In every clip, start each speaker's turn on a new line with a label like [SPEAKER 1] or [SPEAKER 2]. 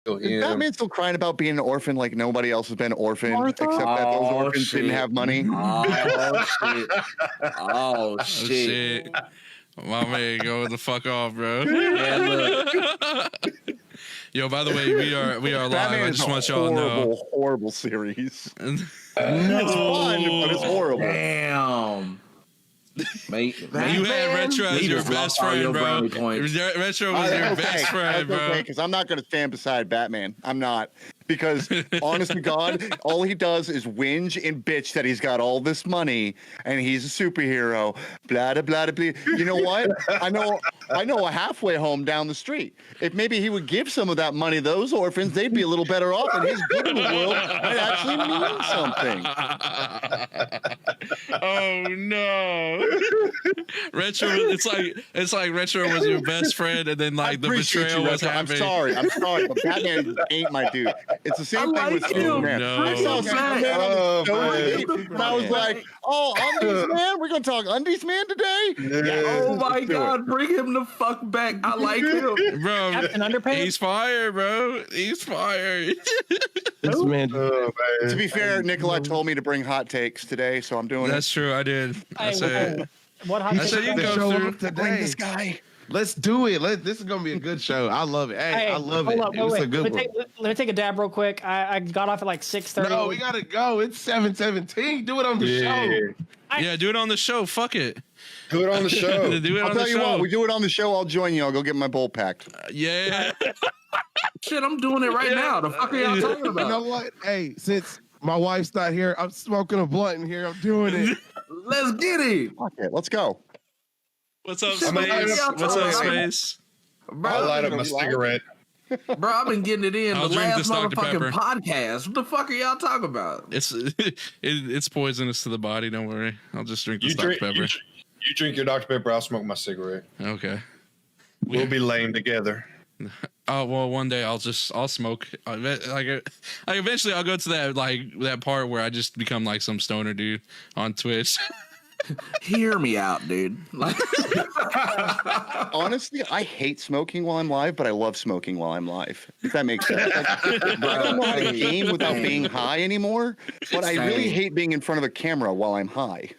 [SPEAKER 1] Is Batman still crying about being an orphan like nobody else has been orphaned,
[SPEAKER 2] Martha?
[SPEAKER 1] except that those orphans didn't have money?
[SPEAKER 3] Oh shit! Oh
[SPEAKER 4] Oh,
[SPEAKER 3] shit!
[SPEAKER 4] shit. My man, go the fuck off, bro.
[SPEAKER 3] Yeah, look.
[SPEAKER 4] Yo, by the way, we are live.
[SPEAKER 1] Batman
[SPEAKER 4] I
[SPEAKER 1] is
[SPEAKER 4] just
[SPEAKER 1] a
[SPEAKER 4] want y'all to know.
[SPEAKER 1] horrible series.
[SPEAKER 4] No.
[SPEAKER 1] It's fun, but it's horrible.
[SPEAKER 3] Damn. Mate,
[SPEAKER 4] You had Retro as your best friend, bro. Retro was your best friend,
[SPEAKER 1] That's
[SPEAKER 4] bro.
[SPEAKER 1] okay, because I'm not going to stand beside Batman. I'm not. Because, honest to God, all he does is whinge and bitch that he's got all this money and he's a superhero. Blah, blah, blah, blah. You know what? I know a halfway home down the street. If maybe he would give some of that money to those orphans, they'd be a little better off, and his good in the world might actually mean something.
[SPEAKER 4] Oh no, Retro! It's like Retro was your best friend, and then like the betrayal was happening.
[SPEAKER 1] I'm sorry, but Batman ain't my dude. It's the same thing with Superman.
[SPEAKER 4] No.
[SPEAKER 1] I saw Superman on the show, and I was like, "Oh, Undies Man, we're gonna talk Undies Man today."
[SPEAKER 3] Yeah, oh my God, bring him the fuck back. I like him,
[SPEAKER 4] bro.
[SPEAKER 2] Captain Underpants?
[SPEAKER 4] He's fired, bro. He's fired.
[SPEAKER 5] This man.
[SPEAKER 1] To be fair, Nikolai told me to bring hot takes today, so I'm doing
[SPEAKER 4] That's true. I did. I said.
[SPEAKER 2] What hot
[SPEAKER 4] I said you
[SPEAKER 2] take?
[SPEAKER 4] go through.
[SPEAKER 1] Bring this guy.
[SPEAKER 5] Let's do it. This is gonna be a good show. I love it. Hey, I love it.
[SPEAKER 2] Hold up,
[SPEAKER 5] It's a good one.
[SPEAKER 2] Let me take a dab real quick. I got off at like 6:30.
[SPEAKER 5] No, we gotta go. It's 7:17. Do it on the show.
[SPEAKER 4] Yeah, do it on the show. Fuck it.
[SPEAKER 6] Do it on the show.
[SPEAKER 4] Do it
[SPEAKER 1] I'll
[SPEAKER 4] on
[SPEAKER 1] tell
[SPEAKER 4] the
[SPEAKER 1] you
[SPEAKER 4] show.
[SPEAKER 1] what, we do it on the show. I'll join you. I'll go get my bowl packed.
[SPEAKER 4] Yeah.
[SPEAKER 3] Shit, I'm doing it right now. The fuck are y'all talking about?
[SPEAKER 5] You know what? Hey, since my wife's not here, I'm smoking a blunt in here. I'm doing it.
[SPEAKER 3] Let's get it.
[SPEAKER 1] Okay, let's go.
[SPEAKER 4] What's up,
[SPEAKER 3] Shit, man,
[SPEAKER 4] Space?
[SPEAKER 3] y'all
[SPEAKER 4] What's up,
[SPEAKER 3] talking-
[SPEAKER 4] Space?
[SPEAKER 3] Bro,
[SPEAKER 6] I'll light up my cigarette.
[SPEAKER 3] bro, I've been getting it in
[SPEAKER 4] I'll
[SPEAKER 3] the
[SPEAKER 4] drink
[SPEAKER 3] last
[SPEAKER 4] this Dr.
[SPEAKER 3] motherfucking
[SPEAKER 4] Pepper.
[SPEAKER 3] podcast. What the fuck are y'all talking about?
[SPEAKER 4] It's poisonous to the body. Don't worry. I'll just drink this Dr. Pepper.
[SPEAKER 6] You drink your Dr. Pepper, I'll smoke my cigarette.
[SPEAKER 4] Okay.
[SPEAKER 6] We'll be lame together.
[SPEAKER 4] Oh well, one day I'll smoke. Eventually I'll go to that part where I just become like some stoner dude on Twitch.
[SPEAKER 3] Hear me out, dude. Like,
[SPEAKER 1] Honestly, I hate smoking while I'm live, but I love smoking while I'm live. If that makes sense. Like, I don't know how to game without being high anymore, but I really hate being in front of a camera while I'm high.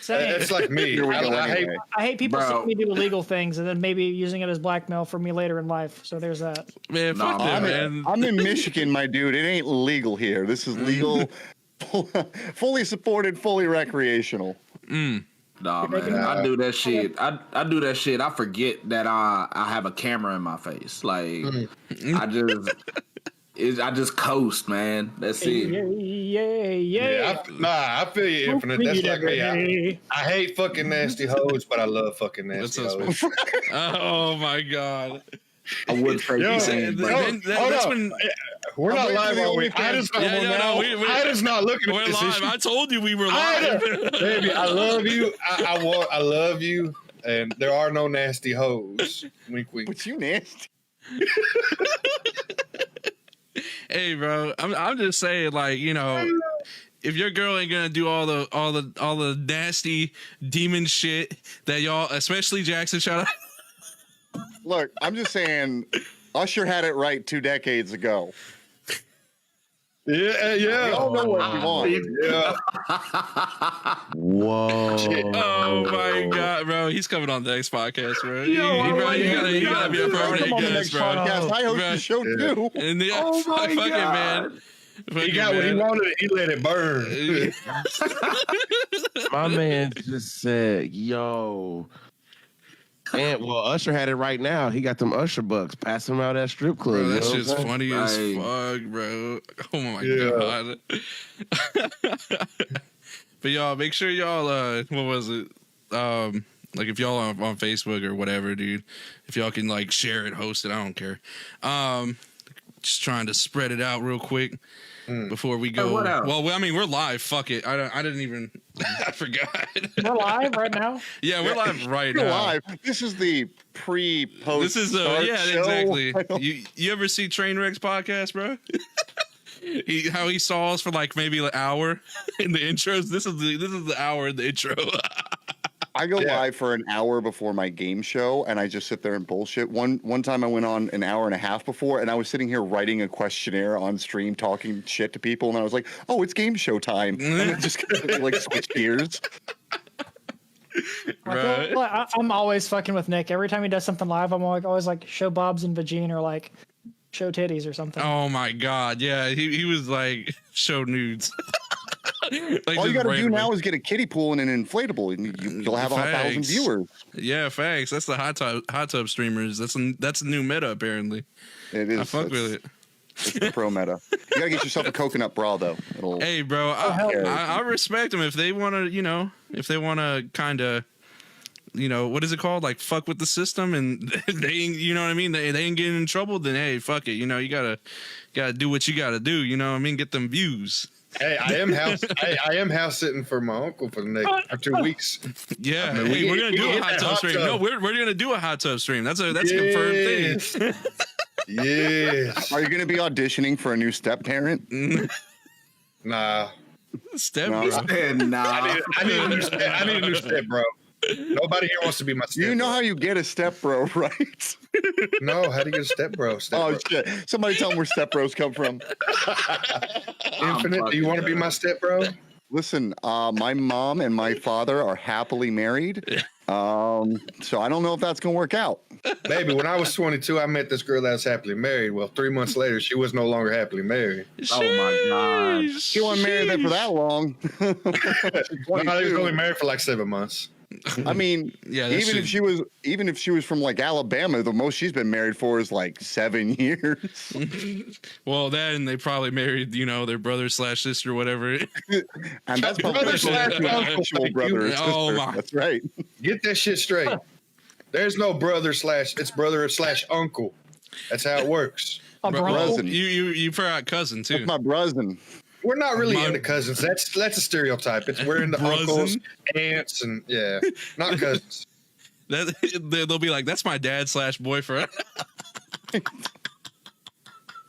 [SPEAKER 6] It's like me.
[SPEAKER 1] Here we go
[SPEAKER 6] I hate
[SPEAKER 1] anyway.
[SPEAKER 2] I hate people
[SPEAKER 3] Bro.
[SPEAKER 2] seeing me do illegal things and then maybe using it as blackmail for me later in life. So there's that.
[SPEAKER 4] Man, fuck
[SPEAKER 3] Nah,
[SPEAKER 4] that, man.
[SPEAKER 1] I'm in Michigan, my dude. It ain't legal here. This is legal, fully supported, fully recreational.
[SPEAKER 3] nah, man, I do that shit. I do that shit. I forget that I have a camera in my face. Like, I just coast, man. That's it.
[SPEAKER 2] Yeah.
[SPEAKER 6] I feel you, Infinite. That's like me. I hate fucking nasty hoes, but I love fucking nasty hoes.
[SPEAKER 4] Oh my god.
[SPEAKER 3] I would say
[SPEAKER 6] Yo,
[SPEAKER 3] the same, but
[SPEAKER 4] That's when
[SPEAKER 6] We're not
[SPEAKER 1] waiting for
[SPEAKER 6] live,
[SPEAKER 1] the
[SPEAKER 6] are we?
[SPEAKER 1] OnlyFans.
[SPEAKER 6] I just
[SPEAKER 4] Yeah,
[SPEAKER 6] I just not looking
[SPEAKER 4] we're
[SPEAKER 6] at this
[SPEAKER 4] live.
[SPEAKER 6] issue.
[SPEAKER 4] I told you we were live.
[SPEAKER 6] Baby, I love you. I love you, and there are no nasty hoes. Wink, wink.
[SPEAKER 1] But you nasty.
[SPEAKER 4] Hey, bro, I'm just saying, like, you know, if your girl ain't gonna do all the nasty demon shit that y'all, especially Jackson, shout out.
[SPEAKER 1] Look, I'm just saying, Usher had it right 2 decades ago.
[SPEAKER 6] Yeah,
[SPEAKER 1] We
[SPEAKER 6] yeah.
[SPEAKER 1] all know what we want.
[SPEAKER 6] Yeah.
[SPEAKER 5] Whoa.
[SPEAKER 4] Oh my god, bro, he's coming on the next podcast, bro.
[SPEAKER 3] Yo,
[SPEAKER 4] You gotta be a permanent
[SPEAKER 1] Come on the
[SPEAKER 4] guest,
[SPEAKER 1] next
[SPEAKER 4] bro.
[SPEAKER 1] podcast. I host
[SPEAKER 4] Bro.
[SPEAKER 1] the show too.
[SPEAKER 4] And the,
[SPEAKER 3] Oh my
[SPEAKER 4] fuck it,
[SPEAKER 3] God.
[SPEAKER 4] man.
[SPEAKER 6] He got what he wanted. He let it burn.
[SPEAKER 5] My man just said, yo. And well, Usher had it right now. He got them Usher bucks. Pass them out at strip club.
[SPEAKER 4] Bro, that
[SPEAKER 5] you know
[SPEAKER 4] shit's
[SPEAKER 5] what I'm saying?
[SPEAKER 4] funny as
[SPEAKER 3] Right.
[SPEAKER 4] fuck, bro. Oh my
[SPEAKER 6] Yeah.
[SPEAKER 4] god. But y'all, make sure y'all what was it? Like if y'all are on Facebook or whatever, dude, if y'all can like share it, host it, I don't care. Just trying to spread it out real quick before we go.
[SPEAKER 3] what else?
[SPEAKER 4] Well, I mean, we're live. Fuck it. I didn't even I forgot.
[SPEAKER 2] We're live right now.
[SPEAKER 4] Yeah, we're live right
[SPEAKER 1] You're
[SPEAKER 4] now.
[SPEAKER 1] live. This is the pre-post.
[SPEAKER 4] This is
[SPEAKER 1] start show.
[SPEAKER 4] exactly.
[SPEAKER 1] I don't-
[SPEAKER 4] You ever see Trainwreck's podcast, bro? How he saw us for like maybe an hour in the intros. This is the hour in the intro.
[SPEAKER 1] I go live for an hour before my game show, and I just sit there and bullshit. One time I went on an hour and a half before, and I was sitting here writing a questionnaire on stream, talking shit to people, and I was like, "Oh, it's game show time," and it just like switch gears.
[SPEAKER 2] Right. I'm always fucking with Nick. Every time he does something live, I'm always like, show Bob's and Vagine or like show titties or something.
[SPEAKER 4] Oh my god, yeah, he was like show nudes. Like
[SPEAKER 1] All you got to do
[SPEAKER 4] randomly.
[SPEAKER 1] now is get a kiddie pool and an inflatable, and you'll have 1,000
[SPEAKER 4] Facts.
[SPEAKER 1] viewers.
[SPEAKER 4] Yeah, facts. That's the hot tub streamers. That's a new meta apparently.
[SPEAKER 1] It is.
[SPEAKER 4] I fuck with it.
[SPEAKER 1] It's the pro meta. You gotta get yourself a coconut bra though. It'll.
[SPEAKER 4] Hey, bro, I respect them if they want to, kind of, what is it called? Like fuck with the system, and they ain't, you know what I mean? They ain't getting in trouble. Then hey, fuck it. You gotta do what you gotta do. You know what I mean? Get them views.
[SPEAKER 6] Hey, I am house sitting for my uncle for the next 2 weeks.
[SPEAKER 4] Yeah,
[SPEAKER 6] I mean,
[SPEAKER 4] hey, we're gonna
[SPEAKER 6] we
[SPEAKER 4] do a
[SPEAKER 6] get
[SPEAKER 4] hot
[SPEAKER 6] that
[SPEAKER 4] tub
[SPEAKER 6] hot
[SPEAKER 4] stream.
[SPEAKER 6] tub.
[SPEAKER 4] No, we're gonna do a hot tub stream. That's a confirmed thing.
[SPEAKER 6] Yes.
[SPEAKER 1] Are you gonna be auditioning for a new step parent?
[SPEAKER 6] Nah.
[SPEAKER 4] Step.
[SPEAKER 1] No.
[SPEAKER 3] Nah.
[SPEAKER 6] I need a new step, bro. Nobody here wants to be my step.
[SPEAKER 1] You know
[SPEAKER 6] bro.
[SPEAKER 1] how you get a step bro, right?
[SPEAKER 6] No, how do you get a step, bro? Step
[SPEAKER 1] Oh
[SPEAKER 6] bro.
[SPEAKER 1] shit! Somebody tell them where step bros come from.
[SPEAKER 6] Infinite. Do you want to be my step, bro?
[SPEAKER 1] Listen, my mom and my father are happily married. So I don't know if that's gonna work out.
[SPEAKER 6] Baby, when I was 22, I met this girl that was happily married. Well, 3 months later, she was no longer happily married.
[SPEAKER 3] Oh my god.
[SPEAKER 1] She wasn't married there for that long.
[SPEAKER 6] No, they was only married for like 7 months.
[SPEAKER 1] I mean,
[SPEAKER 4] Yeah, that
[SPEAKER 1] even if she was from like Alabama, the most she's been married for is like 7 years.
[SPEAKER 4] Well, then they probably married, their brother / sister, whatever.
[SPEAKER 1] And that's probably
[SPEAKER 6] Brother slash uncle,
[SPEAKER 1] actual
[SPEAKER 6] thank
[SPEAKER 1] brother or
[SPEAKER 6] you.
[SPEAKER 1] sister.
[SPEAKER 4] Oh, my.
[SPEAKER 1] That's right.
[SPEAKER 6] Get that shit straight. There's no brother / it's brother / uncle. That's how it works.
[SPEAKER 2] A bro.
[SPEAKER 1] Cousin.
[SPEAKER 4] You forgot cousin too.
[SPEAKER 1] That's my cousin.
[SPEAKER 6] We're not really
[SPEAKER 4] My-
[SPEAKER 6] into cousins. That's a stereotype. We're into
[SPEAKER 4] Cousin?
[SPEAKER 6] uncles, aunts, and yeah, not cousins.
[SPEAKER 4] They'll be like, that's my dad / boyfriend.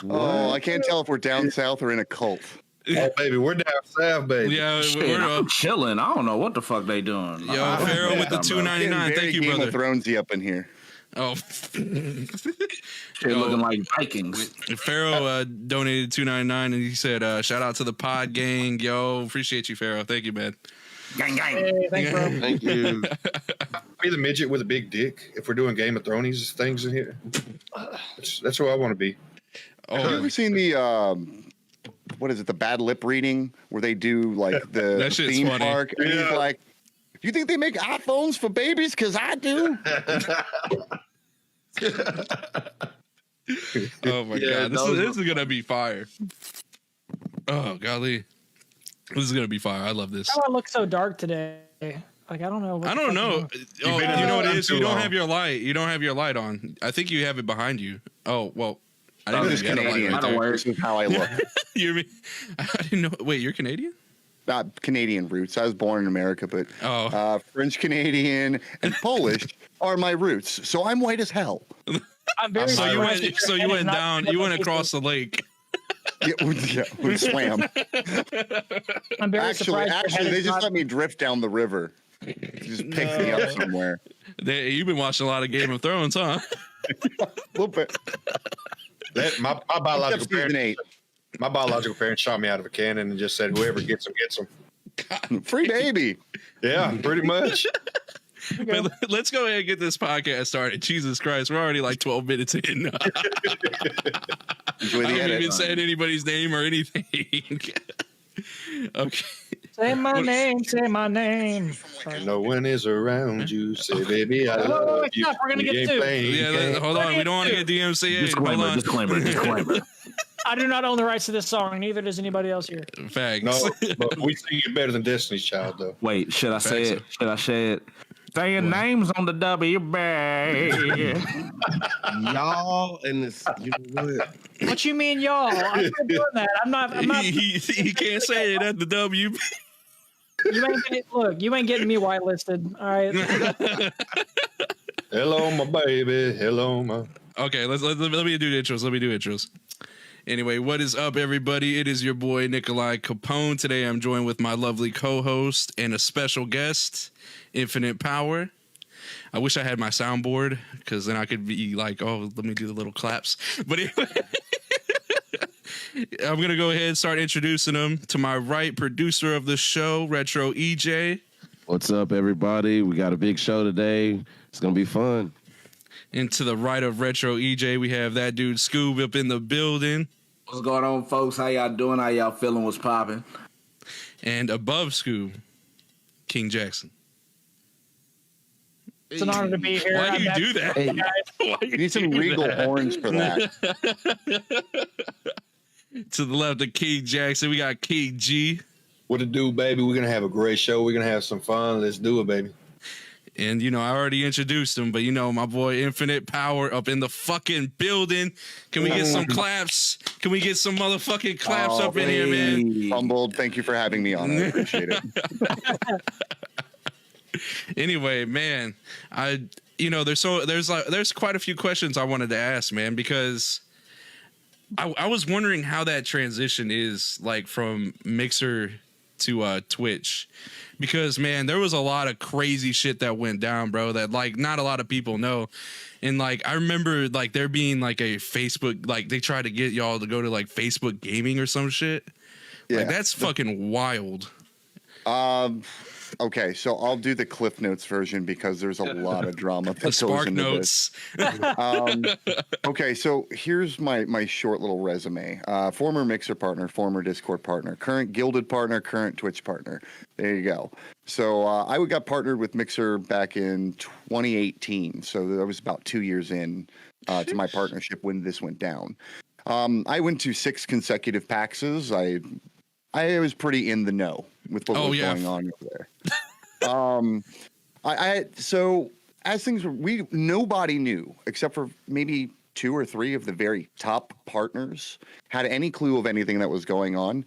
[SPEAKER 1] Oh, I can't tell if we're down south or in a cult.
[SPEAKER 6] Oh, baby, we're down south, baby.
[SPEAKER 4] Yeah,
[SPEAKER 3] Shit,
[SPEAKER 4] we're
[SPEAKER 3] I'm chilling. I don't know what the fuck they doing.
[SPEAKER 4] Yo,
[SPEAKER 3] I don't
[SPEAKER 4] Pharaoh
[SPEAKER 3] know
[SPEAKER 4] with the
[SPEAKER 3] what they're talking
[SPEAKER 1] Getting
[SPEAKER 4] $2.99.
[SPEAKER 1] very
[SPEAKER 4] Thank you,
[SPEAKER 1] Game
[SPEAKER 4] brother.
[SPEAKER 1] of Thronesy up in here.
[SPEAKER 4] Oh,
[SPEAKER 3] Shit
[SPEAKER 4] Yo.
[SPEAKER 3] looking like Vikings.
[SPEAKER 4] Pharaoh donated $2.99 and he said, "Shout out to the pod gang, yo, appreciate you, Pharaoh. Thank you, man."
[SPEAKER 3] Gang gang.
[SPEAKER 2] Hey, thanks, bro.
[SPEAKER 5] Thank you.
[SPEAKER 6] Be the midget with a big dick. If we're doing Game of Thrones things in here, that's who I want to be.
[SPEAKER 1] Have you
[SPEAKER 4] Oh,
[SPEAKER 1] ever seen the what is it? The bad lip reading where they do like the
[SPEAKER 4] That shit's
[SPEAKER 1] theme
[SPEAKER 4] funny.
[SPEAKER 1] park, and
[SPEAKER 6] Yeah.
[SPEAKER 1] he's like, "You think they make iPhones for babies? Because I do."
[SPEAKER 4] oh my
[SPEAKER 3] Yeah,
[SPEAKER 4] god,
[SPEAKER 3] those
[SPEAKER 4] this is gonna be fire. Oh golly, this is gonna be fire. I love this.
[SPEAKER 2] How do I look so dark today? Like I don't know. What
[SPEAKER 4] I
[SPEAKER 2] the
[SPEAKER 4] don't
[SPEAKER 2] fuck
[SPEAKER 4] know.
[SPEAKER 2] I'm doing.
[SPEAKER 4] Oh,
[SPEAKER 6] been in
[SPEAKER 4] you know
[SPEAKER 6] the
[SPEAKER 4] what it
[SPEAKER 6] sun
[SPEAKER 4] is?
[SPEAKER 6] too
[SPEAKER 4] You don't
[SPEAKER 6] long.
[SPEAKER 4] have your light. You don't have your light on. I think you have it behind you. Oh well, I didn't
[SPEAKER 1] I'm
[SPEAKER 4] know
[SPEAKER 1] just
[SPEAKER 4] you had a light
[SPEAKER 1] Canadian.
[SPEAKER 4] right
[SPEAKER 3] That'll
[SPEAKER 4] there.
[SPEAKER 3] work.
[SPEAKER 1] This is how I look.
[SPEAKER 4] You mean? I didn't know. Wait, you're Canadian?
[SPEAKER 1] Canadian roots. I was born in America, but
[SPEAKER 4] Oh.
[SPEAKER 1] French Canadian and Polish are my roots. So I'm white as hell.
[SPEAKER 2] I'm very
[SPEAKER 4] So you
[SPEAKER 2] surprised
[SPEAKER 4] went.
[SPEAKER 2] that your
[SPEAKER 4] So you
[SPEAKER 2] head is
[SPEAKER 4] went
[SPEAKER 2] not
[SPEAKER 4] down.
[SPEAKER 2] full
[SPEAKER 4] You
[SPEAKER 2] of
[SPEAKER 4] went
[SPEAKER 2] people.
[SPEAKER 4] across the lake.
[SPEAKER 1] Yeah, we swam.
[SPEAKER 2] I'm very surprised. your
[SPEAKER 1] Actually,
[SPEAKER 2] head
[SPEAKER 1] they
[SPEAKER 2] is
[SPEAKER 1] just
[SPEAKER 2] not-
[SPEAKER 1] let me drift down the river. Just picked me up somewhere.
[SPEAKER 4] You've been watching a lot of Game of Thrones, huh?
[SPEAKER 1] A little bit.
[SPEAKER 6] My
[SPEAKER 1] Except
[SPEAKER 6] biological
[SPEAKER 1] season
[SPEAKER 6] parents.
[SPEAKER 1] 8.
[SPEAKER 6] My biological parents shot me out of a cannon and just said, "Whoever gets them, gets them."
[SPEAKER 1] Free baby.
[SPEAKER 6] Yeah, pretty much.
[SPEAKER 4] But let's go ahead and get this podcast started. Jesus Christ, we're already like 12 minutes in.
[SPEAKER 1] Enjoy
[SPEAKER 4] I
[SPEAKER 1] the
[SPEAKER 4] haven't
[SPEAKER 1] edit.
[SPEAKER 4] even said anybody's name or anything. Okay.
[SPEAKER 2] Say my name. Say my name. Sorry.
[SPEAKER 6] No one is around you. Say, baby, I
[SPEAKER 2] Wait,
[SPEAKER 6] love
[SPEAKER 2] wait,
[SPEAKER 6] you.
[SPEAKER 2] stop. We're gonna
[SPEAKER 6] You
[SPEAKER 2] get
[SPEAKER 6] ain't
[SPEAKER 2] to.
[SPEAKER 6] playing
[SPEAKER 4] Yeah,
[SPEAKER 6] games.
[SPEAKER 4] hold on. We don't want to get DMCA.
[SPEAKER 3] Disclaimer. Disclaimer.
[SPEAKER 2] I do not own the rights to this song. Neither does anybody else here.
[SPEAKER 4] Facts.
[SPEAKER 6] No, but we sing it better than Destiny's Child, though.
[SPEAKER 3] Wait, should I say
[SPEAKER 4] Facts.
[SPEAKER 3] it? Should I say it? Say your names on the W, babe.
[SPEAKER 5] Y'all and this, you know what?
[SPEAKER 2] What you mean, y'all? I'm still doing that. I'm not.
[SPEAKER 4] he can't say it at the W.
[SPEAKER 2] You ain't getting, look. You ain't getting me whitelisted. All right.
[SPEAKER 6] Hello, my baby. Hello, my.
[SPEAKER 4] Okay, let me do intros. Let me do intros. Anyway, what is up, everybody? It is your boy Nikolai Capone. Today I'm joined with my lovely co-host and a special guest, Infinite Power. I wish I had my soundboard because then I could be like, oh, let me do the little claps. But anyway, I'm going to go ahead and start introducing them. To my right, producer of the show, Retro EJ.
[SPEAKER 5] What's up, everybody? We got a big show today. It's going to be fun.
[SPEAKER 4] And to the right of Retro EJ, we have that dude Scoob up in the building.
[SPEAKER 3] What's going on, folks? How y'all doing? How y'all feeling? What's popping?
[SPEAKER 4] And above Scoob, King Jackson.
[SPEAKER 2] It's an honor to be here.
[SPEAKER 4] Why do you do that?
[SPEAKER 5] Hey.
[SPEAKER 1] You need some regal horns for that.
[SPEAKER 4] To the left of King Jackson, we got King G.
[SPEAKER 6] What to do, baby? We're gonna have a great show. We're gonna have some fun. Let's do it, baby.
[SPEAKER 4] And, you know, I already introduced him, but, you know, my boy Infinite Power up in the fucking building. Can we get some claps? Can we get some motherfucking claps up in here, man?
[SPEAKER 1] Humbled. Thank you for having me on. I appreciate it.
[SPEAKER 4] Anyway, man, there's quite a few questions I wanted to ask, man, because I was wondering how that transition is like from Mixer to Twitch, because man, there was a lot of crazy shit that went down, bro, that like not a lot of people know. And like I remember like there being like a Facebook, like they tried to get y'all to go to like Facebook gaming or some shit.
[SPEAKER 1] Yeah.
[SPEAKER 4] Like that's fucking wild.
[SPEAKER 1] Okay, so I'll do the Cliff Notes version because there's a lot of drama that
[SPEAKER 4] The
[SPEAKER 1] goes
[SPEAKER 4] Spark
[SPEAKER 1] into
[SPEAKER 4] Notes.
[SPEAKER 1] this. Okay, so here's my short little resume. Former Mixer partner, former Discord partner, current Gilded partner, current Twitch partner. There you go. So I got partnered with Mixer back in 2018. So that was about 2 years in to my partnership when this went down. I went to 6 consecutive PAXs. I was pretty in the know with what was going on over there. So as things were, nobody knew except for maybe 2 or 3 of the very top partners had any clue of anything that was going on.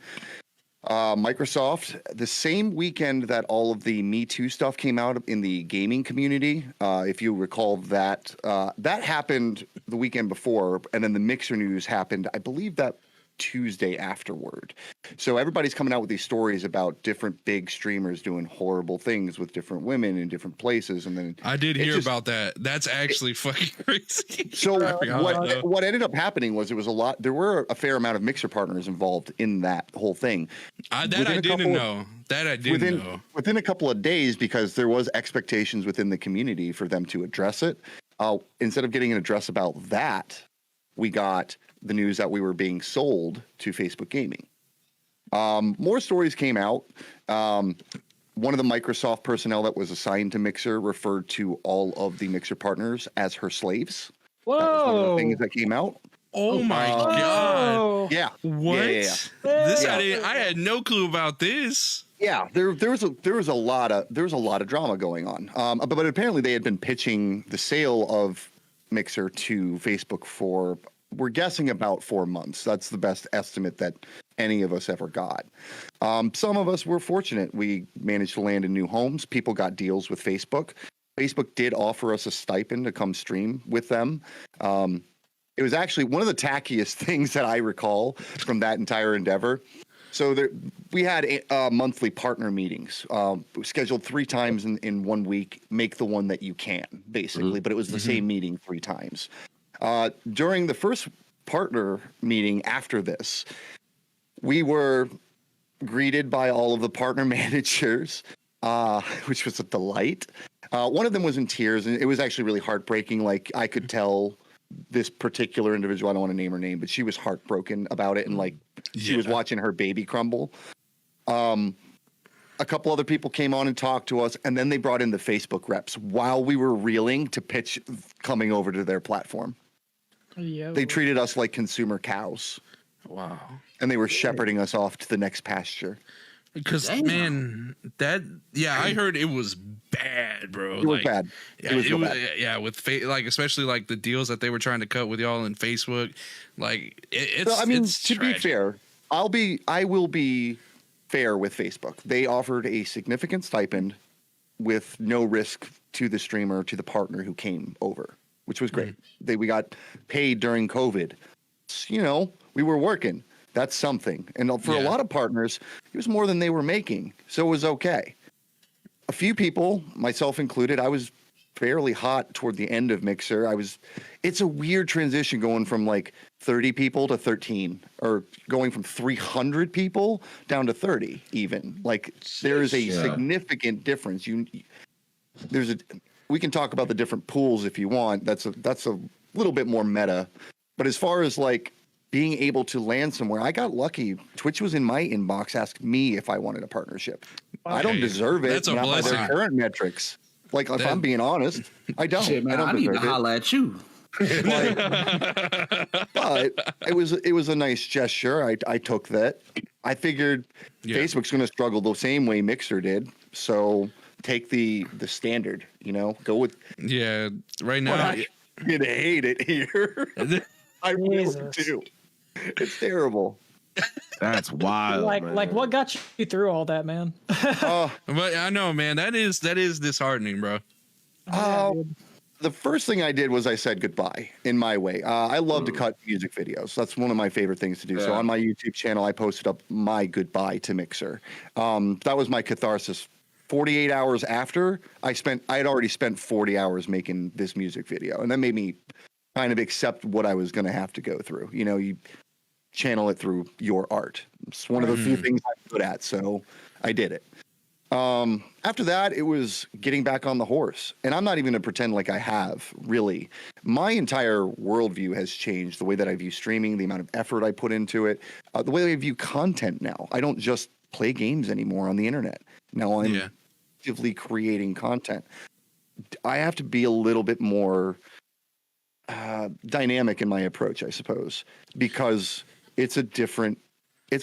[SPEAKER 1] Microsoft, the same weekend that all of the Me Too stuff came out in the gaming community, if you recall that, that happened the weekend before, and then the Mixer news happened, I believe that Tuesday afterward. So everybody's coming out with these stories about different big streamers doing horrible things with different women in different places, and then
[SPEAKER 4] I did hear about that. That's actually fucking crazy.
[SPEAKER 1] So what ended up happening was there were a fair amount of Mixer partners involved in that whole thing.
[SPEAKER 4] I didn't know. Within a couple of days, because there was expectations within the community for them to address it.
[SPEAKER 1] Instead of getting an address about that, we got the news that we were being sold to Facebook Gaming. More stories came out. One of the Microsoft personnel that was assigned to Mixer referred to all of the Mixer partners as her slaves.
[SPEAKER 2] Whoa!
[SPEAKER 1] That was one of the things that came out.
[SPEAKER 4] Oh my god!
[SPEAKER 1] Yeah.
[SPEAKER 4] What?
[SPEAKER 1] Yeah.
[SPEAKER 4] This
[SPEAKER 1] Yeah.
[SPEAKER 4] I had no clue about this.
[SPEAKER 1] Yeah, there was a lot of drama going on. But apparently they had been pitching the sale of Mixer to Facebook for, we're guessing, about 4 months. That's the best estimate that any of us ever got. Some of us were fortunate. We managed to land in new homes. People got deals with Facebook. Facebook did offer us a stipend to come stream with them. It was actually one of the tackiest things that I recall from that entire endeavor. So we had monthly partner meetings scheduled 3 times in 1 week. Make the one that you can, basically. But it was the same meeting 3 times. During the first partner meeting after this, we were greeted by all of the partner managers, which was a delight. One of them was in tears, and it was actually really heartbreaking. Like, I could tell this particular individual, I don't want to name her name, but she was heartbroken about it, and like she was watching her baby crumble. A couple other people came on and talked to us, and then they brought in the Facebook reps while we were reeling to pitch coming over to their platform. They treated us like consumer cows.
[SPEAKER 4] Wow.
[SPEAKER 1] And they were shepherding us off to the next pasture.
[SPEAKER 4] Because, man, I heard it was bad, bro.
[SPEAKER 1] It was bad.
[SPEAKER 4] Yeah, with like, especially like the deals that they were trying to cut with y'all in Facebook. Like, it's
[SPEAKER 1] to be fair, I will be fair with Facebook. They offered a significant stipend with no risk to the streamer, to the partner who came over, which was great. We got paid during COVID. We We were working. That's something. And for a lot of partners, it was more than they were making. So it was okay. A few people, myself included, I was fairly hot toward the end of Mixer. It's a weird transition going from like 30 people to 13, or going from 300 people down to 30 even. Like there is a significant difference. We can talk about the different pools if you want. That's a little bit more meta. But as far as like being able to land somewhere, I got lucky. Twitch was in my inbox, asked me if I wanted a partnership. Okay. I don't deserve it.
[SPEAKER 4] That's a
[SPEAKER 1] not
[SPEAKER 4] blessing.
[SPEAKER 1] by their current metrics. Like, if I'm being honest, I don't.
[SPEAKER 3] Shit, man,
[SPEAKER 1] I don't
[SPEAKER 3] I need to
[SPEAKER 1] deserve it.
[SPEAKER 3] holler at you.
[SPEAKER 1] But it was a nice gesture. I took that. I figured Facebook's going to struggle the same way Mixer did. So take the standard. Go with.
[SPEAKER 4] Yeah, right now.
[SPEAKER 1] I'm gonna hate it here. I really do. It's terrible.
[SPEAKER 5] That's wild.
[SPEAKER 2] Like what got you through all that, man?
[SPEAKER 4] But I know, man, that is disheartening, bro.
[SPEAKER 1] The first thing I did was I said goodbye in my way. I love to cut music videos. That's one of my favorite things to do. Yeah. So on my YouTube channel, I posted up my goodbye to Mixer. That was my catharsis. 48 hours after I had already spent 40 hours making this music video, and that made me kind of accept what I was going to have to go through. You channel it through your art. It's one of the few things I'm good at, so I did it. After that, it was getting back on the horse. And I'm not even going to pretend like I have, really. My entire worldview has changed. The way that I view streaming, the amount of effort I put into it, the way I view content now. I don't just play games anymore on the internet. Now I'm actively creating content. I have to be a little bit more dynamic in my approach, I suppose, because it's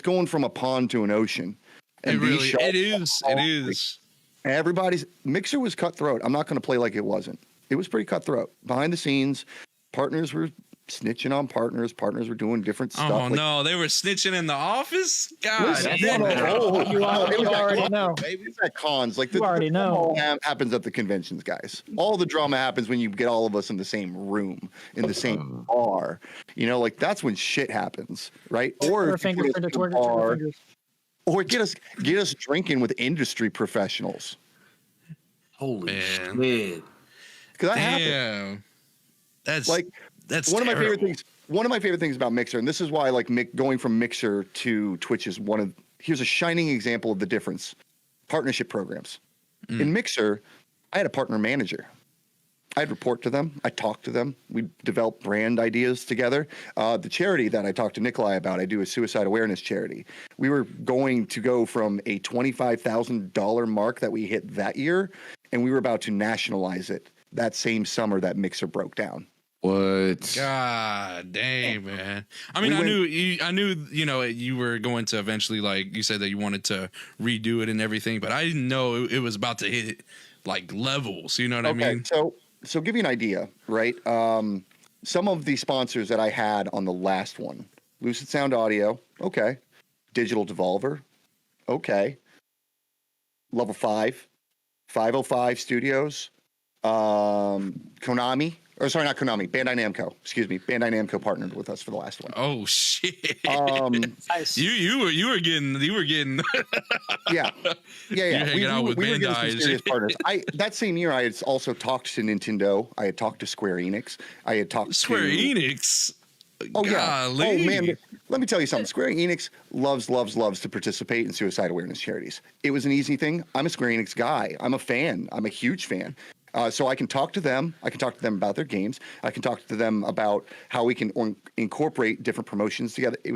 [SPEAKER 1] going from a pond to an ocean. And
[SPEAKER 4] it is.
[SPEAKER 1] Everybody's Mixer was cutthroat. I'm not going to play like it wasn't. It was pretty cutthroat. Behind the scenes, partners were snitching on partners. Partners were doing different stuff.
[SPEAKER 4] Oh, no. They were snitching in the office? God.
[SPEAKER 2] You already know.
[SPEAKER 1] It's at cons. Like
[SPEAKER 2] you already know.
[SPEAKER 1] Happens at the conventions, guys. All the drama happens when you get all of us in the same room, in the same bar. Like that's when shit happens, right? Or get us drinking with industry professionals.
[SPEAKER 3] Holy shit!
[SPEAKER 1] Because that happened.
[SPEAKER 4] That's
[SPEAKER 1] one of my favorite things. One of my favorite things about Mixer, and this is why I like going from Mixer to Twitch is here's a shining example of the difference. Partnership programs. In Mixer, I had a partner manager. I'd report to them. I talked to them. We developed brand ideas together. The charity that I talked to Nikolai about, I do a suicide awareness charity. We were going to go from a $25,000 mark that we hit that year, and we were about to nationalize it that same summer that Mixer broke down.
[SPEAKER 5] What?
[SPEAKER 4] God dang, man. I mean, I knew, you were going to eventually, like you said that you wanted to redo it and everything, but I didn't know it was about to hit like levels. You know what I mean?
[SPEAKER 1] So give you an idea, right? Some of the sponsors that I had on the last one, Lucid Sound Audio, okay. Digital Devolver, okay. Level 5, 505 Studios, Konami. Or sorry, not Konami. Bandai Namco. Excuse me. Bandai Namco partnered with us for the last one.
[SPEAKER 4] Oh shit!
[SPEAKER 2] Nice.
[SPEAKER 4] You were getting.
[SPEAKER 1] Yeah.
[SPEAKER 4] Hanging out with
[SPEAKER 1] we were getting some
[SPEAKER 4] Bandai.
[SPEAKER 1] serious partners. That same year, I had also talked to Nintendo. I had talked to Square Enix. I had talked
[SPEAKER 4] Square
[SPEAKER 1] to
[SPEAKER 4] Enix.
[SPEAKER 1] Oh
[SPEAKER 4] Golly.
[SPEAKER 1] yeah. Oh man. Let me tell you something. Square Enix loves to participate in suicide awareness charities. It was an easy thing. I'm a Square Enix guy. I'm a fan. I'm a huge fan. So I can talk to them. I can talk to them about their games. I can talk to them about how we can incorporate different promotions together. It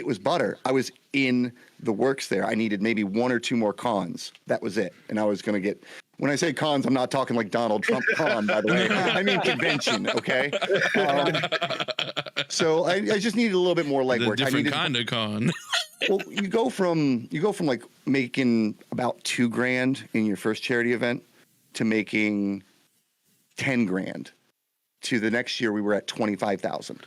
[SPEAKER 1] was butter. I was in the works there. I needed maybe one or two more cons. That was it. And I was going to get. When I say cons, I'm not talking like Donald Trump con, by the way. I mean convention. Okay. So I just needed a little bit more legwork.
[SPEAKER 4] Different kind of con.
[SPEAKER 1] Well, you go from like making about $2,000 in your first charity event to making 10 grand. To the next year, we were at 25,000.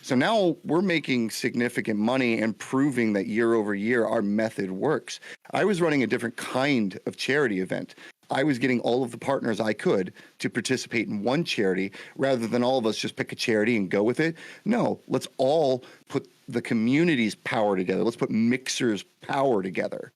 [SPEAKER 1] So now we're making significant money and proving that year over year our method works. I was running a different kind of charity event. I was getting all of the partners I could to participate in one charity rather than all of us just pick a charity and go with it. No, let's all put the community's power together. Let's put Mixer's power together.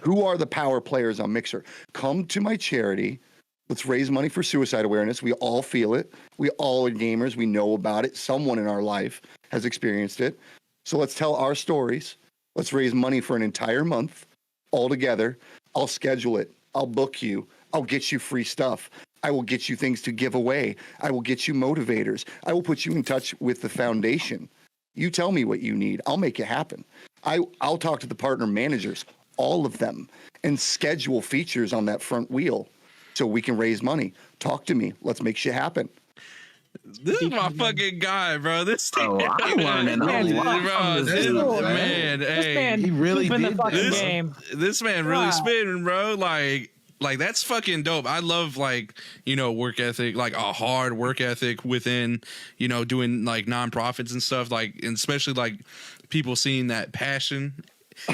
[SPEAKER 1] Who are the power players on Mixer? Come to my charity. Let's raise money for suicide awareness. We all feel it. We all are gamers. We know about it. Someone in our life has experienced it. So let's tell our stories. Let's raise money for an entire month all together. I'll schedule it. I'll book you. I'll get you free stuff. I will get you things to give away. I will get you motivators. I will put you in touch with the foundation. You tell me what you need. I'll make it happen. I'll talk to the partner managers, all of them, and schedule features on that front wheel so we can raise money. Talk to me. Let's make shit happen.
[SPEAKER 4] This is my fucking guy, bro. This
[SPEAKER 3] Oh, I'm learning a lot
[SPEAKER 4] bro.
[SPEAKER 3] from this dude,
[SPEAKER 4] Man,
[SPEAKER 2] This
[SPEAKER 4] hey,
[SPEAKER 2] man
[SPEAKER 5] he really
[SPEAKER 2] deep in the
[SPEAKER 5] did
[SPEAKER 2] fucking
[SPEAKER 5] that.
[SPEAKER 2] game.
[SPEAKER 4] this man really
[SPEAKER 2] Wow.
[SPEAKER 4] spitting, bro. Like that's fucking dope. I love work ethic, like a hard work ethic within, doing like nonprofits and stuff, and especially like people seeing that passion.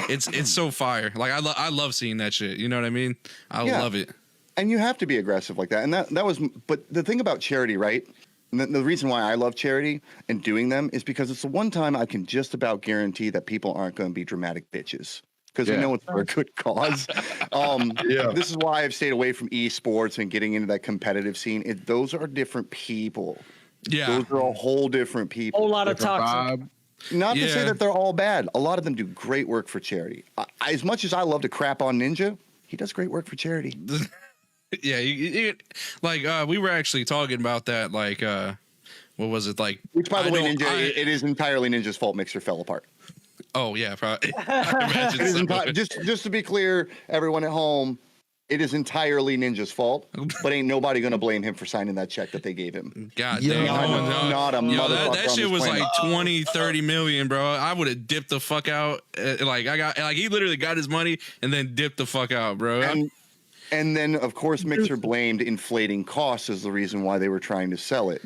[SPEAKER 4] It's so fire. Like I love seeing that shit. You know what I mean? I love it.
[SPEAKER 1] And you have to be aggressive like that. And that was, but the thing about charity, right? And the reason why I love charity and doing them is because it's the one time I can just about guarantee that people aren't going to be dramatic bitches. Because we know it's for a good cause. This is why I've stayed away from esports and getting into that competitive scene. Those are different people.
[SPEAKER 4] Yeah.
[SPEAKER 1] Those are a whole different people.
[SPEAKER 2] Whole lot of
[SPEAKER 5] Different
[SPEAKER 2] toxic.
[SPEAKER 5] vibe.
[SPEAKER 1] Not to say
[SPEAKER 4] Yeah.
[SPEAKER 1] that they're all bad. A lot of them do great work for charity. As much as I love to crap on Ninja, he does great work for charity.
[SPEAKER 4] Yeah, we were actually talking about that. What was it like?
[SPEAKER 1] Which, by the
[SPEAKER 4] I
[SPEAKER 1] way,
[SPEAKER 4] don't-
[SPEAKER 1] Ninja, it is entirely Ninja's fault. Mixer fell apart.
[SPEAKER 4] Oh yeah, probably. I imagine
[SPEAKER 1] It is
[SPEAKER 4] so.
[SPEAKER 1] just to be clear, everyone at home, it is entirely Ninja's fault. But ain't nobody gonna blame him for signing that check that they gave him.
[SPEAKER 4] God
[SPEAKER 5] Yeah,
[SPEAKER 4] damn.
[SPEAKER 1] not a
[SPEAKER 4] Yo,
[SPEAKER 1] motherfucker
[SPEAKER 4] that
[SPEAKER 1] on
[SPEAKER 4] shit
[SPEAKER 1] this
[SPEAKER 4] was
[SPEAKER 1] planet.
[SPEAKER 4] like 20, 30 million, bro. I would have dipped the fuck out. He literally got his money and then dipped the fuck out, bro.
[SPEAKER 1] And then, of course, Mixer blamed inflating costs as the reason why they were trying to sell it.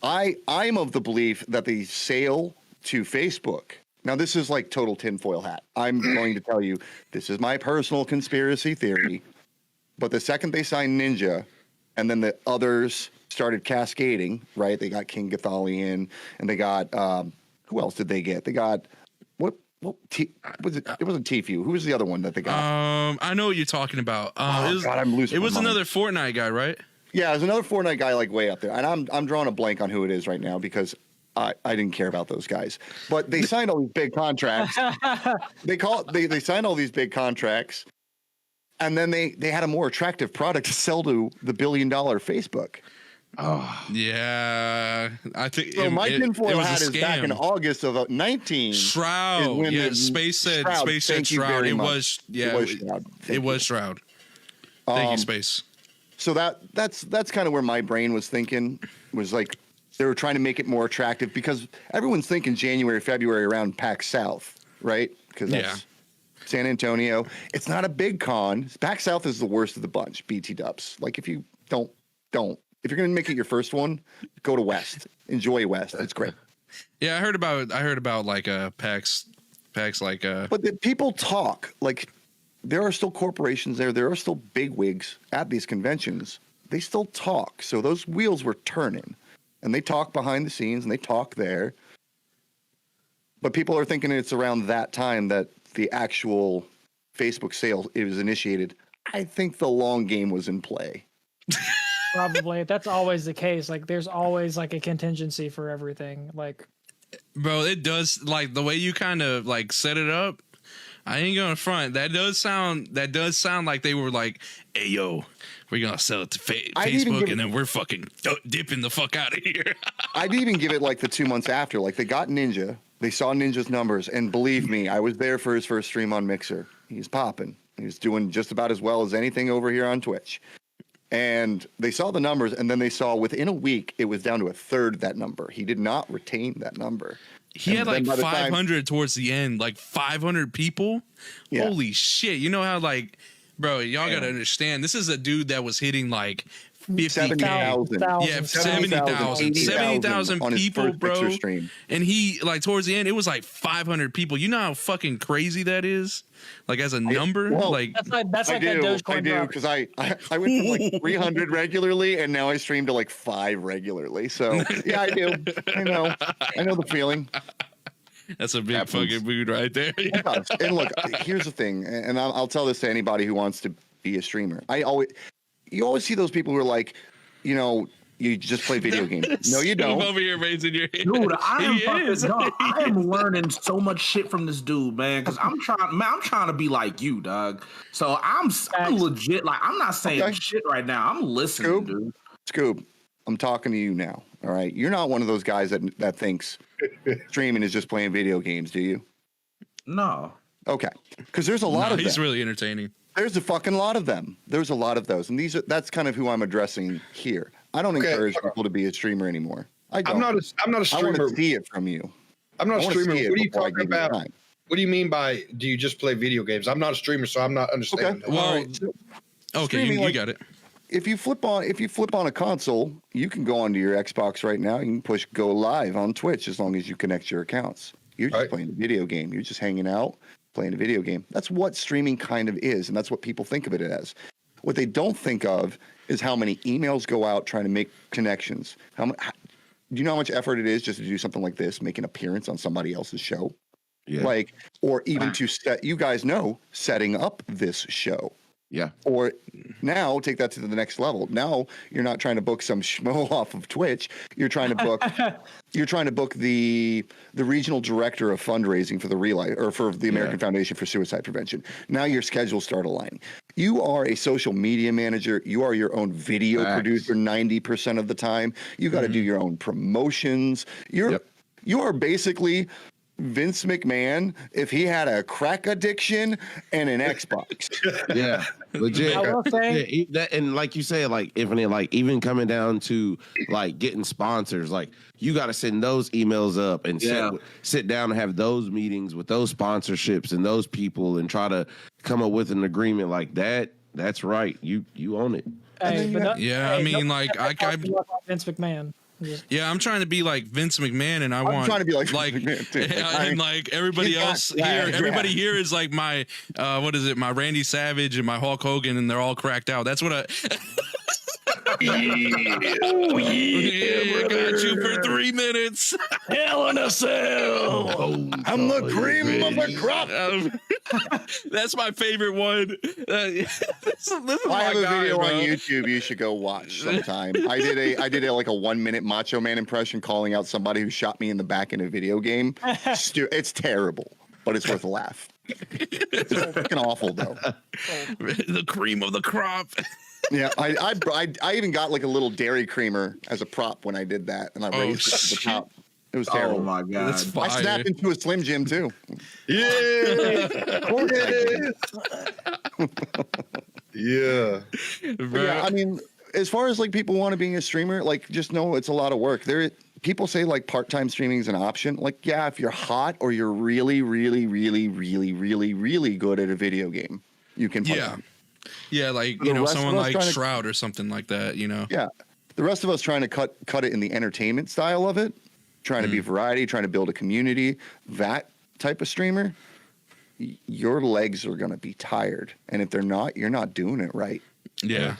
[SPEAKER 1] I'm of the belief that the sale to Facebook. Now, this is like total tinfoil hat. I'm going to tell you, this is my personal conspiracy theory. But the second they signed Ninja, and then the others started cascading, right? They got King Gathalion, and they got who else did they get? They got was it? It wasn't Tfue. Who was the other one that they got?
[SPEAKER 4] I know what you're talking about.
[SPEAKER 1] God, I'm losing.
[SPEAKER 4] It
[SPEAKER 1] my
[SPEAKER 4] was
[SPEAKER 1] mind.
[SPEAKER 4] another Fortnite guy, right?
[SPEAKER 1] Yeah, there's another Fortnite guy like way up there, and I'm drawing a blank on who it is right now because I didn't care about those guys. But they signed all these big contracts. They signed all these big contracts, and then they had a more attractive product to sell to the $1 billion Facebook.
[SPEAKER 5] Oh,
[SPEAKER 4] Yeah, I think.
[SPEAKER 1] So my tinfoil
[SPEAKER 4] was a
[SPEAKER 1] hat is back in
[SPEAKER 4] scam.
[SPEAKER 1] August of 19. is
[SPEAKER 4] Shroud.
[SPEAKER 1] when
[SPEAKER 4] Yeah,
[SPEAKER 1] the-
[SPEAKER 4] Space said
[SPEAKER 1] Shroud,
[SPEAKER 4] Shroud.
[SPEAKER 1] thank you very
[SPEAKER 4] It
[SPEAKER 1] much.
[SPEAKER 4] was. Yeah,
[SPEAKER 1] It was Shroud. Thank
[SPEAKER 4] it was
[SPEAKER 1] you.
[SPEAKER 4] Shroud. Thank you,
[SPEAKER 1] Um,
[SPEAKER 4] Space.
[SPEAKER 1] So that's kind of where my brain was thinking, was like they were trying to make it more attractive because everyone's thinking January, February around PAX South, right? Because that's San Antonio. It's not a big con. PAX South is the worst of the bunch, BT dubs. Like if you don't. If you're going to make it your first one, go to West. Enjoy West. It's great.
[SPEAKER 4] Yeah, I heard about like PAX like
[SPEAKER 1] But the people talk. Like there are still corporations there. There are still big wigs at these conventions. They still talk. So those wheels were turning. And they talk behind the scenes and they talk there. But people are thinking it's around that time that the actual Facebook sale it was initiated. I think the long game was in play.
[SPEAKER 2] Probably. That's always the case. Like there's always like a contingency for everything. Like
[SPEAKER 4] bro, it does like the way you kind of like set it up. I ain't gonna front. That does sound like they were like, "Hey, yo, we're gonna sell it to
[SPEAKER 1] I'd even
[SPEAKER 4] Facebook,
[SPEAKER 1] give
[SPEAKER 4] and then we're fucking dipping the fuck out of here."
[SPEAKER 1] I'd even give it like the 2 months after. Like they got Ninja, they saw Ninja's numbers, and believe me, I was there for his first stream on Mixer. He's popping. He's doing just about as well as anything over here on Twitch. And they saw the numbers, and then they saw within a week it was down to a third that number. He did not retain that number.
[SPEAKER 4] He
[SPEAKER 1] And
[SPEAKER 4] had
[SPEAKER 1] then
[SPEAKER 4] like
[SPEAKER 1] by the time-
[SPEAKER 4] 500 towards the end, like 500 people.
[SPEAKER 1] Yeah.
[SPEAKER 4] Holy shit! You know how like, Bro, y'all gotta understand. This is a dude that was hitting like 50K.
[SPEAKER 1] 70,000.
[SPEAKER 4] Yeah, 70,000. 70,000
[SPEAKER 1] on his
[SPEAKER 4] people,
[SPEAKER 1] first
[SPEAKER 4] bro.
[SPEAKER 1] Mixer stream.
[SPEAKER 4] And he, like, towards the end, it was like 500 people. You know how fucking crazy that is? Like, as a number?
[SPEAKER 1] well,
[SPEAKER 4] like,
[SPEAKER 2] That's like that
[SPEAKER 1] I
[SPEAKER 2] Dogecoin
[SPEAKER 1] do,
[SPEAKER 2] drop.
[SPEAKER 1] because I went from like 300 regularly, and now I stream to like 5 regularly. So yeah, I do. I know the feeling.
[SPEAKER 4] that's a big fucking mood right there.
[SPEAKER 1] It does. And look, here's the thing, and I'll tell this to anybody who wants to be a streamer. You always see those people who are like, you just play video games. No, you don't.
[SPEAKER 4] Over here raising your hand.
[SPEAKER 3] Dude, I am
[SPEAKER 4] He
[SPEAKER 3] learning so much shit from this dude, man. Because I'm trying to be like you, dog. So I'm legit. Like, I'm not saying shit right now. I'm listening, dude.
[SPEAKER 1] Scoob, I'm talking to you now. All right, you're not one of those guys that thinks streaming is just playing video games, do you?
[SPEAKER 3] No.
[SPEAKER 1] Okay, because there's a lot of them.
[SPEAKER 4] He's really entertaining.
[SPEAKER 1] There's a fucking lot of them. There's a lot of those, and that's kind of who I'm addressing here. I don't encourage people to be a streamer anymore. I don't.
[SPEAKER 6] I'm not a streamer.
[SPEAKER 1] I want to see it from you.
[SPEAKER 6] I'm not a streamer. What are you talking about?
[SPEAKER 1] Time.
[SPEAKER 6] What do you mean by do you just play video games? I'm not a streamer, so I'm not understanding.
[SPEAKER 1] Okay.
[SPEAKER 6] That.
[SPEAKER 4] Well,
[SPEAKER 1] Right.
[SPEAKER 4] okay, you got it.
[SPEAKER 1] If you flip on a console, you can go onto your Xbox right now. You can push go live on Twitch as long as you connect your accounts. You're just playing a video game. You're just hanging out, playing a video game. That's what streaming kind of is, and that's what people think of it as. What they don't think of is how many emails go out trying to make connections. Do you know how much effort it is just to do something like this, make an appearance on somebody else's show?
[SPEAKER 5] Yeah.
[SPEAKER 1] Or even to setting up this show.
[SPEAKER 5] Yeah.
[SPEAKER 1] Or now take that to the next level. Now you're not trying to book some schmo off of Twitch. You're trying to book the regional director of fundraising for the American Foundation for Suicide Prevention. Now your schedules start aligning. You are a social media manager. You are your own video producer 90% of the time. You got to do your own promotions. You are basically Vince McMahon if he had a crack addiction and an Xbox.
[SPEAKER 5] Yeah, legit.
[SPEAKER 2] I will say,
[SPEAKER 5] and like you said, like even coming down to like getting sponsors, like you got to send those emails up and sit down and have those meetings with those sponsorships and those people and try to come up with an agreement like that. That's right. You own it.
[SPEAKER 2] hey, but
[SPEAKER 4] I mean, like, I
[SPEAKER 2] Vince McMahon.
[SPEAKER 4] yeah, I'm trying to be like Vince McMahon, and
[SPEAKER 1] I'm trying to be like Vince McMahon, too.
[SPEAKER 4] and like everybody else here. Everybody here is like my my Randy Savage and my Hulk Hogan, and they're all cracked out. That's what I.
[SPEAKER 3] Oh
[SPEAKER 4] yeah, got you for 3 minutes.
[SPEAKER 2] Hell in a Cell.
[SPEAKER 1] I'm the cream of the crop.
[SPEAKER 4] That's my favorite one. This is
[SPEAKER 1] I have a video
[SPEAKER 4] bro.
[SPEAKER 1] on YouTube you should go watch sometime. I did a like a 1 minute Macho Man impression calling out somebody who shot me in the back in a video game. It's terrible, but it's worth a laugh. It's fucking awful though.
[SPEAKER 4] The cream of the crop.
[SPEAKER 1] Yeah, I even got like a little dairy creamer as a prop when I did that, and I raised it to the top. It was terrible.
[SPEAKER 3] Oh my god!
[SPEAKER 4] That's fire.
[SPEAKER 1] I snapped into a Slim Jim too.
[SPEAKER 6] Yeah. Yeah.
[SPEAKER 4] Bro.
[SPEAKER 1] Yeah, I mean, as far as like people want to be a streamer, like just know it's a lot of work. People say like part-time streaming is an option. Like, yeah, if you're hot or you're really, really, really, really, really, really good at a video game, you can play.
[SPEAKER 4] Yeah, like someone like Shroud or something like that.
[SPEAKER 1] Yeah, the rest of us trying to cut it in the entertainment style of it, trying to be variety, trying to build a community. That type of streamer, your legs are gonna be tired, and if they're not, you're not doing it right.
[SPEAKER 4] Yeah.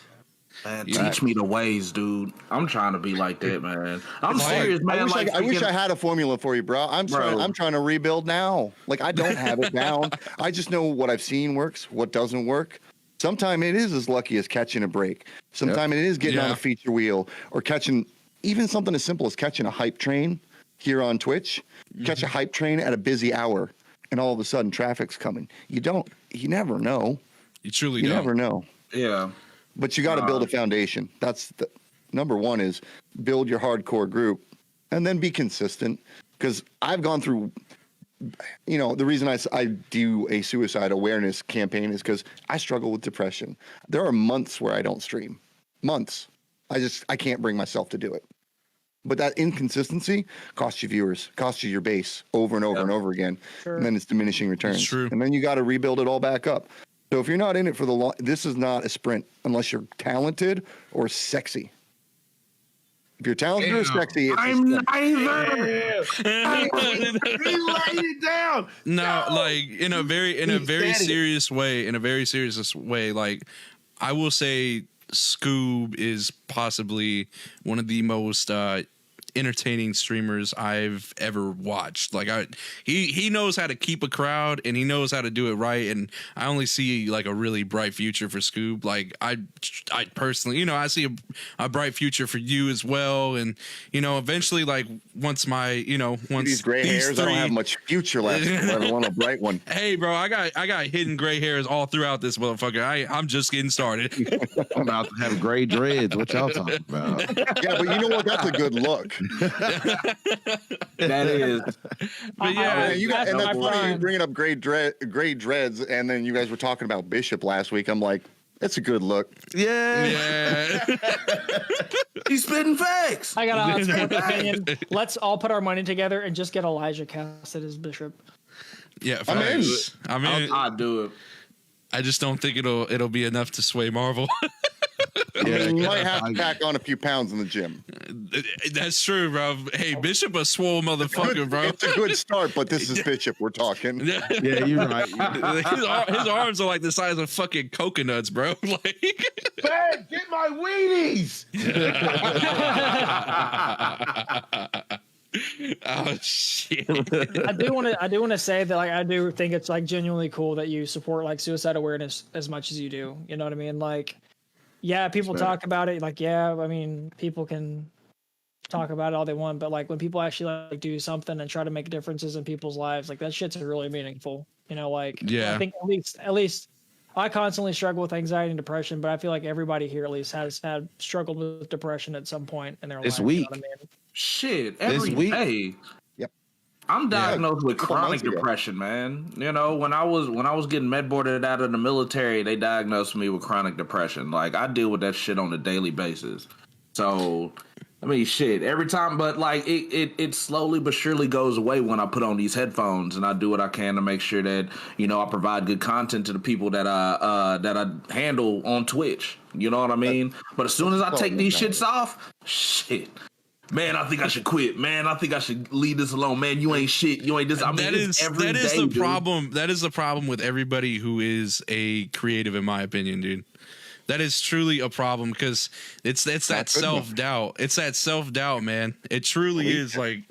[SPEAKER 3] Man, teach me the ways, dude. I'm trying to be like that, man. I'm serious, man.
[SPEAKER 1] I wish I had a formula for you, bro. I'm trying to rebuild now. Like, I don't have it down. I just know what I've seen works, what doesn't work. Sometimes it is as lucky as catching a break. Sometimes it is getting on a feature wheel or catching even something as simple as catching a hype train here on Twitch. Catch a hype train at a busy hour, and all of a sudden traffic's coming. You never know.
[SPEAKER 4] You truly don't.
[SPEAKER 1] Never know.
[SPEAKER 3] Yeah.
[SPEAKER 1] But you got to build a foundation. That's the number one is build your hardcore group and then be consistent. Because I've gone through, the reason I do a suicide awareness campaign is because I struggle with depression. There are months where I don't stream. Months. I can't bring myself to do it. But that inconsistency costs you viewers, costs you your base over and over and over again. Sure. And then it's diminishing returns.
[SPEAKER 4] It's true.
[SPEAKER 1] And then you got to rebuild it all back up. So if you're not in it for the long, this is not a sprint unless you're talented or sexy. If you're talented or sexy, it's
[SPEAKER 3] I'm
[SPEAKER 1] a sprint.
[SPEAKER 3] neither. He laid it down.
[SPEAKER 4] No, like in a very serious way, like I will say Scoob is possibly one of the most entertaining streamers I've ever watched. Like he knows how to keep a crowd and he knows how to do it right, and I only see like a really bright future for Scoob. Like I personally, you know, I see a bright future for you as well, and you know, eventually, like once
[SPEAKER 1] These gray hairs, I don't have much future left. I want a bright one.
[SPEAKER 4] Hey bro, I got hidden gray hairs all throughout this motherfucker. I'm just getting started.
[SPEAKER 5] I'm about to have gray dreads. What y'all talking about?
[SPEAKER 1] Yeah, but you know what? That's a good look.
[SPEAKER 3] That is.
[SPEAKER 4] But yeah,
[SPEAKER 1] You got, and that's funny you bringing up gray dreads, and then you guys were talking about Bishop last week. I'm like, that's a good look.
[SPEAKER 4] yeah.
[SPEAKER 3] He's spitting facts.
[SPEAKER 2] I got an outspoken opinion. Let's all put our money together and just get Elijah casted as Bishop.
[SPEAKER 4] Yeah,
[SPEAKER 1] I'm in.
[SPEAKER 4] I mean,
[SPEAKER 3] I'll do it.
[SPEAKER 4] I just don't think it'll be enough to sway Marvel.
[SPEAKER 1] You might have to pack on a few pounds in the gym.
[SPEAKER 4] That's true, bro. Hey, Bishop a swole motherfucker, bro.
[SPEAKER 1] It's a good start, but this is Bishop we're talking.
[SPEAKER 4] Yeah,
[SPEAKER 5] You're right.
[SPEAKER 4] his arms are like the size of fucking coconuts, bro. Like,
[SPEAKER 5] Man, get my Wheaties.
[SPEAKER 4] oh shit.
[SPEAKER 2] I do want to say that like I do think it's like genuinely cool that you support like suicide awareness as much as you do. You know what I mean? Like, yeah, people talk about it. Like, yeah, I mean, people can talk about it all they want, but like when people actually like do something and try to make differences in people's lives, like that shit's really meaningful. You know, like
[SPEAKER 4] Yeah.
[SPEAKER 2] I think at least I constantly struggle with anxiety and depression, but I feel like everybody here at least has had struggled with depression at some point in their
[SPEAKER 5] This
[SPEAKER 2] life.
[SPEAKER 5] week.
[SPEAKER 2] You know what I mean?
[SPEAKER 3] Shit,
[SPEAKER 5] This
[SPEAKER 3] every
[SPEAKER 5] week?
[SPEAKER 3] day.
[SPEAKER 1] Yep.
[SPEAKER 3] I'm diagnosed with
[SPEAKER 1] Couple
[SPEAKER 3] chronic
[SPEAKER 1] months ago.
[SPEAKER 3] depression, man. You know, when I was getting med boarded out of the military, they diagnosed me with chronic depression. Like I deal with that shit on a daily basis. So, I mean, shit. Every time, but like it slowly but surely goes away when I put on these headphones and I do what I can to make sure that I provide good content to the people that I handle on Twitch. You know what I mean? But as soon as I take these shits off, shit. Man, I think I should quit. Man, I think I should leave this alone. Man, you ain't shit. You ain't this. I mean,
[SPEAKER 4] That is the problem. That is the problem with everybody who is a creative, in my opinion, dude. That is truly a problem because it's that self-doubt. It's that self-doubt, man. It truly is like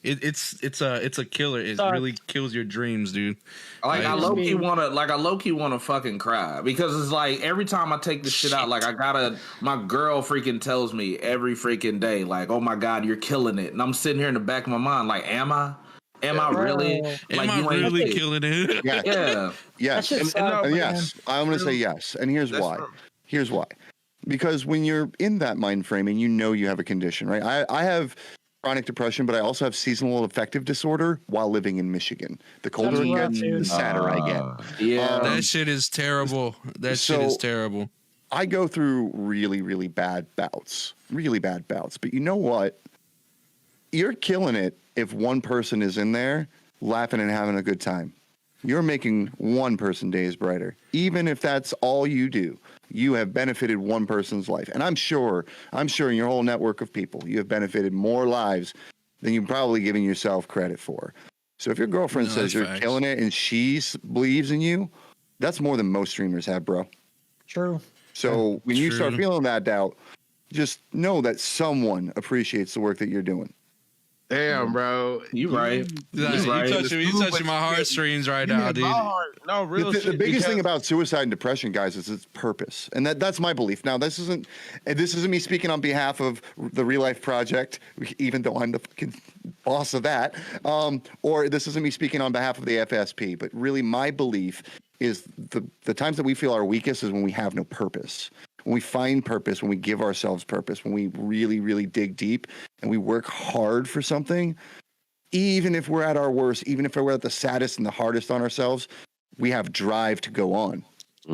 [SPEAKER 4] it's a killer. It really kills your dreams, dude.
[SPEAKER 3] Like I low key wanna fucking cry because it's like every time I take this shit out, like my girl freaking tells me every freaking day, like, oh my God, you're killing it. And I'm sitting here in the back of my mind, like, am I? Am I really?
[SPEAKER 4] Am I really killing it?
[SPEAKER 1] Yeah.
[SPEAKER 3] Yeah.
[SPEAKER 1] Yes.
[SPEAKER 2] That shit sucks,
[SPEAKER 1] And
[SPEAKER 2] man.
[SPEAKER 1] yes. I'm going to say yes. And here's why. Here's why. Because when you're in that mind frame and you have a condition, right? I have chronic depression, but I also have seasonal affective disorder while living in Michigan. The colder it gets, the sadder I get.
[SPEAKER 3] Yeah.
[SPEAKER 4] That shit is terrible. That shit is terrible.
[SPEAKER 1] I go through really, really bad bouts. Really bad bouts. But you know what? You're killing it if one person is in there laughing and having a good time. You're making one person's days brighter. Even if that's all you do, you have benefited one person's life. And I'm sure in your whole network of people, you have benefited more lives than you're probably giving yourself credit for. So if your girlfriend says you're killing it and she believes in you, that's more than most streamers have, bro.
[SPEAKER 2] True.
[SPEAKER 1] So when you start feeling that doubt, just know that someone appreciates the work that you're doing.
[SPEAKER 5] Damn, bro.
[SPEAKER 3] You right.
[SPEAKER 4] You touching my heartstrings right now, dude.
[SPEAKER 5] No, real
[SPEAKER 1] The
[SPEAKER 5] shit.
[SPEAKER 1] biggest thing about suicide and depression, guys, is its purpose, and that's my belief. Now, this isn't me speaking on behalf of the Real Life Project, even though I'm the fucking boss of that, or this isn't me speaking on behalf of the FSP. But really, my belief is the times that we feel our weakest is when we have no purpose. When we find purpose, when we give ourselves purpose, when we really, really dig deep and we work hard for something, even if we're at our worst, even if we're at the saddest and the hardest on ourselves, we have drive to go on.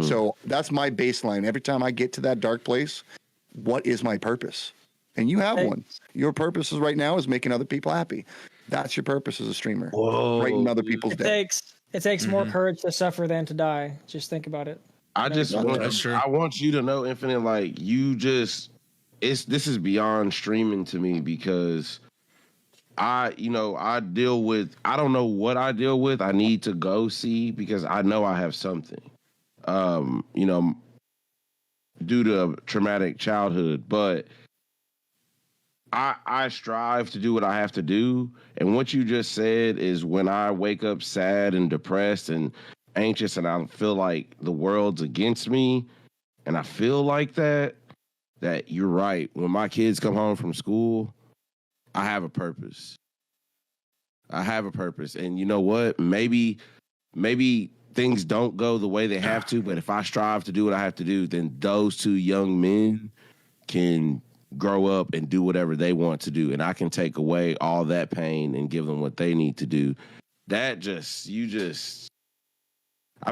[SPEAKER 1] So that's my baseline. Every time I get to that dark place, what is my purpose? And you have one. Your purpose is right now is making other people happy. That's your purpose as a streamer. Brighten other people's day.
[SPEAKER 2] It takes more courage to suffer than to die. Just think about it.
[SPEAKER 5] I just want
[SPEAKER 4] That's true.
[SPEAKER 5] I want you to know, Infinite, like this is beyond streaming to me because I deal with, I don't know what I deal with. I need to go see because I know I have something. Due to a traumatic childhood, but I strive to do what I have to do. And what you just said is when I wake up sad and depressed and anxious and I feel like the world's against me and I feel like that you're right. When my kids come home from school, I have a purpose. And you know what? Maybe things don't go the way they have to, but if I strive to do what I have to do, then those two young men can grow up and do whatever they want to do. And I can take away all that pain and give them what they need to do. I've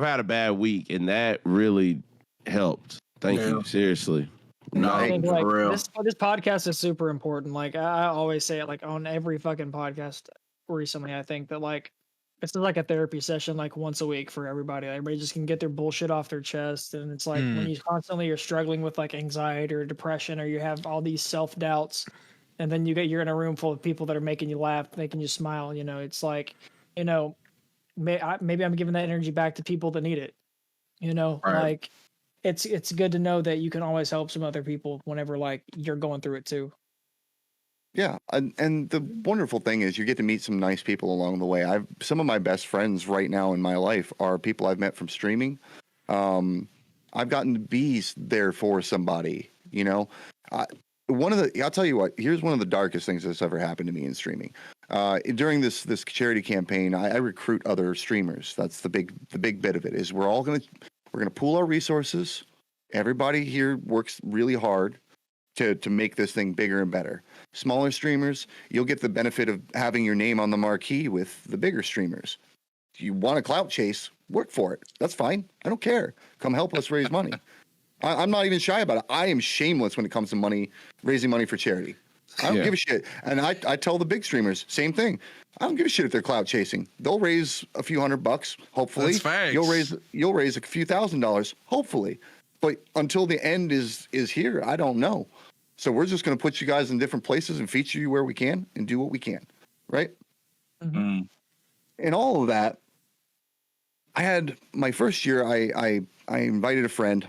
[SPEAKER 5] had a bad week and that really helped. Thank you. Seriously.
[SPEAKER 3] No,
[SPEAKER 2] I think,
[SPEAKER 3] for real.
[SPEAKER 2] this podcast is super important. Like I always say it, like on every fucking podcast recently. I think that like it's like a therapy session, like once a week for everybody. Everybody just can get their bullshit off their chest, and it's like when you constantly are struggling with like anxiety or depression, or you have all these self doubts, and then you're in a room full of people that are making you laugh, making you smile. You know, it's like, you know, maybe I'm giving that energy back to people that need it. You know,
[SPEAKER 3] Right.
[SPEAKER 2] like it's good to know that you can always help some other people whenever like you're going through it too.
[SPEAKER 1] Yeah, and the wonderful thing is you get to meet some nice people along the way. Some of my best friends right now in my life are people I've met from streaming. I've gotten to be there for somebody, you know. I'll tell you what. Here's one of the darkest things that's ever happened to me in streaming. During this charity campaign, I recruit other streamers. That's the big bit of it. Is we're gonna pool our resources. Everybody here works really hard to make this thing bigger and better. Smaller streamers, you'll get the benefit of having your name on the marquee with the bigger streamers. If you want a clout chase, work for it. That's fine. I don't care. Come help us raise money. I'm not even shy about it. I am shameless when it comes to raising money for charity. I don't give a shit. And I tell the big streamers, same thing. I don't give a shit if they're clout chasing. They'll raise a few $100, hopefully.
[SPEAKER 4] That's facts.
[SPEAKER 1] You'll raise a few $1,000s, hopefully. But until the end is here, I don't know. So we're just going to put you guys in different places and feature you where we can and do what we can, right?
[SPEAKER 3] Mm.
[SPEAKER 1] And all of that, I had my first year. I invited a friend,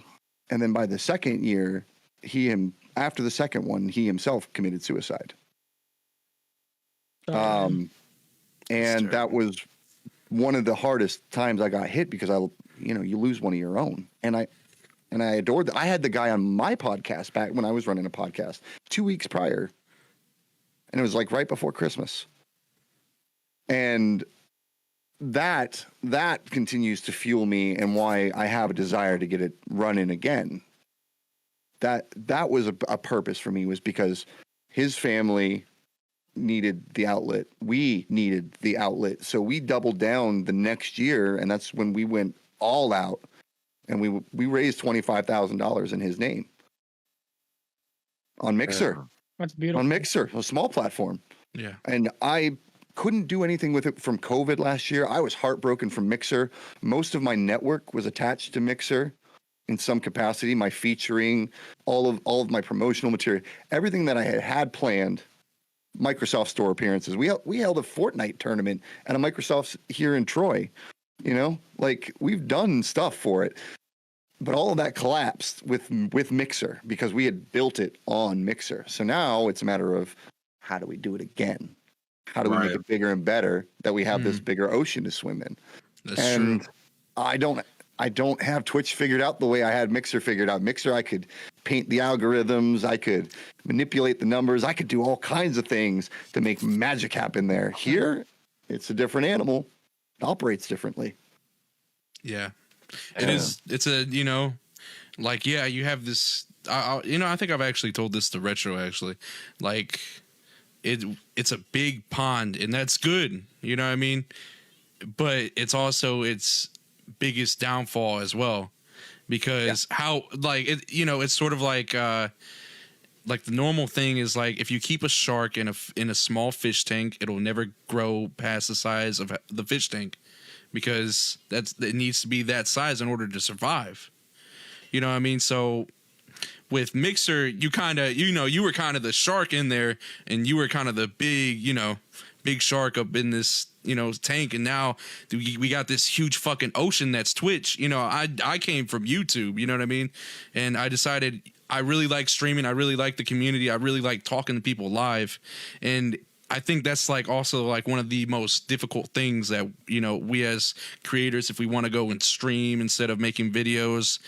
[SPEAKER 1] and then by the second year, after the second one, he himself committed suicide. And that was one of the hardest times I got hit because you lose one of your own, and I adored that. I had the guy on my podcast back when I was running a podcast 2 weeks prior. And it was like right before Christmas. And that continues to fuel me and why I have a desire to get it running again. That was a purpose for me, was because his family needed the outlet. We needed the outlet. So we doubled down the next year, and that's when we went all out. And we raised $25,000 in his name on Mixer.
[SPEAKER 2] That's beautiful.
[SPEAKER 1] On Mixer, a small platform.
[SPEAKER 4] Yeah.
[SPEAKER 1] And I couldn't do anything with it from COVID last year. I was heartbroken from Mixer. Most of my network was attached to Mixer in some capacity. My featuring, all of my promotional material, everything that I had planned. Microsoft Store appearances. We held a Fortnite tournament at a Microsoft here in Troy. You know, like we've done stuff for it, but all of that collapsed with Mixer because we had built it on Mixer. So now it's a matter of how do we do it again? How do we make it bigger and better that we have this bigger ocean to swim in?
[SPEAKER 4] That's true.
[SPEAKER 1] I don't have Twitch figured out the way I had Mixer figured out. Mixer, I could paint the algorithms, I could manipulate the numbers, I could do all kinds of things to make magic happen there. Here, it's a different animal. Operates differently.
[SPEAKER 4] Yeah. It is. It's a, you have this, I think I've actually told this to Retro actually, like it's a big pond and that's good. You know what I mean? But it's also its biggest downfall as well, because it's sort of like the normal thing is like, if you keep a shark in a small fish tank, it'll never grow past the size of the fish tank, because it needs to be that size in order to survive. You know what I mean? So with Mixer, you kind of, you were kind of the shark in there, and you were kind of the big shark up in this, tank. And now we got this huge fucking ocean that's Twitch. I came from YouTube, you know what I mean? And I decided I really like streaming. I really like the community. I really like talking to people live. And I think that's like also like one of the most difficult things that, we as creators, if we want to go and stream instead of making videos,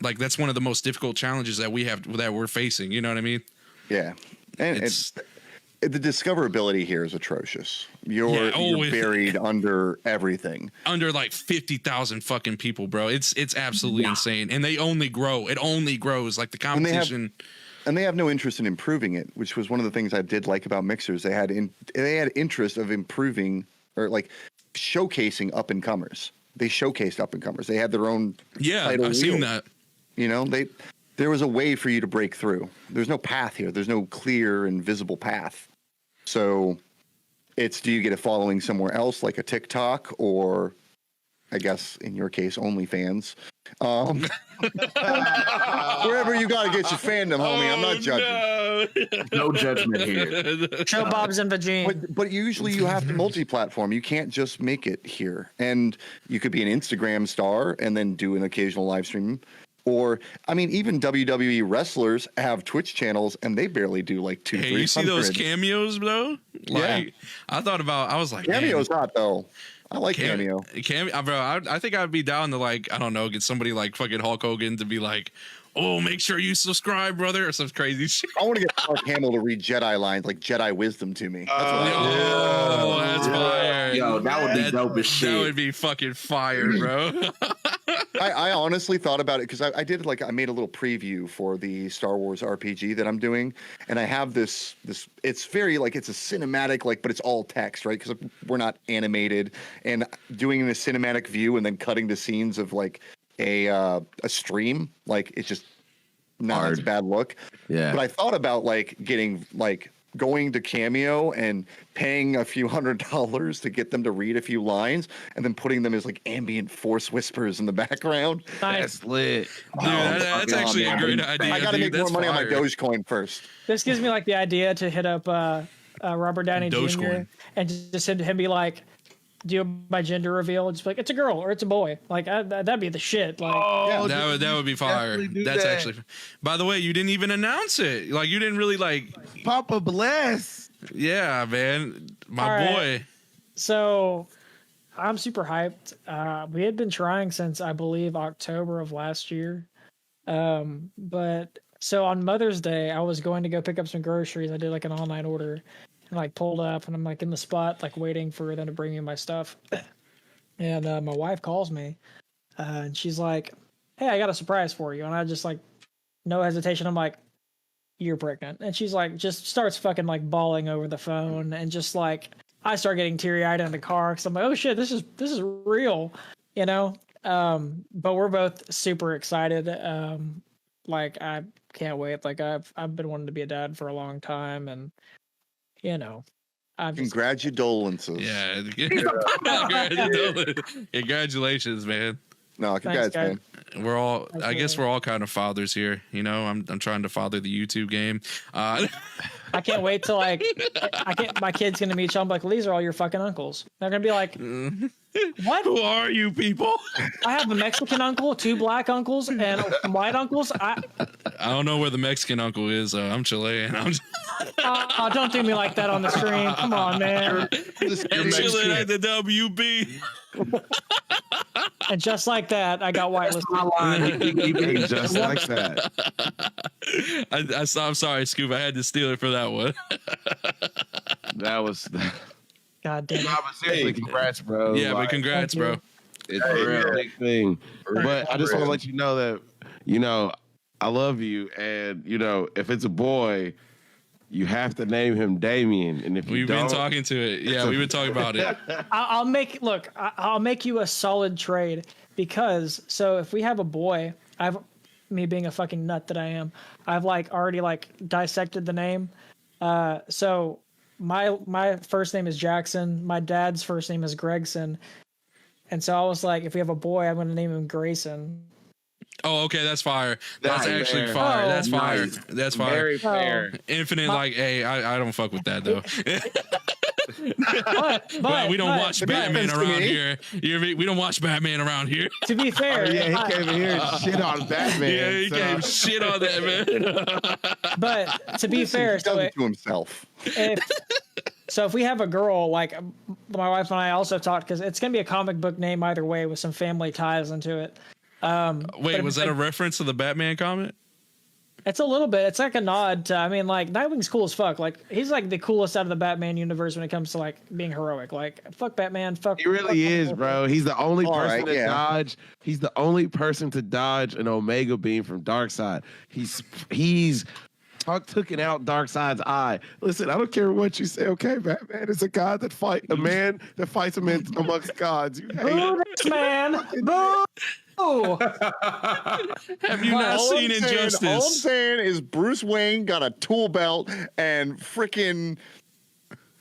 [SPEAKER 4] like that's one of the most difficult challenges that we're facing. You know what I mean?
[SPEAKER 1] Yeah. And the discoverability here is atrocious. You're buried under everything.
[SPEAKER 4] Under like 50,000 fucking people, bro. It's absolutely insane. And they only grow. It only grows. Like the competition.
[SPEAKER 1] And they have no interest in improving it, which was one of the things I did like about Mixers. They had interest of improving or like showcasing up and comers. They showcased up and comers. They had their own title
[SPEAKER 4] I've seen that.
[SPEAKER 1] There was a way for you to break through. There's no path here. There's no clear and visible path. So it's, do you get a following somewhere else like a TikTok or I guess in your case, OnlyFans? Wherever you got to get your fandom, homie. I'm not judging.
[SPEAKER 3] No judgment here.
[SPEAKER 2] Show Bob's and Vagine.
[SPEAKER 1] But usually you have to multi-platform. You can't just make it here. And you could be an Instagram star and then do an occasional live stream. Or, I mean, even WWE wrestlers have Twitch channels, and they barely do like 200.
[SPEAKER 4] Hey, you see those cameos, bro? Like, I was like,
[SPEAKER 1] Cameo's hot, though. I like Cameo.
[SPEAKER 4] Bro, I think I'd be down to, like, I don't know, get somebody like fucking Hulk Hogan to be like, oh, make sure you subscribe, brother, or some crazy shit.
[SPEAKER 1] I want to get Mark Hamill to read Jedi lines, like Jedi wisdom to me. That's what
[SPEAKER 4] that's fire.
[SPEAKER 3] Yo, that would be dope as shit.
[SPEAKER 4] That would be fucking fire, bro.
[SPEAKER 1] I honestly thought about it because I made a little preview for the Star Wars RPG that I'm doing, and I have this it's very like it's a cinematic but it's all text, right? Because we're not animated, and doing in a cinematic view and then cutting the scenes of like a stream, like it's just not a bad look.
[SPEAKER 5] Yeah.
[SPEAKER 1] But I thought about like getting like going to Cameo and paying a few $100s to get them to read a few lines and then putting them as like ambient force whispers in the background.
[SPEAKER 5] That's lit.
[SPEAKER 4] Dude, that's actually a great idea.
[SPEAKER 1] I got to make more money on my Dogecoin first.
[SPEAKER 2] This gives me like the idea to hit up Robert Downey Jr. and just hit him be like, do my gender reveal, just like it's a girl or it's a boy. Like that'd be the shit. Like
[SPEAKER 4] that would be fire. That's actually. By the way, you didn't even announce it. Like you didn't really like.
[SPEAKER 5] Papa bless.
[SPEAKER 4] Yeah, man, my boy.
[SPEAKER 2] So, I'm super hyped. We had been trying since I believe October of last year. But so on Mother's Day, I was going to go pick up some groceries. I did like an online order. And like pulled up and I'm like in the spot like waiting for them to bring me my stuff, and my wife calls me and she's like, hey, I got a surprise for you. And I just like no hesitation, I'm like, you're pregnant. And she's like just starts fucking like bawling over the phone, and just like I start getting teary-eyed in the car because I'm like, oh shit, this is real, but we're both super excited. Like I can't wait. Like I've been wanting to be a dad for a long time, and
[SPEAKER 1] Congratulations.
[SPEAKER 4] Yeah. Congratulations, man.
[SPEAKER 1] No, congrats, man.
[SPEAKER 4] I guess we're all kind of fathers here. I'm trying to father the YouTube game.
[SPEAKER 2] I can't wait till my kid's going to meet you. I'm like, well, these are all your fucking uncles. They're going to be like, what?
[SPEAKER 4] Who are you people?
[SPEAKER 2] I have a Mexican uncle, 2 black uncles, and white uncles. I
[SPEAKER 4] don't know where the Mexican uncle is. I'm Chilean.
[SPEAKER 2] Don't do me like that on the stream. Come on, man.
[SPEAKER 4] I'm chilling at the WB.
[SPEAKER 2] And just like that, I got whitelisted.
[SPEAKER 5] Just like that.
[SPEAKER 4] I'm sorry, Scoop. I had to steal it for that one.
[SPEAKER 5] That was.
[SPEAKER 2] God damn it.
[SPEAKER 5] Seriously, congrats, bro.
[SPEAKER 4] Yeah, but congrats, bro.
[SPEAKER 5] It's a real big thing. But I just want to let you know that, I love you. And, if it's a boy, you have to name him Damien. And if
[SPEAKER 4] we've been talking to it. Yeah, we've been talking about it.
[SPEAKER 2] I'll make you a solid trade, because so if we have a boy, me being a fucking nut that I am, I've already dissected the name. So my first name is Jackson. My dad's first name is Gregson. And so I was like, if we have a boy, I'm going to name him Grayson.
[SPEAKER 4] Oh, okay, that's fire. That's
[SPEAKER 5] Nice.
[SPEAKER 4] actually
[SPEAKER 5] Fair.
[SPEAKER 4] fire. That's fire.
[SPEAKER 3] Nice.
[SPEAKER 4] That's fire.
[SPEAKER 5] Very fair.
[SPEAKER 4] Infinite, like, hey, I don't fuck with that though.
[SPEAKER 2] But
[SPEAKER 4] we don't watch Batman around here. We don't watch Batman around here.
[SPEAKER 2] To be fair,
[SPEAKER 5] Yeah, he came in here and shit on Batman.
[SPEAKER 4] Yeah, he
[SPEAKER 5] so-
[SPEAKER 4] gave shit on that, man.
[SPEAKER 2] but to be fair,
[SPEAKER 1] He does it to himself.
[SPEAKER 2] So if we have a girl, like my wife and I also talked, because it's gonna be a comic book name either way with some family ties into it.
[SPEAKER 4] Wait, was that a reference to the Batman comment?
[SPEAKER 2] It's a little bit. It's like a nod to. I mean, like Nightwing's cool as fuck. Like he's like the coolest out of the Batman universe when it comes to like being heroic. Like fuck Batman. Fuck.
[SPEAKER 5] He really is, bro. He's the only person to
[SPEAKER 1] yeah.
[SPEAKER 5] dodge. He's the only person to dodge an Omega beam from Darkseid. He's taken out Darkseid's eye. Listen, I don't care what you say. Okay, Batman is a man that fights amongst gods. You hate
[SPEAKER 2] Boo this man. Boo.
[SPEAKER 4] Have you not seen
[SPEAKER 1] All I'm
[SPEAKER 4] Injustice?
[SPEAKER 1] saying is Bruce Wayne got a tool belt and freaking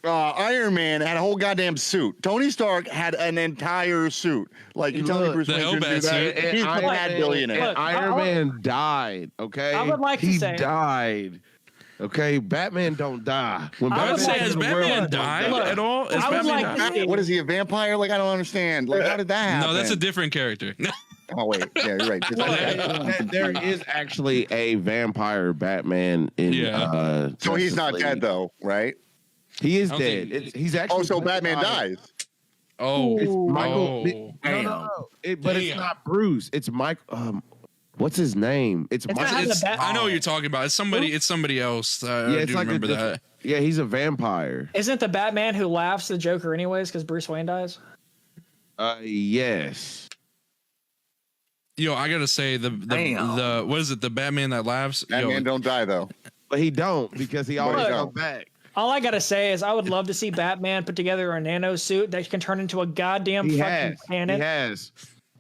[SPEAKER 1] Iron Man had a whole goddamn suit. Tony Stark had an entire suit. Like, you tell me Bruce
[SPEAKER 4] the
[SPEAKER 1] Wayne couldn't do
[SPEAKER 4] Hellbat
[SPEAKER 1] that?
[SPEAKER 4] suit.
[SPEAKER 1] He's a
[SPEAKER 5] Iron
[SPEAKER 1] mad
[SPEAKER 5] Man-
[SPEAKER 1] billionaire.
[SPEAKER 2] Look,
[SPEAKER 5] Iron Man died. Okay,
[SPEAKER 2] I would like to
[SPEAKER 5] he
[SPEAKER 2] say-
[SPEAKER 5] died. Okay, Batman don't die. When
[SPEAKER 2] I would
[SPEAKER 5] Batman
[SPEAKER 2] like
[SPEAKER 4] Has
[SPEAKER 2] to-
[SPEAKER 4] Batman died
[SPEAKER 2] Look,
[SPEAKER 4] at all? Has
[SPEAKER 2] I would
[SPEAKER 4] Batman
[SPEAKER 2] like
[SPEAKER 4] died?
[SPEAKER 2] to see-
[SPEAKER 1] What is he, a vampire? Like, I don't understand. Like, how did that happen?
[SPEAKER 4] No, that's a different character.
[SPEAKER 1] Oh, wait. Yeah, you're right.
[SPEAKER 5] there is actually a vampire Batman in.
[SPEAKER 4] Yeah.
[SPEAKER 1] So he's
[SPEAKER 5] Justice
[SPEAKER 1] not
[SPEAKER 5] League.
[SPEAKER 1] dead, though, right?
[SPEAKER 5] He is
[SPEAKER 4] I don't
[SPEAKER 5] dead.
[SPEAKER 4] think-
[SPEAKER 5] He's actually.
[SPEAKER 1] Oh, so
[SPEAKER 5] played
[SPEAKER 1] Batman
[SPEAKER 5] by-
[SPEAKER 1] dies.
[SPEAKER 4] Oh,
[SPEAKER 5] It's Michael.
[SPEAKER 4] oh.
[SPEAKER 5] No. But it's
[SPEAKER 4] Damn.
[SPEAKER 5] not Bruce. It's Mike. What's his name? It's
[SPEAKER 2] It's
[SPEAKER 5] Mike.
[SPEAKER 2] not
[SPEAKER 4] It's-
[SPEAKER 2] the Bat-
[SPEAKER 4] I know what you're talking about. It's somebody else. I do remember that.
[SPEAKER 5] Yeah, he's a vampire.
[SPEAKER 2] Isn't the Batman who laughs the Joker anyways because Bruce Wayne dies?
[SPEAKER 5] Yes.
[SPEAKER 4] Yo, I gotta say the what is it? The Batman that laughs.
[SPEAKER 1] Batman
[SPEAKER 4] Yo,
[SPEAKER 1] don't die, though.
[SPEAKER 5] But he don't because he always
[SPEAKER 1] he
[SPEAKER 5] comes
[SPEAKER 1] don't.
[SPEAKER 5] back.
[SPEAKER 2] All I gotta say is I would love to see Batman put together a nano suit that can turn into a goddamn
[SPEAKER 5] He
[SPEAKER 2] fucking
[SPEAKER 5] has.
[SPEAKER 2] cannon.
[SPEAKER 5] He has.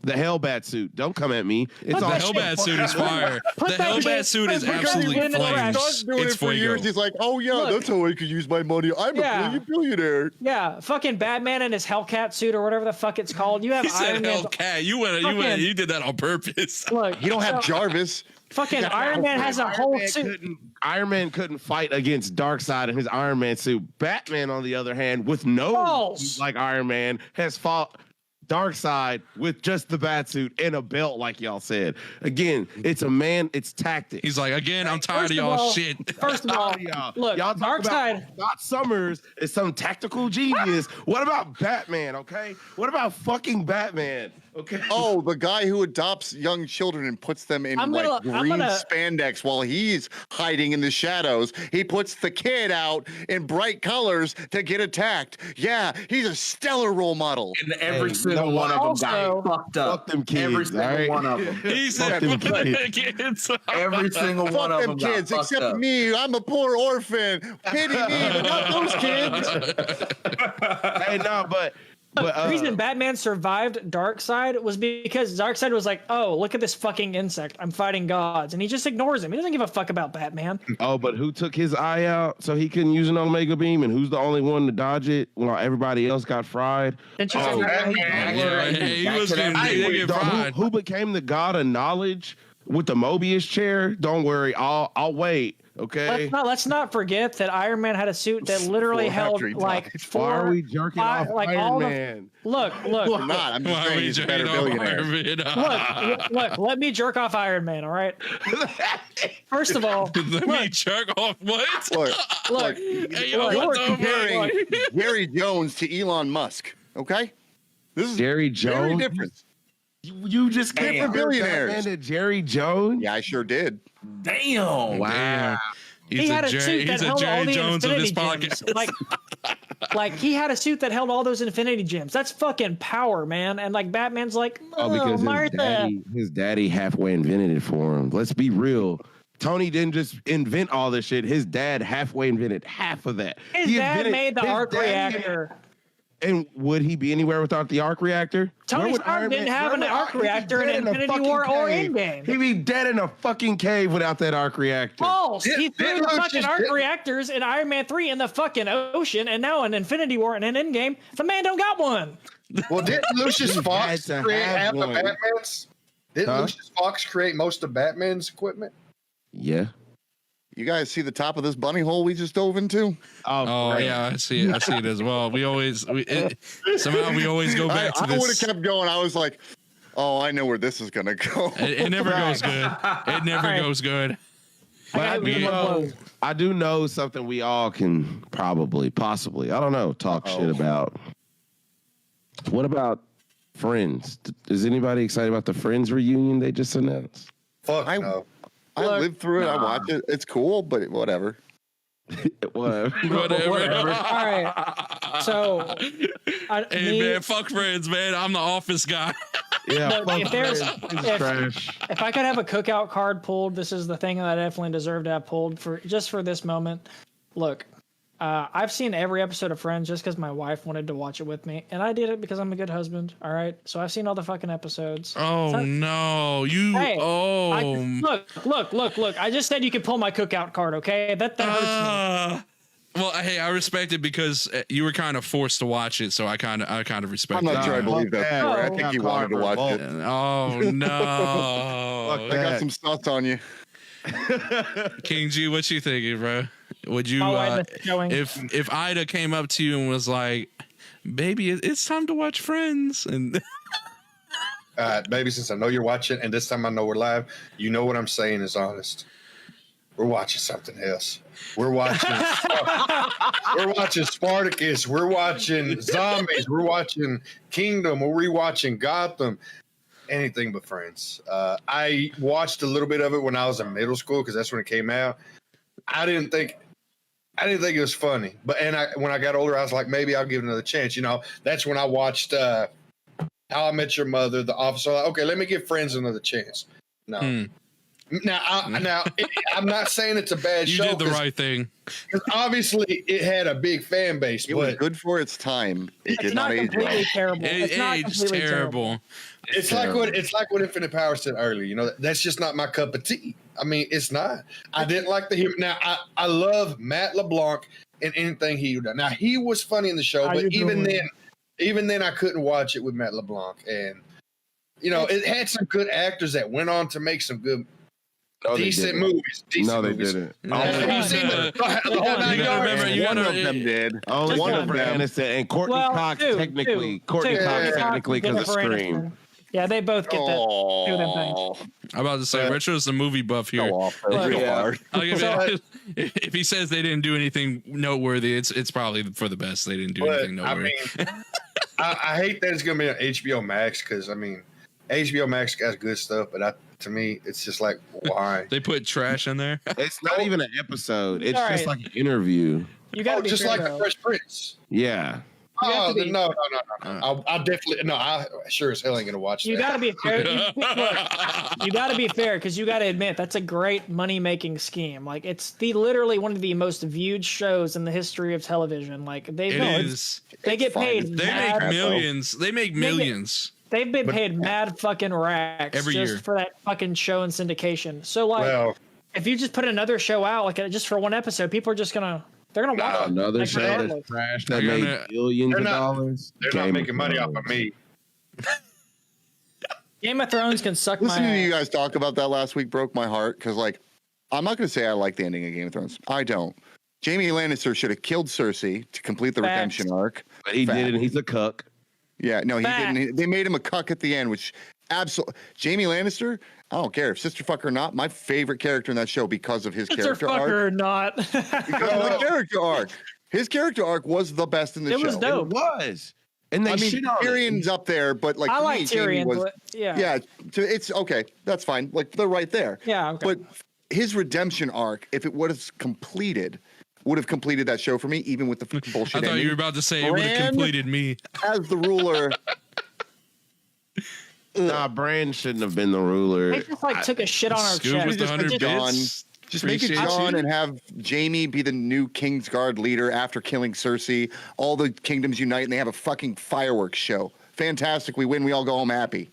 [SPEAKER 5] The Hellbat suit. Don't come at me. It's
[SPEAKER 2] Put
[SPEAKER 5] all
[SPEAKER 2] that
[SPEAKER 4] the
[SPEAKER 2] shit-
[SPEAKER 4] Hellbat suit is fire.
[SPEAKER 2] Put
[SPEAKER 4] The
[SPEAKER 2] that shit-
[SPEAKER 4] Hellbat suit is
[SPEAKER 2] because
[SPEAKER 4] absolutely
[SPEAKER 2] he's in the
[SPEAKER 4] flames.
[SPEAKER 1] Stark's doing
[SPEAKER 4] It's
[SPEAKER 1] it for years.
[SPEAKER 4] fuego.
[SPEAKER 1] He's like, oh, yeah,
[SPEAKER 2] Look.
[SPEAKER 1] that's how I could use my money. I'm
[SPEAKER 2] Yeah.
[SPEAKER 1] a billionaire.
[SPEAKER 2] Yeah, fucking Batman and his Hellcat suit or whatever the fuck it's called. You have
[SPEAKER 4] He said
[SPEAKER 2] Iron Man.
[SPEAKER 4] Hellcat.
[SPEAKER 2] Fucking-
[SPEAKER 4] You did that on purpose.
[SPEAKER 2] Look,
[SPEAKER 1] You don't have
[SPEAKER 2] so-
[SPEAKER 1] Jarvis.
[SPEAKER 2] Fucking Iron Man has a whole suit.
[SPEAKER 5] Iron Man couldn't fight against Darkseid in his Iron Man suit. Batman, on the other hand, with no
[SPEAKER 2] False.
[SPEAKER 5] like Iron Man, has fought Darkseid with just the bat suit and a belt, like y'all said. Again, it's tactics.
[SPEAKER 4] He's like, again, I'm tired
[SPEAKER 2] First
[SPEAKER 4] of
[SPEAKER 2] of
[SPEAKER 4] y'all
[SPEAKER 2] all-
[SPEAKER 4] shit.
[SPEAKER 2] First of all, look,
[SPEAKER 5] y'all talk
[SPEAKER 2] Darkseid.
[SPEAKER 5] about Scott Summers is some tactical genius. What about Batman? Okay, what about fucking Batman? Okay.
[SPEAKER 1] Oh, the guy who adopts young children and puts them in
[SPEAKER 2] I'm
[SPEAKER 1] like
[SPEAKER 2] gonna-
[SPEAKER 1] green spandex while he's hiding in the shadows. He puts the kid out in bright colors to get attacked. Yeah, he's a stellar role model.
[SPEAKER 3] And every
[SPEAKER 5] Hey,
[SPEAKER 3] single
[SPEAKER 5] no,
[SPEAKER 3] one of them
[SPEAKER 2] also-
[SPEAKER 3] got fucked up.
[SPEAKER 5] Fuck them kids,
[SPEAKER 3] every single
[SPEAKER 5] all right?
[SPEAKER 3] one of them.
[SPEAKER 4] He said,
[SPEAKER 5] Fuck them
[SPEAKER 4] kids.
[SPEAKER 3] Every single one
[SPEAKER 1] Fuck
[SPEAKER 3] of
[SPEAKER 1] them
[SPEAKER 3] them
[SPEAKER 1] kids,
[SPEAKER 3] got fucked
[SPEAKER 1] except
[SPEAKER 3] up.
[SPEAKER 1] me. I'm a poor orphan. Pity me, but not those kids.
[SPEAKER 5] Hey, no, but
[SPEAKER 2] The reason Batman survived Darkseid was because Darkseid was like, "Oh, look at this fucking insect! I'm fighting gods," and he just ignores him. He doesn't give a fuck about Batman.
[SPEAKER 5] oh, but who took his eye out so he couldn't use an Omega beam, and who's the only one to dodge it while everybody else got fried?
[SPEAKER 2] Didn't you
[SPEAKER 3] Oh,
[SPEAKER 2] say
[SPEAKER 3] Batman.
[SPEAKER 4] Yeah, he was
[SPEAKER 3] Back to
[SPEAKER 4] getting
[SPEAKER 3] that.
[SPEAKER 4] they get fried.
[SPEAKER 5] Who became the god of knowledge with the Mobius chair? Don't worry, I'll wait. Okay.
[SPEAKER 2] Let's not forget that Iron Man had a suit that literally
[SPEAKER 1] Before
[SPEAKER 2] held
[SPEAKER 1] after he
[SPEAKER 2] like
[SPEAKER 1] died.
[SPEAKER 2] four.
[SPEAKER 5] Why are we jerking
[SPEAKER 2] five-
[SPEAKER 5] off
[SPEAKER 2] like
[SPEAKER 5] Iron
[SPEAKER 2] all the-
[SPEAKER 5] Man?
[SPEAKER 2] Look,
[SPEAKER 1] I'm not. I'm just
[SPEAKER 4] Why are
[SPEAKER 1] saying
[SPEAKER 4] we
[SPEAKER 1] he's a better
[SPEAKER 4] jerking off
[SPEAKER 1] billionaire.
[SPEAKER 4] Iron Man?
[SPEAKER 2] look. Let me jerk off Iron Man. All right. First of all,
[SPEAKER 4] Let me jerk off what?
[SPEAKER 2] look.
[SPEAKER 4] Hey, yo,
[SPEAKER 1] You're
[SPEAKER 4] what the
[SPEAKER 1] comparing
[SPEAKER 4] fuck?
[SPEAKER 1] Jerry Jones to Elon Musk. Okay, this is
[SPEAKER 5] Jerry
[SPEAKER 1] very
[SPEAKER 5] Jones.
[SPEAKER 1] different.
[SPEAKER 5] You just
[SPEAKER 1] Damn.
[SPEAKER 5] can't
[SPEAKER 1] Billionaires.
[SPEAKER 5] to Jerry Jones.
[SPEAKER 1] Yeah, I sure did.
[SPEAKER 3] Damn.
[SPEAKER 5] Wow.
[SPEAKER 2] He had a suit that held all
[SPEAKER 4] Jerry
[SPEAKER 2] the
[SPEAKER 4] Jones of
[SPEAKER 2] Infinity
[SPEAKER 4] this
[SPEAKER 2] Gems.
[SPEAKER 4] podcast.
[SPEAKER 2] Like he had a suit that held all those Infinity Gems. That's fucking power, man. And like Batman's like,
[SPEAKER 5] Oh, because
[SPEAKER 2] Martha.
[SPEAKER 5] his daddy halfway invented it for him. Let's be real. Tony didn't just invent all this shit. His dad halfway invented half of that.
[SPEAKER 2] His
[SPEAKER 5] He
[SPEAKER 2] dad
[SPEAKER 5] invented-
[SPEAKER 2] made the
[SPEAKER 5] his
[SPEAKER 2] arc
[SPEAKER 5] daddy-
[SPEAKER 2] reactor.
[SPEAKER 5] And would he be anywhere without the arc reactor?
[SPEAKER 2] Tony
[SPEAKER 5] Where would
[SPEAKER 2] Stark
[SPEAKER 5] Iron
[SPEAKER 2] didn't
[SPEAKER 5] Man-
[SPEAKER 2] have
[SPEAKER 5] where
[SPEAKER 2] an
[SPEAKER 5] would
[SPEAKER 2] arc
[SPEAKER 5] he'd be
[SPEAKER 2] reactor
[SPEAKER 5] dead
[SPEAKER 2] in
[SPEAKER 5] a
[SPEAKER 2] Infinity
[SPEAKER 5] fucking
[SPEAKER 2] War or
[SPEAKER 5] cave.
[SPEAKER 2] Endgame.
[SPEAKER 5] He'd be dead in a fucking cave without that arc reactor.
[SPEAKER 2] False. He threw
[SPEAKER 6] Didn't
[SPEAKER 2] the
[SPEAKER 6] Lucius
[SPEAKER 2] fucking arc reactors in Iron Man 3 in the fucking ocean, and now in Infinity War and in Endgame, the man don't got one.
[SPEAKER 6] Well, didn't Lucius
[SPEAKER 5] He had
[SPEAKER 6] Fox
[SPEAKER 5] to
[SPEAKER 6] create
[SPEAKER 5] have
[SPEAKER 6] half the
[SPEAKER 5] one.
[SPEAKER 6] Batmans? Didn't Lucius Fox create most of Batman's equipment?
[SPEAKER 5] Yeah.
[SPEAKER 1] You guys see the top of this bunny hole we just dove into?
[SPEAKER 4] Oh yeah, I see it. I see it as well. Somehow we always go back to
[SPEAKER 1] I would have
[SPEAKER 4] this.
[SPEAKER 1] kept going. I was like, oh, I know where this is gonna go.
[SPEAKER 4] It never goes good. It never goes good.
[SPEAKER 5] But I do know something we all can possibly, I don't know, talk shit about. What about Friends? Is anybody excited about the Friends reunion they just announced?
[SPEAKER 6] Fuck no.
[SPEAKER 1] I lived through it. I watched it. It's cool, but whatever.
[SPEAKER 4] Whatever.
[SPEAKER 2] All right. So,
[SPEAKER 4] man, fuck Friends, man. I'm the Office guy.
[SPEAKER 5] Yeah.
[SPEAKER 2] If I could have a cookout card pulled, this is the thing that I definitely deserve to have pulled for this moment. Look, I've seen every episode of Friends just because my wife wanted to watch it with me, and I did it because I'm a good husband. All right, so I've seen all the fucking episodes.
[SPEAKER 4] Oh no, you!
[SPEAKER 2] Hey,
[SPEAKER 4] look!
[SPEAKER 2] Look! I just said you could pull my cookout card. Okay, that hurts me.
[SPEAKER 4] Well, hey, I respect it because you were kind of forced to watch it, so I kind of respect it.
[SPEAKER 1] I'm not sure I believe that. I think you wanted to watch it.
[SPEAKER 4] Oh no!
[SPEAKER 1] I got some thoughts on you.
[SPEAKER 4] King G, what you thinking, bro? Would you if Ida came up to you and was like, "Baby, it's time to watch Friends," and
[SPEAKER 6] baby, since I know you're watching, and this time I know we're live, you know what I'm saying is honest. We're watching something else. We're watching Spartacus. We're watching Zombies. We're watching Kingdom. We're rewatching Gotham. Anything but Friends. I watched a little bit of it when I was in middle school because that's when it came out. I didn't think it was funny, but when I got older, I was like, maybe I'll give it another chance. You know, that's when I watched How I Met Your Mother, The Office. Like, okay, let me give Friends another chance. No. Now, I'm not saying it's a bad show.
[SPEAKER 4] You did the right thing.
[SPEAKER 6] Because obviously it had a big fan base.
[SPEAKER 1] It was good for its time. It did not age well.
[SPEAKER 2] Terrible.
[SPEAKER 4] It aged terrible.
[SPEAKER 6] It's like what Infinite Power said earlier. You know, that's just not my cup of tea. I mean, it's not. I didn't like the humor. Now, I love Matt LeBlanc and anything he done. Now, he was funny in the show, but even then, I couldn't watch it with Matt LeBlanc. And you know, it had some good actors that went on to make some good. Decent movies.
[SPEAKER 5] They didn't.
[SPEAKER 6] Have you seen the whole 9 yards?
[SPEAKER 1] One of them did.
[SPEAKER 5] Only one of them. And Courtney Cox technically because of Scream.
[SPEAKER 2] Yeah, they both get that. Two of them things.
[SPEAKER 4] I'm about to say, Retro's the movie buff here. If he says they didn't do anything noteworthy, it's probably for the best. They didn't do anything noteworthy.
[SPEAKER 6] I mean, I hate that it's going to be on HBO Max because, I mean, HBO Max got good stuff, but to me, it's just like, why?
[SPEAKER 4] They put trash in there.
[SPEAKER 5] It's not even an episode. It's just like an interview.
[SPEAKER 2] You got to be
[SPEAKER 6] just like the Fresh Prince.
[SPEAKER 5] Yeah.
[SPEAKER 6] Oh, no. I definitely I sure as hell ain't gonna watch that.
[SPEAKER 2] You got to be fair. You got to be fair because you got to admit that's a great money making scheme. Like it's literally one of the most viewed shows in the history of television. Like they get paid.
[SPEAKER 4] They make millions. They make millions.
[SPEAKER 2] They've been paid mad fucking racks
[SPEAKER 4] every year
[SPEAKER 2] for that fucking show and syndication. So like, if you just put another show out like just for one episode, people are just gonna watch it.
[SPEAKER 5] Another show that's trash that made billions of dollars.
[SPEAKER 6] They're not making money off of me.
[SPEAKER 2] Game of Thrones can suck my ass.
[SPEAKER 1] Listening to you guys talk about that last week broke my heart because like I'm not gonna say I like the ending of Game of Thrones. I don't. Jamie Lannister should have killed Cersei to complete the redemption arc.
[SPEAKER 5] But he did it, and he's a cuck.
[SPEAKER 1] Yeah, no, he didn't. They made him a cuck at the end, which absolutely. Jamie Lannister, I don't care if sister fucker or not, my favorite character in that show because of his character arc.
[SPEAKER 2] Sister fucker or not.
[SPEAKER 1] Because of the character arc. His character arc was the best in the show.
[SPEAKER 2] It was dope.
[SPEAKER 5] It was. And they
[SPEAKER 1] Tyrion's up there, but like
[SPEAKER 2] I like Tyrion.
[SPEAKER 1] was, yeah, it's okay. That's fine. Like they're right there.
[SPEAKER 2] Yeah, okay.
[SPEAKER 1] But his redemption arc, if it would have completed that show for me, even with the bullshit.
[SPEAKER 4] I thought you were about to say it would have completed me
[SPEAKER 1] as the ruler.
[SPEAKER 5] Nah, Bran shouldn't have been the ruler.
[SPEAKER 2] They just took a shit on our chest.
[SPEAKER 4] With the 100 bits.
[SPEAKER 1] Just make it Jon and have Jamie be the new Kingsguard leader after killing Cersei. All the kingdoms unite and they have a fucking fireworks show. Fantastic. We win. We all go home happy.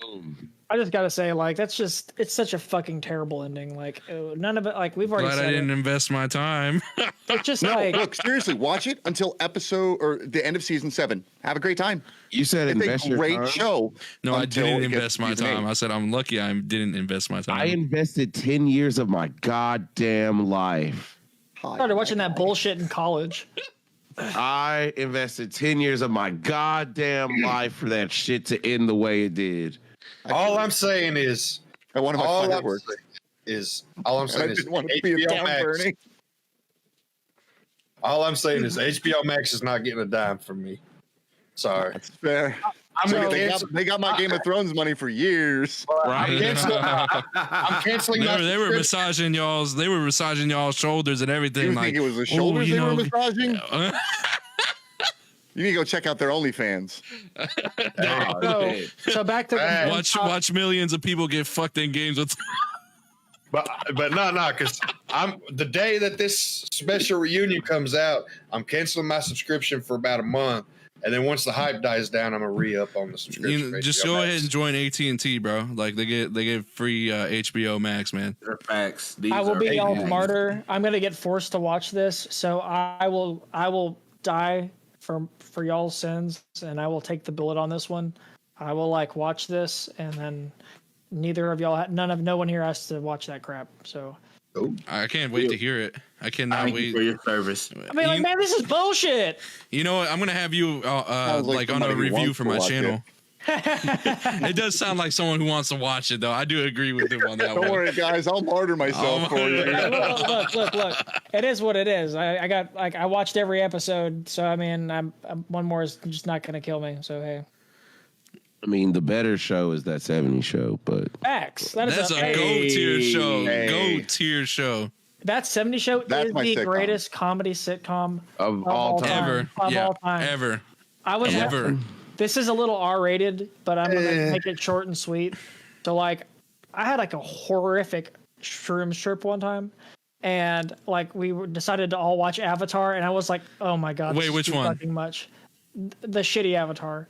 [SPEAKER 5] Boom.
[SPEAKER 2] I just gotta say, like, it's such a fucking terrible ending. Like, none of it. Like, we've already
[SPEAKER 4] Glad
[SPEAKER 2] said
[SPEAKER 4] I didn't
[SPEAKER 2] it.
[SPEAKER 4] invest my time.
[SPEAKER 2] It's just
[SPEAKER 1] No,
[SPEAKER 2] like,
[SPEAKER 1] look, seriously, watch it until episode or the end of season 7. Have a great time.
[SPEAKER 5] You said
[SPEAKER 1] It's
[SPEAKER 5] invest
[SPEAKER 1] a
[SPEAKER 5] your
[SPEAKER 1] great
[SPEAKER 5] time?
[SPEAKER 1] show.
[SPEAKER 4] No, I
[SPEAKER 1] until
[SPEAKER 4] didn't
[SPEAKER 1] it gets
[SPEAKER 4] invest
[SPEAKER 1] to
[SPEAKER 4] my
[SPEAKER 1] season
[SPEAKER 4] time.
[SPEAKER 1] 8.
[SPEAKER 4] I said I'm lucky I didn't invest my time.
[SPEAKER 5] I invested 10 years of my goddamn life.
[SPEAKER 2] I started watching that bullshit in college.
[SPEAKER 5] I invested 10 years of my goddamn life for that shit to end the way it did.
[SPEAKER 6] All I'm saying is,
[SPEAKER 1] I wanted my
[SPEAKER 6] all I'm
[SPEAKER 1] fireworks.
[SPEAKER 6] saying is, all I'm
[SPEAKER 1] And I
[SPEAKER 6] saying is,
[SPEAKER 1] didn't want to be a
[SPEAKER 6] HBO
[SPEAKER 1] down
[SPEAKER 6] Max.
[SPEAKER 1] burning.
[SPEAKER 6] All I'm saying is HBO Max is not getting a dime from me. Sorry.
[SPEAKER 1] That's fair.
[SPEAKER 6] I'm
[SPEAKER 1] So
[SPEAKER 6] gonna
[SPEAKER 1] they
[SPEAKER 6] cancel.
[SPEAKER 1] got my Game of Thrones money for years.
[SPEAKER 6] I'm canceling. I'm canceling my
[SPEAKER 4] They were
[SPEAKER 6] subscription.
[SPEAKER 4] massaging y'all's shoulders and everything.
[SPEAKER 1] You
[SPEAKER 4] like,
[SPEAKER 1] think it was the shoulders
[SPEAKER 4] you
[SPEAKER 1] they were
[SPEAKER 4] know,
[SPEAKER 1] massaging? You need to go check out their OnlyFans.
[SPEAKER 2] So back to
[SPEAKER 4] watch millions of people get fucked in games with.
[SPEAKER 6] But no, because I'm the day that this special reunion comes out, I'm canceling my subscription for about a month, and then once the hype dies down, I'm gonna re-up on the subscription. for
[SPEAKER 4] Just
[SPEAKER 6] HBO
[SPEAKER 4] go
[SPEAKER 6] Max.
[SPEAKER 4] ahead and join AT&T, bro. Like they get free HBO Max, man.
[SPEAKER 3] They're facts. These
[SPEAKER 2] I will
[SPEAKER 3] are
[SPEAKER 2] be y'all
[SPEAKER 3] facts.
[SPEAKER 2] martyr. I'm gonna get forced to watch this, so I will die for y'all's sins, and I will take the bullet on this one. I will watch this, and then neither of y'all, no one here has to watch that crap. So
[SPEAKER 4] I can't wait to hear it. I cannot
[SPEAKER 3] Thank you
[SPEAKER 4] wait.
[SPEAKER 3] for your service.
[SPEAKER 2] I mean, man, this is bullshit.
[SPEAKER 4] You know what? I'm gonna have you
[SPEAKER 1] like
[SPEAKER 4] on a
[SPEAKER 1] somebody who
[SPEAKER 4] review
[SPEAKER 1] wants
[SPEAKER 4] for
[SPEAKER 1] to
[SPEAKER 4] my
[SPEAKER 1] watch
[SPEAKER 4] channel. It does sound like someone who wants to watch it, though. I do agree with him on that
[SPEAKER 1] Don't
[SPEAKER 4] one.
[SPEAKER 1] worry, guys. I'll martyr myself for you.
[SPEAKER 2] Look. It is what it is. I watched every episode, so I mean, I'm one more is just not gonna kill me. So hey,
[SPEAKER 5] I mean, the better show is that 70s show, but
[SPEAKER 2] facts. That's
[SPEAKER 4] a go tier show.
[SPEAKER 1] Hey.
[SPEAKER 4] Go tier show.
[SPEAKER 2] That 70 show
[SPEAKER 1] That's
[SPEAKER 2] is
[SPEAKER 1] my
[SPEAKER 2] the
[SPEAKER 1] sitcom.
[SPEAKER 2] greatest comedy sitcom
[SPEAKER 5] of all time.
[SPEAKER 4] Ever.
[SPEAKER 2] Of
[SPEAKER 4] Yeah.
[SPEAKER 2] all time.
[SPEAKER 4] Ever.
[SPEAKER 2] I was
[SPEAKER 4] Ever.
[SPEAKER 2] This is a little R-rated, but I'm gonna make it short and sweet. So I had a horrific shroom trip one time, and decided to all watch Avatar, and I was like, oh my god,
[SPEAKER 4] Wait,
[SPEAKER 2] this is
[SPEAKER 4] which
[SPEAKER 2] too
[SPEAKER 4] one?
[SPEAKER 2] Fucking much. The shitty Avatar.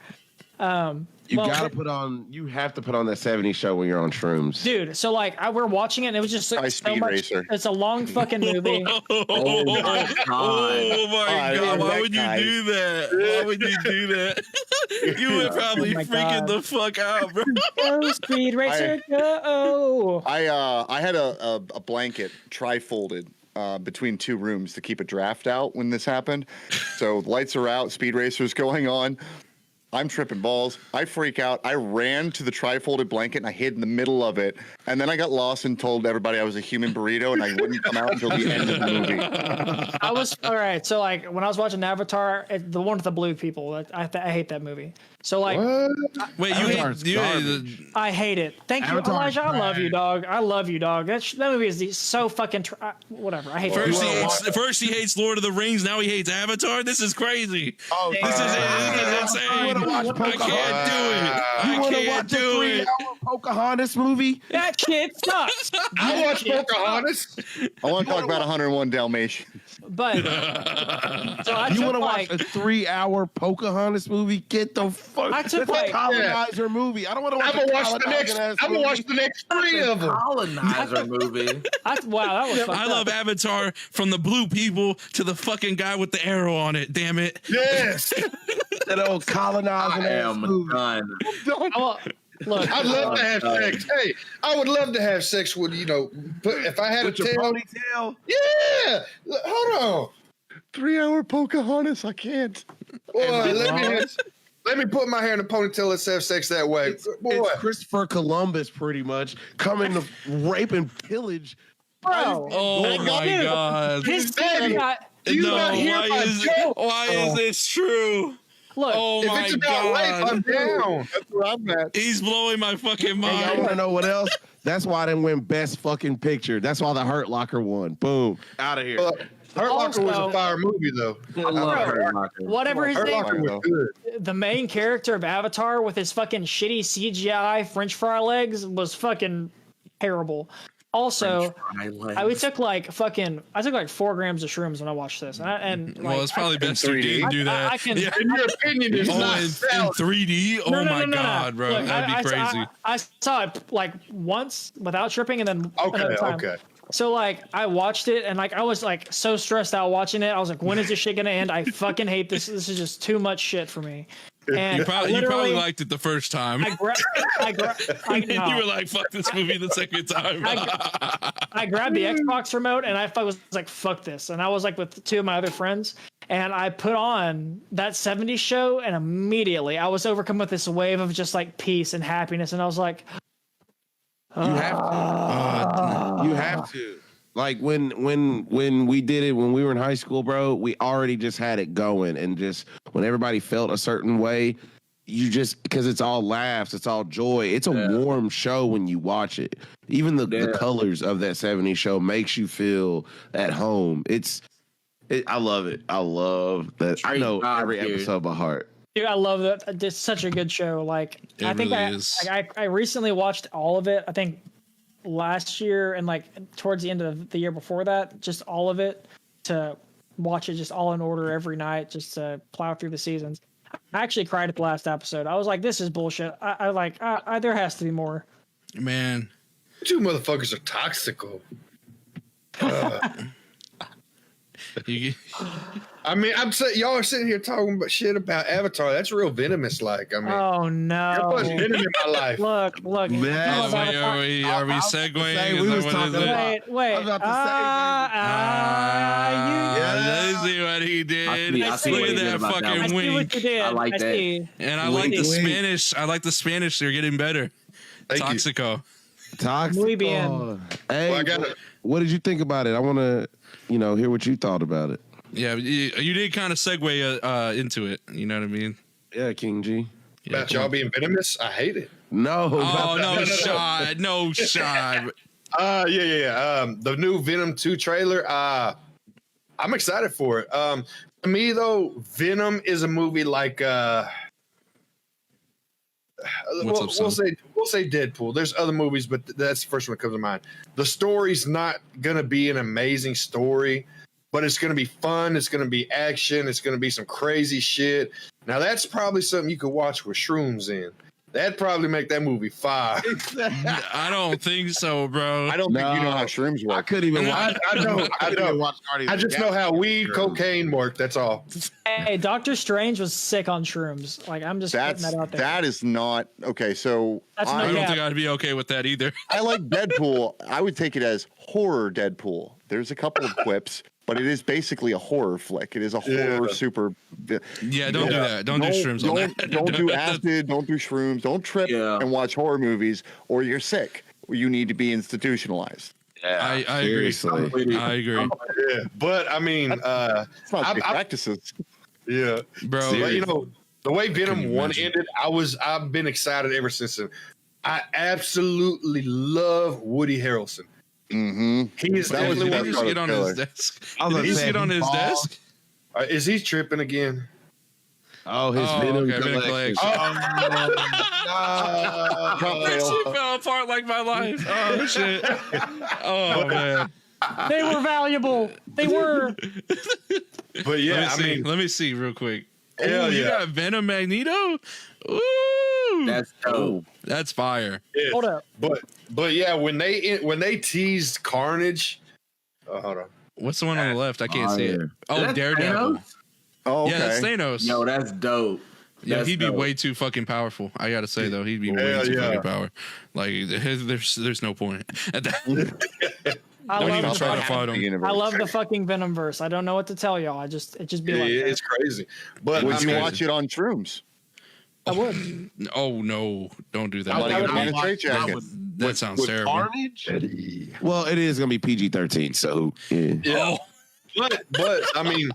[SPEAKER 5] You have to put on that 70s show when you're on shrooms.
[SPEAKER 2] Dude, so we're watching it, and it was just
[SPEAKER 1] Try
[SPEAKER 2] so
[SPEAKER 1] Speed
[SPEAKER 2] much.
[SPEAKER 1] Racer.
[SPEAKER 2] It's a long fucking movie.
[SPEAKER 4] Oh my god!
[SPEAKER 1] yeah,
[SPEAKER 4] Why
[SPEAKER 1] that
[SPEAKER 4] would you
[SPEAKER 1] guy.
[SPEAKER 4] do that? Why would you do that? You would probably
[SPEAKER 2] Oh my
[SPEAKER 4] freaking
[SPEAKER 2] God.
[SPEAKER 4] the fuck out, bro.
[SPEAKER 2] Go Speed Racer, go!
[SPEAKER 1] I had a blanket tri-folded between two rooms to keep a draft out when this happened. So lights are out, Speed Racer's going on. I'm tripping balls. I freak out. I ran to the tri-folded blanket and I hid in the middle of it. And then I got lost and told everybody I was a human burrito and I wouldn't come out until the end of the movie.
[SPEAKER 2] I was all right. So when I was watching Avatar, the one with the blue people, I hate that movie. So
[SPEAKER 4] Wait,
[SPEAKER 5] Avatar's
[SPEAKER 2] I hate it. Thank you,
[SPEAKER 7] Avatar's
[SPEAKER 2] Elijah. I love you,
[SPEAKER 7] trash.
[SPEAKER 2] dog. I love you, dog. That movie is so fucking whatever. I hate it.
[SPEAKER 4] First he hates Lord of the Rings. Now he hates Avatar. This is crazy.
[SPEAKER 5] Oh,
[SPEAKER 4] This is insane. I can't do it.
[SPEAKER 5] You
[SPEAKER 4] I
[SPEAKER 5] want to
[SPEAKER 4] can't
[SPEAKER 5] watch a
[SPEAKER 4] do it.
[SPEAKER 5] 3-hour Pocahontas movie?
[SPEAKER 2] That shit sucks.
[SPEAKER 6] I watch Pocahontas.
[SPEAKER 1] I want to talk about 101 Dalmatians.
[SPEAKER 2] But so I
[SPEAKER 5] You
[SPEAKER 2] took
[SPEAKER 5] want to watch a 3-hour Pocahontas movie? Get the fuck.
[SPEAKER 2] I took,
[SPEAKER 5] That's a colonizer movie. I don't want to watch.
[SPEAKER 6] I'm gonna watch the next. I'm gonna watch the next 3 of them.
[SPEAKER 3] Colonizer movie.
[SPEAKER 2] wow, that was fucked
[SPEAKER 4] I
[SPEAKER 2] up.
[SPEAKER 4] love Avatar from the blue people to the fucking guy with the arrow on it. Damn it.
[SPEAKER 6] Yes,
[SPEAKER 5] that old colonizing
[SPEAKER 3] I
[SPEAKER 5] ass
[SPEAKER 3] am
[SPEAKER 5] movie.
[SPEAKER 3] done.
[SPEAKER 2] Look,
[SPEAKER 6] I'd love to have sex. Hey, I would love to have sex with if I had
[SPEAKER 5] With
[SPEAKER 6] a
[SPEAKER 5] your
[SPEAKER 6] tail.
[SPEAKER 5] ponytail.
[SPEAKER 6] Yeah, hold
[SPEAKER 1] 3-hour Pocahontas. I can't.
[SPEAKER 6] on. Boy, let me put my hair in a ponytail. Let's have sex that way.
[SPEAKER 5] It's
[SPEAKER 6] Boy,
[SPEAKER 5] Christopher Columbus, pretty much, coming to rape and pillage.
[SPEAKER 2] bro.
[SPEAKER 4] Oh my god.
[SPEAKER 2] His
[SPEAKER 6] Baby.
[SPEAKER 2] got
[SPEAKER 6] do you not hear my joke?
[SPEAKER 4] Why is this true?
[SPEAKER 2] look.
[SPEAKER 4] Oh
[SPEAKER 6] If
[SPEAKER 4] my
[SPEAKER 6] it's about rape, I'm
[SPEAKER 4] god.
[SPEAKER 6] down.
[SPEAKER 1] That's where I'm at.
[SPEAKER 4] He's blowing my fucking
[SPEAKER 5] Hey, y'all want
[SPEAKER 4] mind.
[SPEAKER 5] to know what else? That's why I didn't win Best Fucking Picture. That's why the Hurt Locker won. Boom. Out of here.
[SPEAKER 6] Hurt Locker was
[SPEAKER 2] Also-
[SPEAKER 6] a fire movie, though.
[SPEAKER 3] I love
[SPEAKER 2] Bro,
[SPEAKER 3] Hurt Locker.
[SPEAKER 2] Whatever his
[SPEAKER 6] Hurt
[SPEAKER 2] name,
[SPEAKER 6] Locker was good.
[SPEAKER 2] the main character of Avatar with his fucking shitty CGI French fry legs was fucking terrible. Also,
[SPEAKER 3] French
[SPEAKER 2] I took like 4 grams of shrooms when I watched this, and
[SPEAKER 4] Well, it's probably best you
[SPEAKER 1] 3D.
[SPEAKER 4] didn't do that.
[SPEAKER 2] I can.
[SPEAKER 4] Yeah.
[SPEAKER 6] In your opinion, it's
[SPEAKER 4] Oh,
[SPEAKER 6] not
[SPEAKER 4] in
[SPEAKER 6] sound.
[SPEAKER 4] 3D? Oh
[SPEAKER 2] No,
[SPEAKER 4] my
[SPEAKER 2] no.
[SPEAKER 4] god, bro.
[SPEAKER 2] Look,
[SPEAKER 4] That'd be crazy.
[SPEAKER 2] I saw it like once without tripping, and then another time.
[SPEAKER 6] Okay.
[SPEAKER 2] So like I watched it, and like I was like so stressed out watching it. I was like, when is this shit gonna end? I fucking hate this. This is just too much shit for me. And
[SPEAKER 4] You probably
[SPEAKER 2] literally,
[SPEAKER 4] liked it the first time.
[SPEAKER 2] I
[SPEAKER 4] And then you were like, fuck this movie the second time.
[SPEAKER 2] I grabbed the Xbox remote and I was like, fuck this. And I was like with 2 of my other friends, and I put on that 70s show, and immediately I was overcome with this wave of just like peace and happiness. And I was like,
[SPEAKER 5] You have to. You have to. Like when we did it when we were in high school, bro, we already just had it going, and just when everybody felt a certain way, you just because it's all laughs, it's all joy. It's a warm show when you watch it. Even the colors of that 70s show makes you feel at home. I love it. I love that. I know every episode by heart.
[SPEAKER 2] dude, I love that. It's such a good show. Like,
[SPEAKER 4] It
[SPEAKER 2] I think
[SPEAKER 4] really is.
[SPEAKER 2] I recently watched all of it. I think last year and like towards the end of the year before that, just all of it, to watch it just all in order every night, just to plow through the seasons. I actually cried at the last episode. I was like, this is bullshit. There has to be more.
[SPEAKER 4] Man,
[SPEAKER 6] You motherfuckers are toxical.
[SPEAKER 4] you,
[SPEAKER 6] I mean, I'm saying y'all are sitting here talking about shit about Avatar. That's real venomous. Like, I mean,
[SPEAKER 2] Oh
[SPEAKER 6] you're
[SPEAKER 2] no!
[SPEAKER 6] putting venom in my life.
[SPEAKER 2] Look.
[SPEAKER 5] Man,
[SPEAKER 2] Oh,
[SPEAKER 4] wait, are we segueing?
[SPEAKER 5] we
[SPEAKER 4] Is
[SPEAKER 5] was
[SPEAKER 4] that what
[SPEAKER 5] talking
[SPEAKER 4] it is?
[SPEAKER 5] about-
[SPEAKER 2] Wait.
[SPEAKER 5] I was about to
[SPEAKER 4] I see what he did.
[SPEAKER 3] I see
[SPEAKER 4] Look
[SPEAKER 3] what
[SPEAKER 4] at
[SPEAKER 3] he did
[SPEAKER 4] that
[SPEAKER 3] about that
[SPEAKER 2] I
[SPEAKER 4] fucking
[SPEAKER 2] see
[SPEAKER 4] wink.
[SPEAKER 2] what you did.
[SPEAKER 3] I like that.
[SPEAKER 2] See.
[SPEAKER 4] And I
[SPEAKER 5] Wink,
[SPEAKER 4] like the
[SPEAKER 5] wink.
[SPEAKER 4] Spanish. I like the Spanish. They're getting better.
[SPEAKER 6] Thank you.
[SPEAKER 4] Toxico.
[SPEAKER 5] Toxic.
[SPEAKER 2] Muy bien.
[SPEAKER 5] Hey,
[SPEAKER 6] Well, I got it.
[SPEAKER 5] what did you think about it? I want to, hear what you thought about it.
[SPEAKER 4] Yeah, you did kind of segue into it. You know what I mean?
[SPEAKER 5] Yeah, King G.
[SPEAKER 4] Yeah,
[SPEAKER 6] About
[SPEAKER 4] come
[SPEAKER 6] y'all
[SPEAKER 4] on.
[SPEAKER 6] being venomous, I hate it.
[SPEAKER 5] No.
[SPEAKER 4] Oh, no
[SPEAKER 6] no.
[SPEAKER 4] shot. No shot.
[SPEAKER 6] Yeah. The new Venom 2 trailer. I'm excited for it. To me though, Venom is a movie like we'll say Deadpool. There's other movies, but that's the first one that comes to mind. The story's not gonna be an amazing story, but it's gonna be fun. It's gonna be action. It's gonna be some crazy shit. Now that's probably something you could watch with shrooms in. That'd probably make that movie fire.
[SPEAKER 4] I don't think so, bro.
[SPEAKER 1] I don't think you know
[SPEAKER 5] No.
[SPEAKER 1] how shrooms
[SPEAKER 5] I
[SPEAKER 1] work.
[SPEAKER 5] couldn't even watch.
[SPEAKER 6] I know.
[SPEAKER 5] Watch Guardians
[SPEAKER 6] I
[SPEAKER 5] of
[SPEAKER 6] just
[SPEAKER 5] the
[SPEAKER 6] know how
[SPEAKER 5] Galaxy.
[SPEAKER 6] weed, cocaine work. That's all.
[SPEAKER 2] Hey, Doctor Strange was sick on shrooms. Like, I'm just putting that out there.
[SPEAKER 1] That is not okay. So
[SPEAKER 2] That's
[SPEAKER 4] I
[SPEAKER 2] not-
[SPEAKER 4] don't
[SPEAKER 2] Yeah.
[SPEAKER 4] think I'd be okay with that either.
[SPEAKER 1] I like Deadpool. I would take it as horror Deadpool. There's a couple of quips, but it is basically a horror flick. It is a horror super.
[SPEAKER 4] Yeah, don't do that. Don't do shrooms on that.
[SPEAKER 1] Don't do acid. Don't do shrooms. Don't trip
[SPEAKER 3] Yeah.
[SPEAKER 1] and watch horror movies, or you're sick. You need to be institutionalized.
[SPEAKER 4] I agree.
[SPEAKER 5] Seriously.
[SPEAKER 4] I agree,
[SPEAKER 6] Yeah, but I mean,
[SPEAKER 1] It's not
[SPEAKER 6] I-
[SPEAKER 1] good
[SPEAKER 6] I-
[SPEAKER 1] practices.
[SPEAKER 6] yeah.
[SPEAKER 4] bro.
[SPEAKER 6] But, the way Venom
[SPEAKER 4] Couldn't
[SPEAKER 6] 1
[SPEAKER 4] imagine.
[SPEAKER 6] ended, I've been excited ever since then. I absolutely love Woody Harrelson.
[SPEAKER 1] Mm-hmm.
[SPEAKER 6] He is
[SPEAKER 1] That was
[SPEAKER 6] definitely
[SPEAKER 1] the
[SPEAKER 4] Did he
[SPEAKER 1] best
[SPEAKER 6] one.
[SPEAKER 4] just
[SPEAKER 1] part
[SPEAKER 4] get
[SPEAKER 1] of
[SPEAKER 4] on
[SPEAKER 1] the
[SPEAKER 4] his
[SPEAKER 1] trailer.
[SPEAKER 4] desk?
[SPEAKER 5] I was
[SPEAKER 4] Did he
[SPEAKER 5] gonna say,
[SPEAKER 4] get on his
[SPEAKER 5] fall.
[SPEAKER 4] desk?
[SPEAKER 6] Is he tripping again?
[SPEAKER 5] Oh, his
[SPEAKER 4] Oh,
[SPEAKER 5] Venom
[SPEAKER 4] okay, Venom
[SPEAKER 5] collection.
[SPEAKER 4] collection.
[SPEAKER 1] Trump
[SPEAKER 4] That
[SPEAKER 1] fail.
[SPEAKER 4] shit fell apart like my life. Oh shit. Oh man.
[SPEAKER 2] They were valuable. They were.
[SPEAKER 6] But yeah, I
[SPEAKER 4] Let me see.
[SPEAKER 6] mean,
[SPEAKER 4] Let me see real quick.
[SPEAKER 6] Hell
[SPEAKER 4] Oh, you
[SPEAKER 6] yeah.
[SPEAKER 4] got Venom Magneto? Ooh,
[SPEAKER 3] That's dope.
[SPEAKER 4] that's fire.
[SPEAKER 6] yeah.
[SPEAKER 2] Hold up.
[SPEAKER 6] But yeah, when they teased Carnage, hold on.
[SPEAKER 4] What's the one on the left? I can't see it.
[SPEAKER 3] Is
[SPEAKER 4] Oh,
[SPEAKER 3] that
[SPEAKER 4] Daredevil.
[SPEAKER 3] Thanos?
[SPEAKER 1] Oh, okay.
[SPEAKER 4] Yeah, that's Thanos.
[SPEAKER 3] Yo, that's dope.
[SPEAKER 4] Yeah,
[SPEAKER 3] That's
[SPEAKER 4] he'd be
[SPEAKER 3] dope.
[SPEAKER 4] way too fucking powerful. I gotta say though, he'd be way
[SPEAKER 6] Hell
[SPEAKER 4] too
[SPEAKER 6] yeah.
[SPEAKER 4] fucking powerful. Like, there's no point at that.
[SPEAKER 2] I
[SPEAKER 4] Don't
[SPEAKER 2] love
[SPEAKER 4] even
[SPEAKER 2] the
[SPEAKER 4] try to
[SPEAKER 2] fucking-
[SPEAKER 4] fight him.
[SPEAKER 2] I love the fucking Venomverse. I don't know what to tell y'all. It just be
[SPEAKER 6] Yeah,
[SPEAKER 2] like that.
[SPEAKER 6] it's crazy. But
[SPEAKER 1] Would
[SPEAKER 6] I
[SPEAKER 1] you
[SPEAKER 6] mean,
[SPEAKER 1] watch it on shrooms?
[SPEAKER 2] I would.
[SPEAKER 4] Oh no, don't do that.
[SPEAKER 1] Like
[SPEAKER 2] would
[SPEAKER 1] a
[SPEAKER 2] not
[SPEAKER 1] man in a straitjacket.
[SPEAKER 4] That sounds terrible.
[SPEAKER 5] Carnage? Well, it is gonna be PG-13, so yeah.
[SPEAKER 6] yeah.
[SPEAKER 4] Oh,
[SPEAKER 6] but I mean,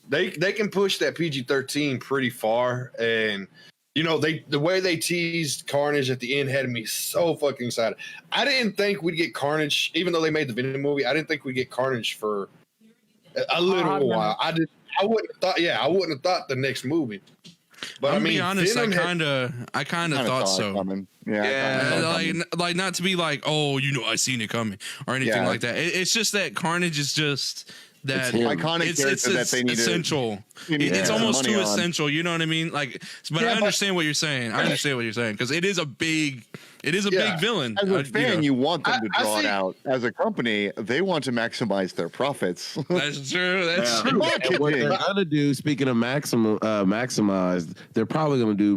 [SPEAKER 6] they can push that PG-13 pretty far, and the way they teased Carnage at the end had me so fucking excited. I didn't think we'd get Carnage, even though they made the Venom movie. I didn't think we'd get Carnage for a little while. I wouldn't have thought. Yeah, I wouldn't have thought the next movie. But
[SPEAKER 4] I'm gonna be honest,
[SPEAKER 6] Venom
[SPEAKER 4] I kind of thought so.
[SPEAKER 1] Coming. Yeah.
[SPEAKER 4] Like not to be like, oh, I seen it coming or anything like that. It's just that Carnage is just that
[SPEAKER 1] iconic character that they need
[SPEAKER 4] essential. It's almost too essential. You know what I mean? Like, but I understand what you're saying. I understand what you're saying because it is a big villain.
[SPEAKER 1] As a fan, you want them to draw it out. As a company, they want to maximize their profits.
[SPEAKER 4] That's true. That's true.
[SPEAKER 5] And what they're gonna do, speaking of maximized, they're probably gonna do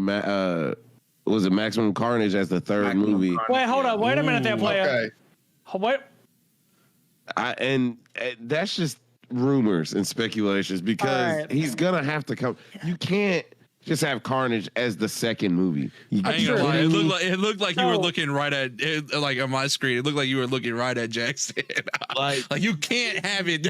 [SPEAKER 5] was it Maximum Carnage as the third movie?
[SPEAKER 2] Wait, hold on. Wait a minute there, player.
[SPEAKER 6] Okay.
[SPEAKER 2] What?
[SPEAKER 5] And that's just rumors and speculations because he's gonna have to come. You can't just have Carnage as the second movie.
[SPEAKER 4] I ain't gonna lie. It looked like you were looking right at it, like on my screen. It looked like you were looking right at Jackson. like you can't have it.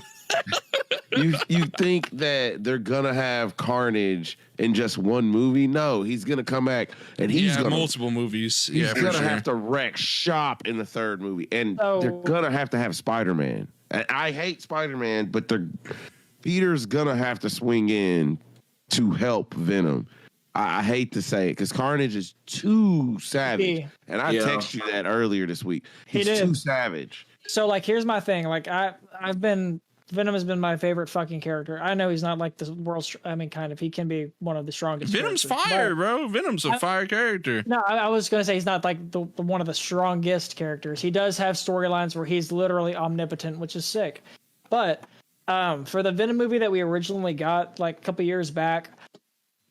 [SPEAKER 5] you think that they're gonna have Carnage in just one movie? No, he's gonna come back and he's gonna
[SPEAKER 4] multiple movies.
[SPEAKER 5] He's gonna have to wreck shop in the third movie, and they're gonna have to have Spider-Man. And I hate Spider-Man, but Peter's gonna have to swing in to help Venom. I hate to say it because Carnage is too savage, and I texted you that earlier this week. He's too savage.
[SPEAKER 2] So like, here's my thing. Like Venom has been my favorite fucking character. I know he's not like the world's. I mean, kind of. He can be one of the strongest.
[SPEAKER 4] Venom's fire, bro. Venom's a fire character.
[SPEAKER 2] No, I was gonna say he's not like the one of the strongest characters. He does have storylines where he's literally omnipotent, which is sick. But for the Venom movie that we originally got like a couple years back,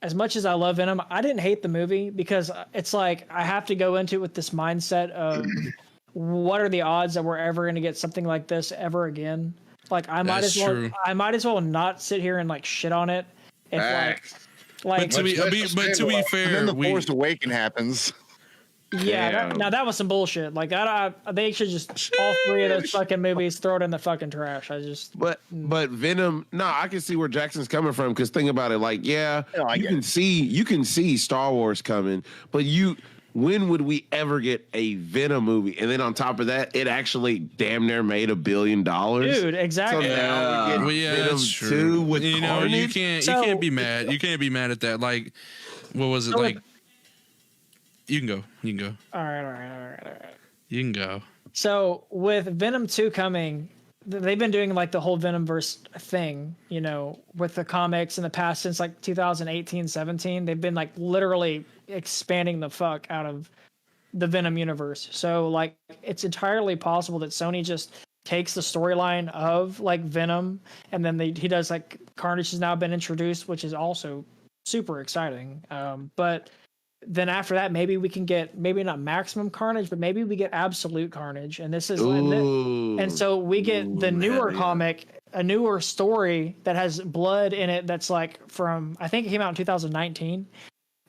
[SPEAKER 2] as much as I love Venom, I didn't hate the movie because it's like I have to go into it with this mindset of what are the odds that we're ever gonna get something like this ever again. Like I might as well not sit here and like shit on it. If
[SPEAKER 4] but to be fair,
[SPEAKER 1] and then the Force Awaken happens.
[SPEAKER 2] Yeah, that was some bullshit. Like they should just all three of those fucking movies throw it in the fucking trash.
[SPEAKER 5] But Venom. No, I can see where Jackson's coming from because think about it. Like, you can see Star Wars coming, but when would we ever get a Venom movie? And then on top of that, it actually damn near made $1 billion.
[SPEAKER 2] Dude, exactly.
[SPEAKER 5] So now we get Venom 2 with Carnage.
[SPEAKER 4] You can't be mad. You can't be mad at that. Like, what was it like? You can go.
[SPEAKER 2] All right.
[SPEAKER 4] You can go.
[SPEAKER 2] So with Venom 2 coming, they've been doing like the whole Venomverse thing, with the comics in the past since like 2018, 17. They've been like literally expanding the fuck out of the Venom universe. So like it's entirely possible that Sony just takes the storyline of like Venom and then he does like Carnage has now been introduced, which is also super exciting. But then after that, maybe we can get maybe not maximum Carnage, but maybe we get absolute Carnage. And this is and so we get the newer comic, a newer story that has blood in it. That's like from, I think it came out in 2019.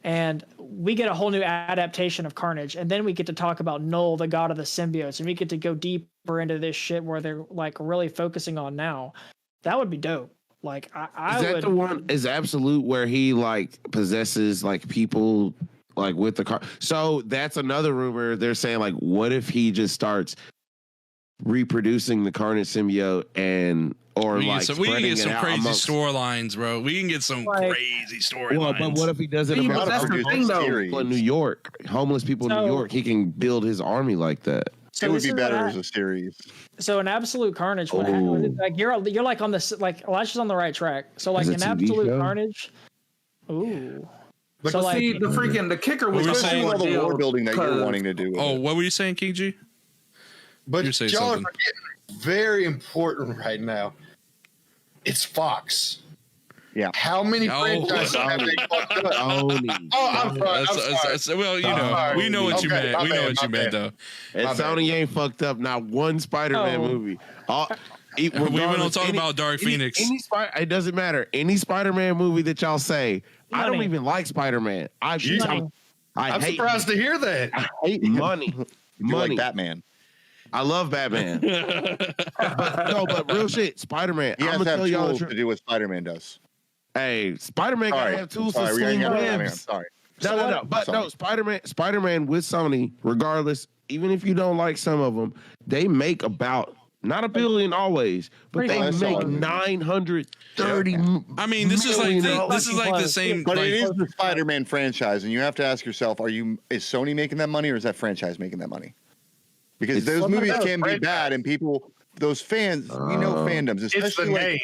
[SPEAKER 2] And we get a whole new adaptation of Carnage. And then we get to talk about Null, the god of the symbiotes. And we get to go deeper into this shit where they're like really focusing on now. That would be dope. Like
[SPEAKER 5] is that the one is absolute where he like possesses like people like with the car? So that's another rumor. They're saying like, what if he just starts reproducing the Carnage symbiote we can get some crazy
[SPEAKER 4] storylines, bro. We can get some crazy storylines.
[SPEAKER 5] Well, but what if he does it amongst people in New York, homeless people in New York? He can build his army like that.
[SPEAKER 1] So it would be better as a series.
[SPEAKER 2] So an absolute Carnage, like you're like on this, like Elijah's on the right track. So like an absolute Carnage. Ooh.
[SPEAKER 3] But so see, the kicker was
[SPEAKER 1] saying all the world building that you're wanting to do.
[SPEAKER 4] What were you saying, King G?
[SPEAKER 6] But y'all are forgetting very important right now. It's Fox.
[SPEAKER 1] Yeah.
[SPEAKER 6] How many franchises have they fucked up? I'm sorry.
[SPEAKER 4] Well, we know what you meant. We know what you meant, though.
[SPEAKER 5] And Sony ain't fucked up not one Spider-Man movie.
[SPEAKER 4] We don't talk about Dark Phoenix.
[SPEAKER 5] It doesn't matter. Any Spider-Man movie that y'all say, I don't even like Spider-Man. I'm
[SPEAKER 6] surprised to hear that.
[SPEAKER 5] I hate money.
[SPEAKER 1] Like Batman.
[SPEAKER 5] I love Batman. but real shit, Spider-Man.
[SPEAKER 1] He has to have tools to do what Spider-Man does.
[SPEAKER 5] Hey, Spider-Man gotta have tools to sling webs.
[SPEAKER 1] Sorry.
[SPEAKER 5] No. But no, Spider-Man with Sony, regardless, even if you don't like some of them, they make about Not $1 billion always, but
[SPEAKER 2] Pretty
[SPEAKER 5] they
[SPEAKER 1] close.
[SPEAKER 5] make 930.
[SPEAKER 4] I mean, this is like the same.
[SPEAKER 1] But
[SPEAKER 4] like,
[SPEAKER 1] it is the Spider-Man franchise, and you have to ask yourself: is Sony making that money, or is that franchise making that money? Because those movies can be bad, and those fans, we know fandoms,
[SPEAKER 6] It's the
[SPEAKER 1] especially
[SPEAKER 6] name.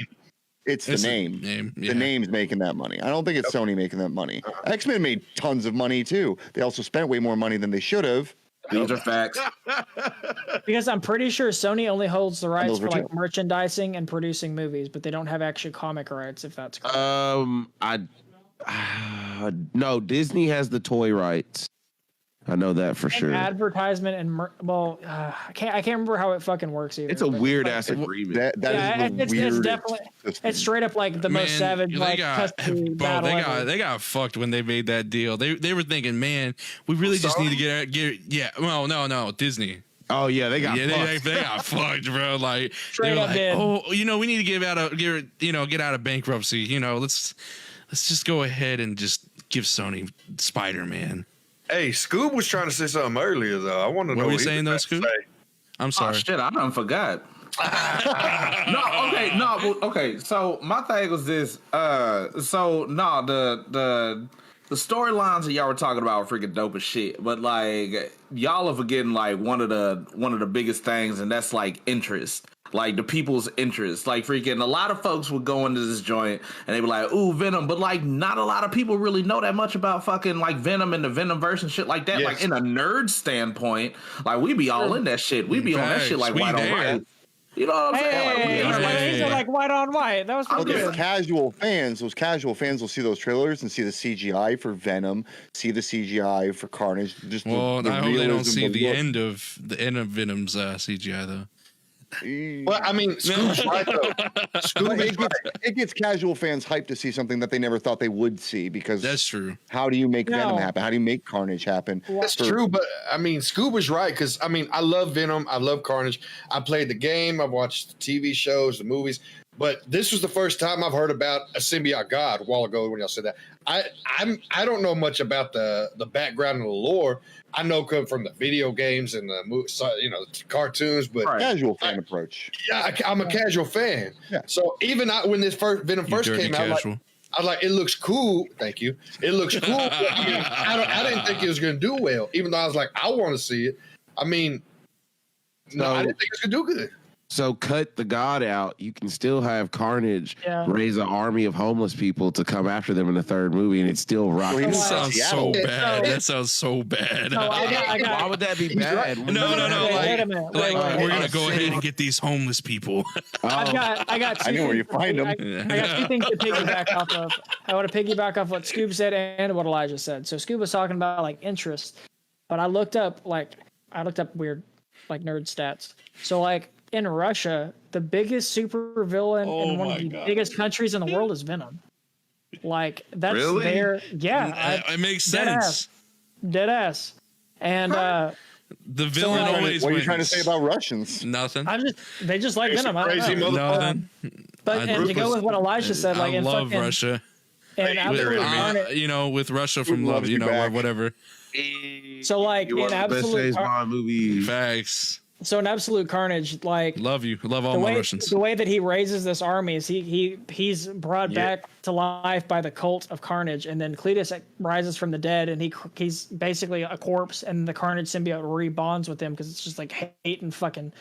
[SPEAKER 1] It's the name.
[SPEAKER 4] yeah.
[SPEAKER 1] The name's making that money. I don't think it's Sony making that money. X-Men made tons of money too. They also spent way more money than they should have.
[SPEAKER 3] These are facts.
[SPEAKER 2] Because I'm pretty sure Sony only holds the rights
[SPEAKER 1] those
[SPEAKER 2] for
[SPEAKER 1] were
[SPEAKER 2] like
[SPEAKER 1] too.
[SPEAKER 2] merchandising and producing movies, but they don't have actual comic rights. If that's correct.
[SPEAKER 5] No, Disney has the toy rights. I know that for sure.
[SPEAKER 2] Advertisement and I can't remember how it fucking works either.
[SPEAKER 5] It's a
[SPEAKER 2] but
[SPEAKER 5] weird
[SPEAKER 2] like,
[SPEAKER 5] ass agreement.
[SPEAKER 1] That is the
[SPEAKER 2] it's
[SPEAKER 1] weirdest
[SPEAKER 2] definitely
[SPEAKER 1] system.
[SPEAKER 2] it's straight up like the most
[SPEAKER 4] Man,
[SPEAKER 2] savage
[SPEAKER 4] they
[SPEAKER 2] like
[SPEAKER 4] got,
[SPEAKER 2] custody
[SPEAKER 4] bro,
[SPEAKER 2] battle ever.
[SPEAKER 4] they got fucked when they made that deal. They were thinking, man, we really just need to get yeah. Well, no, Disney.
[SPEAKER 5] Oh yeah, they got fucked.
[SPEAKER 4] They got fucked, bro. Like
[SPEAKER 2] Straight
[SPEAKER 4] they were
[SPEAKER 2] up
[SPEAKER 4] like,
[SPEAKER 2] did.
[SPEAKER 4] oh, we need to get out of bankruptcy. Let's just go ahead and just give Sony Spider-Man.
[SPEAKER 6] Hey, Scoob was trying to say something earlier, though. I want to know
[SPEAKER 4] What were you
[SPEAKER 6] he
[SPEAKER 4] saying,
[SPEAKER 6] was
[SPEAKER 4] though,
[SPEAKER 6] about to
[SPEAKER 4] Scoob?
[SPEAKER 6] say.
[SPEAKER 4] I'm
[SPEAKER 3] Oh
[SPEAKER 4] sorry.
[SPEAKER 3] shit, I done forgot. Okay. So my thing was this. The storylines that y'all were talking about were freaking dope as shit. But like y'all are forgetting like one of the biggest things, and that's like interest. Like the people's interest. Like freaking a lot of folks would go into this joint and they be like, ooh, Venom, but like not a lot of people really know that much about fucking like Venom and the Venomverse and shit like that.
[SPEAKER 6] Yes.
[SPEAKER 3] Like in a nerd standpoint, like we be all in that shit. We be on that shit like
[SPEAKER 4] We
[SPEAKER 3] white on
[SPEAKER 4] there.
[SPEAKER 3] white. You know what I'm saying? Like, we
[SPEAKER 2] Hey,
[SPEAKER 3] in there, like,
[SPEAKER 2] these are like white on white. That was pretty
[SPEAKER 1] Those
[SPEAKER 2] good.
[SPEAKER 1] casual fans will see those trailers and see the CGI for Venom, see the CGI for Carnage. Just
[SPEAKER 4] Well,
[SPEAKER 1] the
[SPEAKER 4] I hope they don't
[SPEAKER 1] realism,
[SPEAKER 4] see
[SPEAKER 1] the
[SPEAKER 4] the
[SPEAKER 1] look.
[SPEAKER 4] end of Venom's CGI though.
[SPEAKER 6] Well, I mean, Scoob's right, though.
[SPEAKER 1] But
[SPEAKER 6] Scoob is right.
[SPEAKER 1] it gets casual fans hyped to see something that they never thought they would see because
[SPEAKER 4] That's true.
[SPEAKER 1] how do you make
[SPEAKER 2] No.
[SPEAKER 1] Venom happen? How do you make Carnage happen?
[SPEAKER 6] That's
[SPEAKER 1] For-
[SPEAKER 6] true, but I mean, Scoob is right because I mean, I love Venom, I love Carnage. I played the game, I've watched the TV shows, the movies, but this was the first time I've heard about a symbiote god a while ago when y'all said that. I don't know much about the background and the lore. I know come from the video games and the the cartoons, but
[SPEAKER 3] Right.
[SPEAKER 1] Casual fan approach.
[SPEAKER 6] yeah, I'm a casual fan.
[SPEAKER 1] Yeah.
[SPEAKER 6] So even when this Venom
[SPEAKER 4] You
[SPEAKER 6] first
[SPEAKER 4] dirty
[SPEAKER 6] came out,
[SPEAKER 4] casual.
[SPEAKER 6] I was like, it looks cool. Thank you. It looks cool. But I didn't think it was going to do well, even though I was like, I want to see it. I mean, no, I didn't think it was going to do good.
[SPEAKER 5] So cut the god out. You can still have Carnage
[SPEAKER 2] Yeah.
[SPEAKER 5] raise an army of homeless people to come after them in the third movie, and it's still rocking.
[SPEAKER 1] Well,
[SPEAKER 4] That
[SPEAKER 1] he's
[SPEAKER 4] sounds
[SPEAKER 1] Seattle.
[SPEAKER 4] so bad.
[SPEAKER 2] So-
[SPEAKER 4] That sounds so bad.
[SPEAKER 2] So I
[SPEAKER 5] Why
[SPEAKER 2] got
[SPEAKER 5] would that be
[SPEAKER 6] He's right.
[SPEAKER 5] bad?
[SPEAKER 4] No.
[SPEAKER 2] Wait a minute. Wait,
[SPEAKER 4] We're gonna
[SPEAKER 2] wait.
[SPEAKER 4] go ahead and get these homeless people.
[SPEAKER 2] I got two
[SPEAKER 1] I know where you
[SPEAKER 2] things to
[SPEAKER 1] find
[SPEAKER 2] pig-
[SPEAKER 1] them.
[SPEAKER 2] I got two things to piggyback off of. I want to piggyback off what Scoob said and what Elijah said. So Scoob was talking about like interest, but I looked up weird like nerd stats. So like in Russia, the biggest supervillain in one of the biggest countries in the world is Venom. Like that's
[SPEAKER 5] Really?
[SPEAKER 2] their
[SPEAKER 4] It makes
[SPEAKER 2] dead
[SPEAKER 4] sense.
[SPEAKER 2] dead ass. And
[SPEAKER 4] The villain
[SPEAKER 2] like-
[SPEAKER 4] always
[SPEAKER 1] What are you
[SPEAKER 4] wins.
[SPEAKER 1] trying to say about Russians?
[SPEAKER 4] Nothing.
[SPEAKER 2] they just like
[SPEAKER 6] It's
[SPEAKER 2] Venom.
[SPEAKER 6] a
[SPEAKER 2] I don't
[SPEAKER 6] crazy
[SPEAKER 2] know.
[SPEAKER 4] Nothing.
[SPEAKER 2] But and to go with what Elijah said, like
[SPEAKER 4] I
[SPEAKER 2] in
[SPEAKER 4] love
[SPEAKER 2] fucking,
[SPEAKER 4] Russia.
[SPEAKER 2] and
[SPEAKER 6] With,
[SPEAKER 2] absolute carnage.
[SPEAKER 4] With Russia from
[SPEAKER 1] Who
[SPEAKER 4] love,
[SPEAKER 1] loves you
[SPEAKER 4] or
[SPEAKER 1] back?
[SPEAKER 4] whatever.
[SPEAKER 2] So like
[SPEAKER 5] You
[SPEAKER 2] in
[SPEAKER 5] are the best
[SPEAKER 2] absolute
[SPEAKER 5] James Bond movie.
[SPEAKER 4] Facts.
[SPEAKER 2] So in Absolute Carnage, like
[SPEAKER 4] Love you. Love all
[SPEAKER 2] the
[SPEAKER 4] my
[SPEAKER 2] way,
[SPEAKER 4] Russians.
[SPEAKER 2] the way that he raises this army is he's brought back to life by the cult of Carnage, and then Cletus rises from the dead, and he's basically a corpse, and the Carnage symbiote rebonds with him because it's just like hate and fucking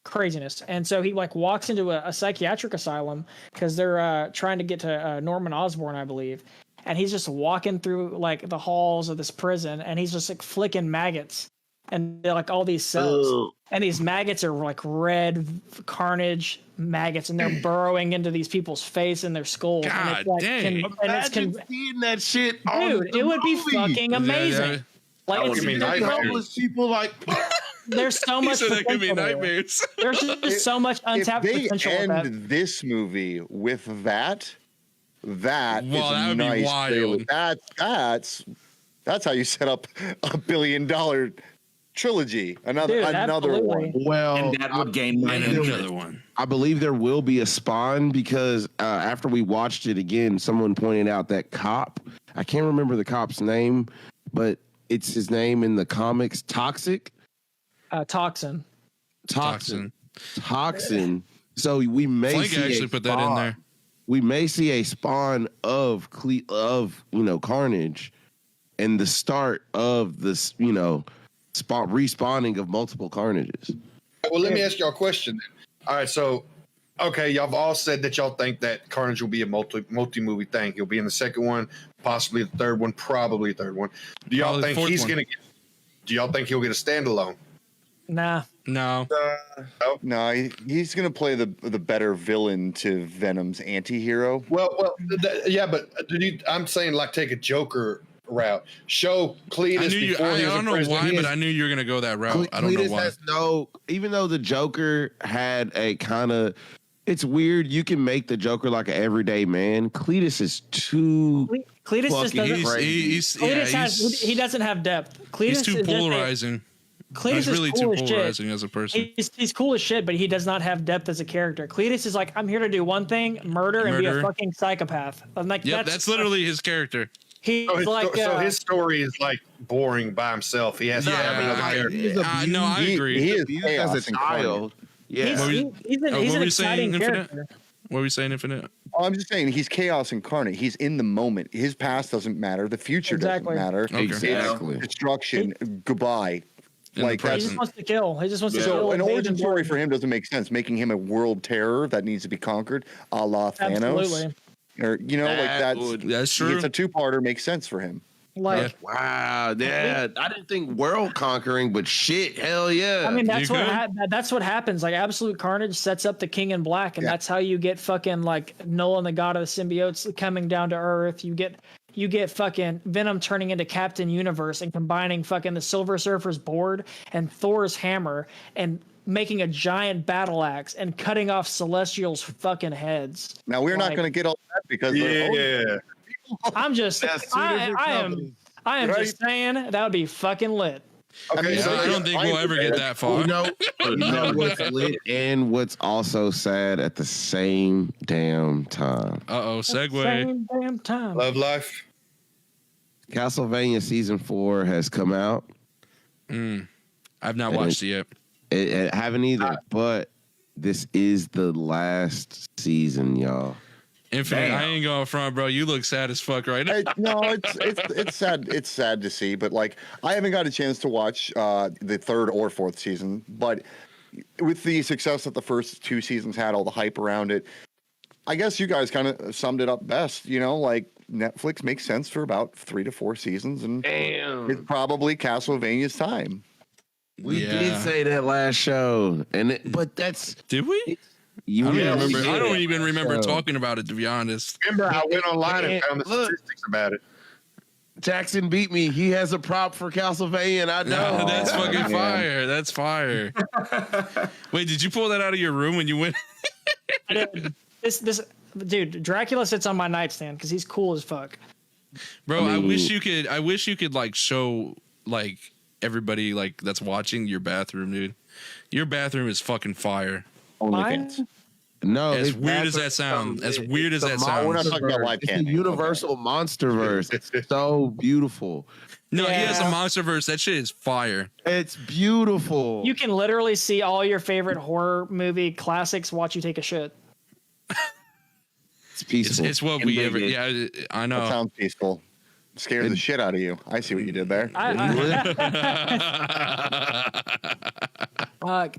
[SPEAKER 2] craziness. And so he like walks into a psychiatric asylum because they're trying to get to Norman Osborn, I believe, and he's just walking through like the halls of this prison, and he's just like flicking maggots. And they're like all these cells, and these maggots are like red Carnage maggots, and they're burrowing into these people's face and their skulls. and
[SPEAKER 4] God
[SPEAKER 2] it's like,
[SPEAKER 4] dang.
[SPEAKER 5] Imagine seeing that shit on
[SPEAKER 2] dude,
[SPEAKER 5] the
[SPEAKER 2] it would be
[SPEAKER 5] movie.
[SPEAKER 2] fucking amazing.
[SPEAKER 4] Yeah.
[SPEAKER 2] Like
[SPEAKER 6] That would
[SPEAKER 2] it's,
[SPEAKER 6] give me
[SPEAKER 2] there's,
[SPEAKER 6] nightmares.
[SPEAKER 5] Homeless people like
[SPEAKER 2] there's so
[SPEAKER 4] He
[SPEAKER 2] much
[SPEAKER 4] said that could be
[SPEAKER 2] potential there.
[SPEAKER 4] nightmares.
[SPEAKER 2] There's just so much
[SPEAKER 1] If
[SPEAKER 2] untapped
[SPEAKER 1] they
[SPEAKER 2] potential with that.
[SPEAKER 1] end this movie with that is
[SPEAKER 4] Well,
[SPEAKER 1] a
[SPEAKER 4] that would be
[SPEAKER 1] nice
[SPEAKER 4] wild.
[SPEAKER 1] trailer. That's how you set up $1 billion trilogy. Another
[SPEAKER 2] Dude,
[SPEAKER 1] one.
[SPEAKER 2] absolutely.
[SPEAKER 5] well.
[SPEAKER 3] And that would gain my
[SPEAKER 4] And
[SPEAKER 3] interest.
[SPEAKER 4] another one.
[SPEAKER 5] I believe there will be a Spawn because after we watched it again, someone pointed out that cop. I can't remember the cop's name, but it's his name in the comics. Toxic.
[SPEAKER 2] Toxin.
[SPEAKER 5] Toxin. toxin. So we may
[SPEAKER 4] Flank
[SPEAKER 5] see
[SPEAKER 4] actually put that in there.
[SPEAKER 5] We may see a spawn of Carnage, and the start of this respawning of multiple Carnages.
[SPEAKER 6] Well, let me ask y'all a question then. All right, so okay, y'all have all said that y'all think that Carnage will be a multi-movie thing. He'll be in the second one, possibly the third one, probably the third one. Do y'all
[SPEAKER 4] Probably the
[SPEAKER 6] think
[SPEAKER 4] fourth
[SPEAKER 6] he's
[SPEAKER 4] one.
[SPEAKER 6] gonna get? Do y'all think he'll get a standalone?
[SPEAKER 2] Nah.
[SPEAKER 4] No.
[SPEAKER 6] No.
[SPEAKER 1] No, he's gonna play the better villain to Venom's anti-hero.
[SPEAKER 6] Well, yeah, but I'm saying like take a Joker route. Show Cletus
[SPEAKER 4] I knew you.
[SPEAKER 6] before he was
[SPEAKER 4] I
[SPEAKER 6] in
[SPEAKER 4] don't know
[SPEAKER 6] prison.
[SPEAKER 4] why, but I knew you were gonna go that route. I don't know
[SPEAKER 5] Cletus
[SPEAKER 4] why.
[SPEAKER 5] has even though the Joker had a kind of, it's weird. You can make the Joker like an everyday man. Cletus is too.
[SPEAKER 2] Cletus just
[SPEAKER 5] fucking
[SPEAKER 2] doesn't.
[SPEAKER 5] crazy.
[SPEAKER 2] He doesn't have depth. Cletus
[SPEAKER 4] He's too
[SPEAKER 2] is just
[SPEAKER 4] polarizing.
[SPEAKER 2] Cletus
[SPEAKER 4] He's
[SPEAKER 2] is
[SPEAKER 4] really
[SPEAKER 2] cool
[SPEAKER 4] too
[SPEAKER 2] as
[SPEAKER 4] polarizing
[SPEAKER 2] shit.
[SPEAKER 4] as a person.
[SPEAKER 2] He's cool as shit, but he does not have depth as a character. Cletus is like, I'm here to do one thing, murder, and be a fucking psychopath. I'm like,
[SPEAKER 4] Yep, that's literally his character.
[SPEAKER 2] He's
[SPEAKER 6] So his story is like boring by himself. He has another character.
[SPEAKER 4] No, I agree.
[SPEAKER 1] He is
[SPEAKER 5] Abused as
[SPEAKER 1] chaos
[SPEAKER 5] a
[SPEAKER 1] incarnate.
[SPEAKER 5] child. Yeah.
[SPEAKER 2] he's
[SPEAKER 4] what
[SPEAKER 2] an
[SPEAKER 4] were you saying,
[SPEAKER 2] exciting
[SPEAKER 4] Infinite?
[SPEAKER 2] character.
[SPEAKER 4] What were we saying, Infinite?
[SPEAKER 1] Oh, I'm just saying he's chaos incarnate. He's in the moment. His past doesn't matter. The future
[SPEAKER 2] Exactly.
[SPEAKER 1] doesn't matter.
[SPEAKER 4] Okay.
[SPEAKER 5] Exactly.
[SPEAKER 1] Destruction. Goodbye.
[SPEAKER 4] In the
[SPEAKER 1] Like
[SPEAKER 2] He
[SPEAKER 1] that's
[SPEAKER 2] just wants to kill. He just wants to
[SPEAKER 1] so.
[SPEAKER 2] kill.
[SPEAKER 1] An
[SPEAKER 2] and
[SPEAKER 1] origin
[SPEAKER 2] bathe in
[SPEAKER 1] story
[SPEAKER 2] blood.
[SPEAKER 1] for him doesn't make sense. Making him a world terror that needs to be conquered, a la Thanos,
[SPEAKER 2] Absolutely.
[SPEAKER 1] or
[SPEAKER 4] That's true.
[SPEAKER 1] It's a two-parter. Makes sense for him.
[SPEAKER 2] Like,
[SPEAKER 5] Wow, yeah. I didn't think world conquering, but shit, hell yeah.
[SPEAKER 2] I mean, that's
[SPEAKER 4] You
[SPEAKER 2] what
[SPEAKER 4] could.
[SPEAKER 2] that's what happens. Like, Absolute Carnage sets up the King in Black, and
[SPEAKER 1] Yeah.
[SPEAKER 2] that's how you get fucking like Nolan, the God of the Symbiotes, coming down to Earth. You get fucking Venom turning into Captain Universe and combining fucking the Silver Surfer's board and Thor's hammer and making a giant battle axe and cutting off Celestials' fucking heads.
[SPEAKER 1] Now we're not
[SPEAKER 2] Like-
[SPEAKER 1] going to get all that because
[SPEAKER 6] Yeah.
[SPEAKER 2] I'm just,
[SPEAKER 5] That's two different companies.
[SPEAKER 2] I am
[SPEAKER 1] Right?
[SPEAKER 2] just saying that would be fucking lit.
[SPEAKER 6] Okay,
[SPEAKER 1] mean,
[SPEAKER 6] so
[SPEAKER 4] I don't think we'll ever get that far.
[SPEAKER 5] You know what's lit and what's also sad at the same damn time.
[SPEAKER 4] Segue.
[SPEAKER 2] Same damn time.
[SPEAKER 6] Love Life.
[SPEAKER 5] Castlevania season 4 has come out.
[SPEAKER 4] I've not watched it yet.
[SPEAKER 5] I haven't either, but this is the last season, y'all.
[SPEAKER 4] Infinite.
[SPEAKER 6] Damn.
[SPEAKER 4] I ain't going front, bro. You look sad as fuck right now.
[SPEAKER 1] No, it's sad. It's sad to see, but like I haven't got a chance to watch the third or fourth season. But with the success that the first two seasons had, all the hype around it, I guess you guys kind of summed it up best. You know, like Netflix makes sense for about 3 to 4 seasons, and it's probably Castlevania's time.
[SPEAKER 5] We did say that last show, but that's
[SPEAKER 4] Did we?
[SPEAKER 5] you.
[SPEAKER 4] I
[SPEAKER 5] yeah,
[SPEAKER 4] don't,
[SPEAKER 5] we
[SPEAKER 4] remember, I
[SPEAKER 5] did.
[SPEAKER 4] don't even remember
[SPEAKER 5] So,
[SPEAKER 4] talking about it, to be honest.
[SPEAKER 6] Remember, I went online and found the
[SPEAKER 5] Look.
[SPEAKER 6] statistics about it.
[SPEAKER 5] Jackson beat me. He has a prop for Castlevania, and I know.
[SPEAKER 4] No, that's fucking
[SPEAKER 1] man.
[SPEAKER 4] fire. That's fire. Wait, did you pull that out of your room when you went?
[SPEAKER 2] This dude, Dracula sits on my nightstand because he's cool as fuck.
[SPEAKER 4] Bro,
[SPEAKER 5] I
[SPEAKER 4] I
[SPEAKER 5] mean-
[SPEAKER 4] wish you could like show like everybody like that's watching your bathroom, dude. Your bathroom is fucking fire.
[SPEAKER 1] OnlyFans.
[SPEAKER 5] No,
[SPEAKER 4] As
[SPEAKER 5] his
[SPEAKER 4] weird as
[SPEAKER 5] bathroom-
[SPEAKER 4] that sounds, as
[SPEAKER 5] it's
[SPEAKER 4] weird as
[SPEAKER 5] the
[SPEAKER 4] that sounds.
[SPEAKER 1] We're not talking about live
[SPEAKER 5] It's a
[SPEAKER 1] cam.
[SPEAKER 5] universal monsterverse. It's so beautiful.
[SPEAKER 4] No, he has a
[SPEAKER 2] Yeah.
[SPEAKER 4] MonsterVerse. That shit is fire.
[SPEAKER 5] It's beautiful.
[SPEAKER 2] You can literally see all your favorite horror movie classics watch you take a shit.
[SPEAKER 5] It's peaceful.
[SPEAKER 4] It's what we ever. Yeah, I
[SPEAKER 1] That
[SPEAKER 4] know.
[SPEAKER 1] sounds peaceful. Scares the shit out of you. I see what you did there.
[SPEAKER 2] I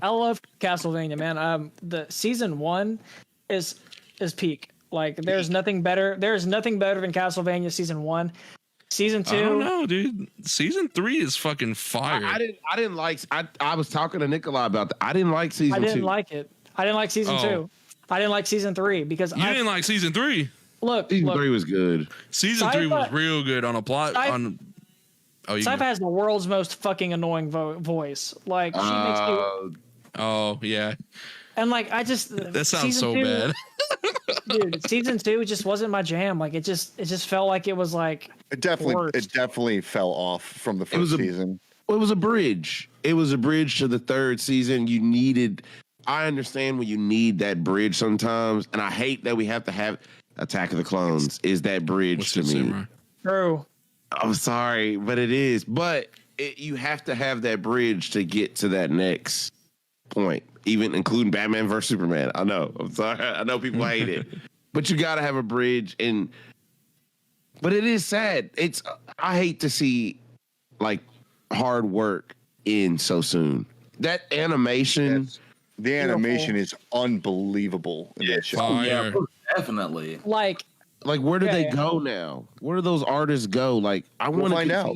[SPEAKER 2] love Castlevania, man. The season 1 is peak. Like there's nothing better. There's nothing better than Castlevania season 1. Season 2.
[SPEAKER 4] I don't know, dude. Season 3 is fucking fire.
[SPEAKER 5] I didn't like. I was talking to Nikolai about that. I didn't like season 2.
[SPEAKER 2] I didn't like it. I didn't like season
[SPEAKER 4] Oh.
[SPEAKER 2] 2. I didn't like season 3 because
[SPEAKER 4] You didn't like season 3.
[SPEAKER 2] look.
[SPEAKER 5] Season 3 was good.
[SPEAKER 4] Season 3 was
[SPEAKER 2] Sci-fi-
[SPEAKER 4] real good on a plot.
[SPEAKER 2] Sci-
[SPEAKER 4] Oh, you.
[SPEAKER 2] Sci-fi has the world's most fucking annoying voice. Like she makes me,
[SPEAKER 4] Oh, yeah.
[SPEAKER 2] and like I just
[SPEAKER 4] That sounds
[SPEAKER 2] season
[SPEAKER 4] so
[SPEAKER 2] 2
[SPEAKER 4] bad.
[SPEAKER 2] Dude, season 2 just wasn't my jam. Like it just felt like it was like
[SPEAKER 1] It definitely
[SPEAKER 2] worst.
[SPEAKER 1] fell off from the
[SPEAKER 5] It was
[SPEAKER 1] first
[SPEAKER 5] a-
[SPEAKER 1] season.
[SPEAKER 5] It was a bridge. It was a bridge to the third season. You needed. I understand when you need that bridge sometimes, and I hate that we have to have Attack of the Clones is that bridge
[SPEAKER 4] What's
[SPEAKER 5] to
[SPEAKER 4] it,
[SPEAKER 5] me.
[SPEAKER 4] Samurai?
[SPEAKER 2] True.
[SPEAKER 5] I'm sorry, but it is. But you have to have that bridge to get to that next point, even including Batman versus Superman. I know. I'm sorry. I know people hate it, but you got to have a bridge. But it is sad. I hate to see like hard work end so soon. That animation.
[SPEAKER 1] Yes. The animation is unbelievable in that show.
[SPEAKER 3] Oh, yeah, definitely.
[SPEAKER 2] Like
[SPEAKER 5] where do they go now? Where do those artists go? Like, I want to
[SPEAKER 1] find out.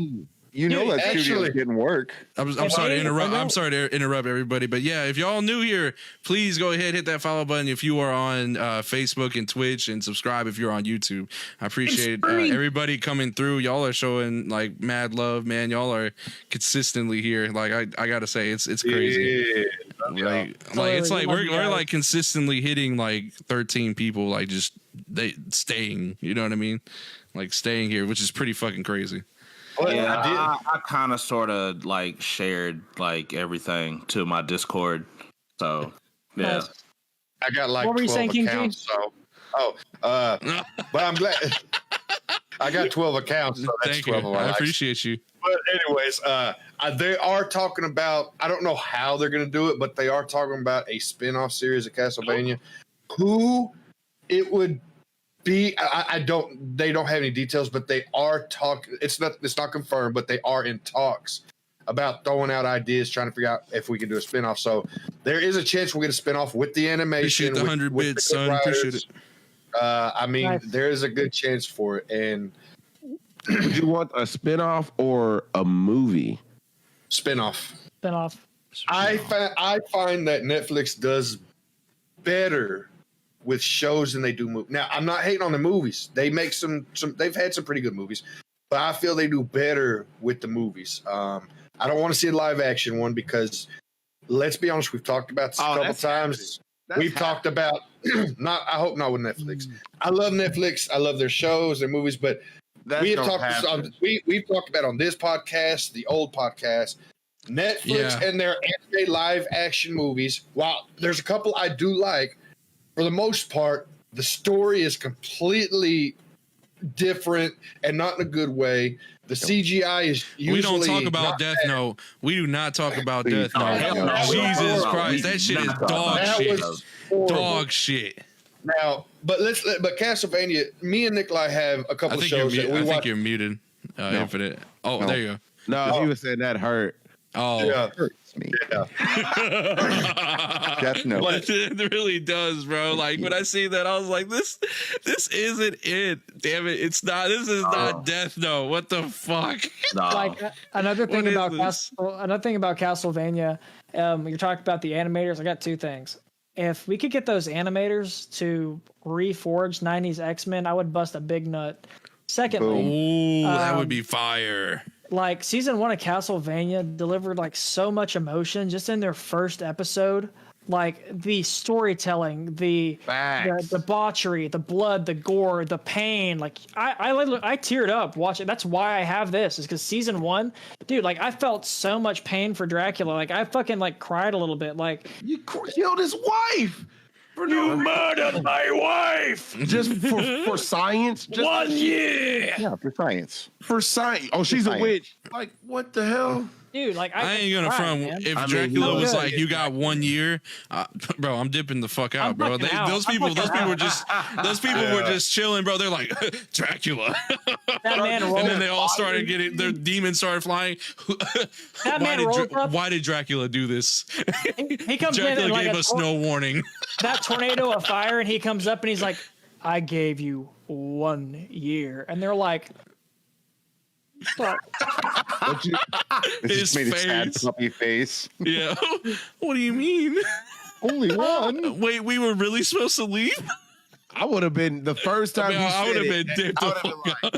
[SPEAKER 1] You know that studio's getting work.
[SPEAKER 4] I'm sorry to interrupt. I'm sorry to interrupt everybody, but yeah, if y'all new here, please go ahead, hit that follow button if you are on Facebook and Twitch, and subscribe if you're on YouTube. I appreciate everybody coming through. Y'all are showing like mad love, man. Y'all are consistently here. Like I gotta say, it's crazy. Yeah. Like it's like we're like consistently hitting like 13 people, like just they staying. You know what I mean? Like staying here, which is pretty fucking crazy.
[SPEAKER 3] Yeah, I kind of sort of like shared like everything to my Discord. So yeah,
[SPEAKER 6] I got like
[SPEAKER 2] what were you
[SPEAKER 6] 12
[SPEAKER 2] saying,
[SPEAKER 6] accounts. So but I'm glad I got 12 accounts. So that's
[SPEAKER 4] Thank
[SPEAKER 6] 12
[SPEAKER 4] you.
[SPEAKER 6] of our
[SPEAKER 4] I
[SPEAKER 6] likes.
[SPEAKER 4] appreciate you.
[SPEAKER 6] But anyways, they are talking about. I don't know how they're going to do it, but they are talking about a spin-off series of Castlevania. Who it would be, I don't. They don't have any details, but they are talking. It's not confirmed, but they are in talks about throwing out ideas, trying to figure out if we can do a spinoff. So there is a chance we'll get a spinoff with the animation.
[SPEAKER 4] Appreciate the 100 bits, son. Appreciate it.
[SPEAKER 6] I mean,
[SPEAKER 2] Nice.
[SPEAKER 6] there is a good chance for it. And
[SPEAKER 5] Would you want a spinoff or a movie?
[SPEAKER 6] spinoff.
[SPEAKER 2] spinoff.
[SPEAKER 6] I find that Netflix does better with shows than they do movies. Now, I'm not hating on the movies. They make some. They've had some pretty good movies, but I feel they do better with the movies. I don't want to see a live action one because, let's be honest, we've talked about this a couple times. We've talked about not. I hope not with Netflix. I love Netflix. I love their shows, their movies, but we've talked about on this podcast, the old podcast, Netflix and their anime live action movies. While there's a couple I do like, for the most part, the story is completely different and not in a good way. The CGI is usually.
[SPEAKER 4] We don't talk about Death Note. We do not talk about Death Note.
[SPEAKER 3] No.
[SPEAKER 4] Jesus Christ, that shit is dog shit. Dog shit.
[SPEAKER 6] Now, but Castlevania. Me and Nikolai have a couple of shows that we
[SPEAKER 4] I
[SPEAKER 6] watch.
[SPEAKER 4] think you're muted. Infinite. Oh, there you go.
[SPEAKER 5] No, he was saying that hurt.
[SPEAKER 4] Oh,
[SPEAKER 6] Yeah,
[SPEAKER 1] Hurts me.
[SPEAKER 6] yeah.
[SPEAKER 1] Death Note.
[SPEAKER 4] But it really does, bro. Like when I see that, I was like, "This isn't it. Damn it, it's not. This is not Death Note. What the fuck?"
[SPEAKER 3] No.
[SPEAKER 2] Like another thing
[SPEAKER 4] What
[SPEAKER 2] about
[SPEAKER 4] is this?
[SPEAKER 2] another thing about Castlevania, you're talking about the animators. I got two things. If we could get those animators to reforge 90s X-Men, I would bust a big nut. Secondly,
[SPEAKER 4] Ooh, that would be fire.
[SPEAKER 2] like season 1 of Castlevania delivered like so much emotion just in their first episode. Like the storytelling, the debauchery, the blood, the gore, the pain. Like I teared up watching. That's why I have this, is because season 1, dude. Like I felt so much pain for Dracula. Like I fucking like cried a little bit. Like
[SPEAKER 5] You killed his wife.
[SPEAKER 4] You murdered my wife.
[SPEAKER 5] Just for science? Just
[SPEAKER 4] 1 year.
[SPEAKER 1] Yeah, for science.
[SPEAKER 5] for science. Oh, she's a
[SPEAKER 1] Science.
[SPEAKER 5] witch. Like, what the hell?
[SPEAKER 2] dude, like
[SPEAKER 4] I ain't gonna
[SPEAKER 2] cried,
[SPEAKER 4] front.
[SPEAKER 2] man.
[SPEAKER 4] If
[SPEAKER 5] I mean,
[SPEAKER 4] Dracula
[SPEAKER 5] no
[SPEAKER 4] was
[SPEAKER 2] good.
[SPEAKER 4] like, "You got 1 year," bro, I'm dipping the fuck out, bro.
[SPEAKER 2] fucking out.
[SPEAKER 4] Those people were just chilling, bro. They're like, "Dracula,"
[SPEAKER 2] That man rolled.
[SPEAKER 4] and then they all started getting their demons started flying.
[SPEAKER 2] That man rolled up.
[SPEAKER 4] Why did Dracula do this?
[SPEAKER 2] He comes in
[SPEAKER 4] Dracula
[SPEAKER 2] and like
[SPEAKER 4] gave us no warning.
[SPEAKER 2] that tornado of fire, and he comes up and he's like, "I gave you 1 year," and they're like, "Fuck."
[SPEAKER 1] It
[SPEAKER 4] His
[SPEAKER 1] just made a sad
[SPEAKER 4] face.
[SPEAKER 1] puppy face.
[SPEAKER 4] Yeah. What do you mean?
[SPEAKER 1] Only one.
[SPEAKER 4] Wait, we were really supposed to leave?
[SPEAKER 5] I would have been the first time
[SPEAKER 4] I would have
[SPEAKER 5] you
[SPEAKER 4] been
[SPEAKER 5] said it.
[SPEAKER 4] dipped
[SPEAKER 5] I
[SPEAKER 4] the
[SPEAKER 5] would've been
[SPEAKER 4] fuck out.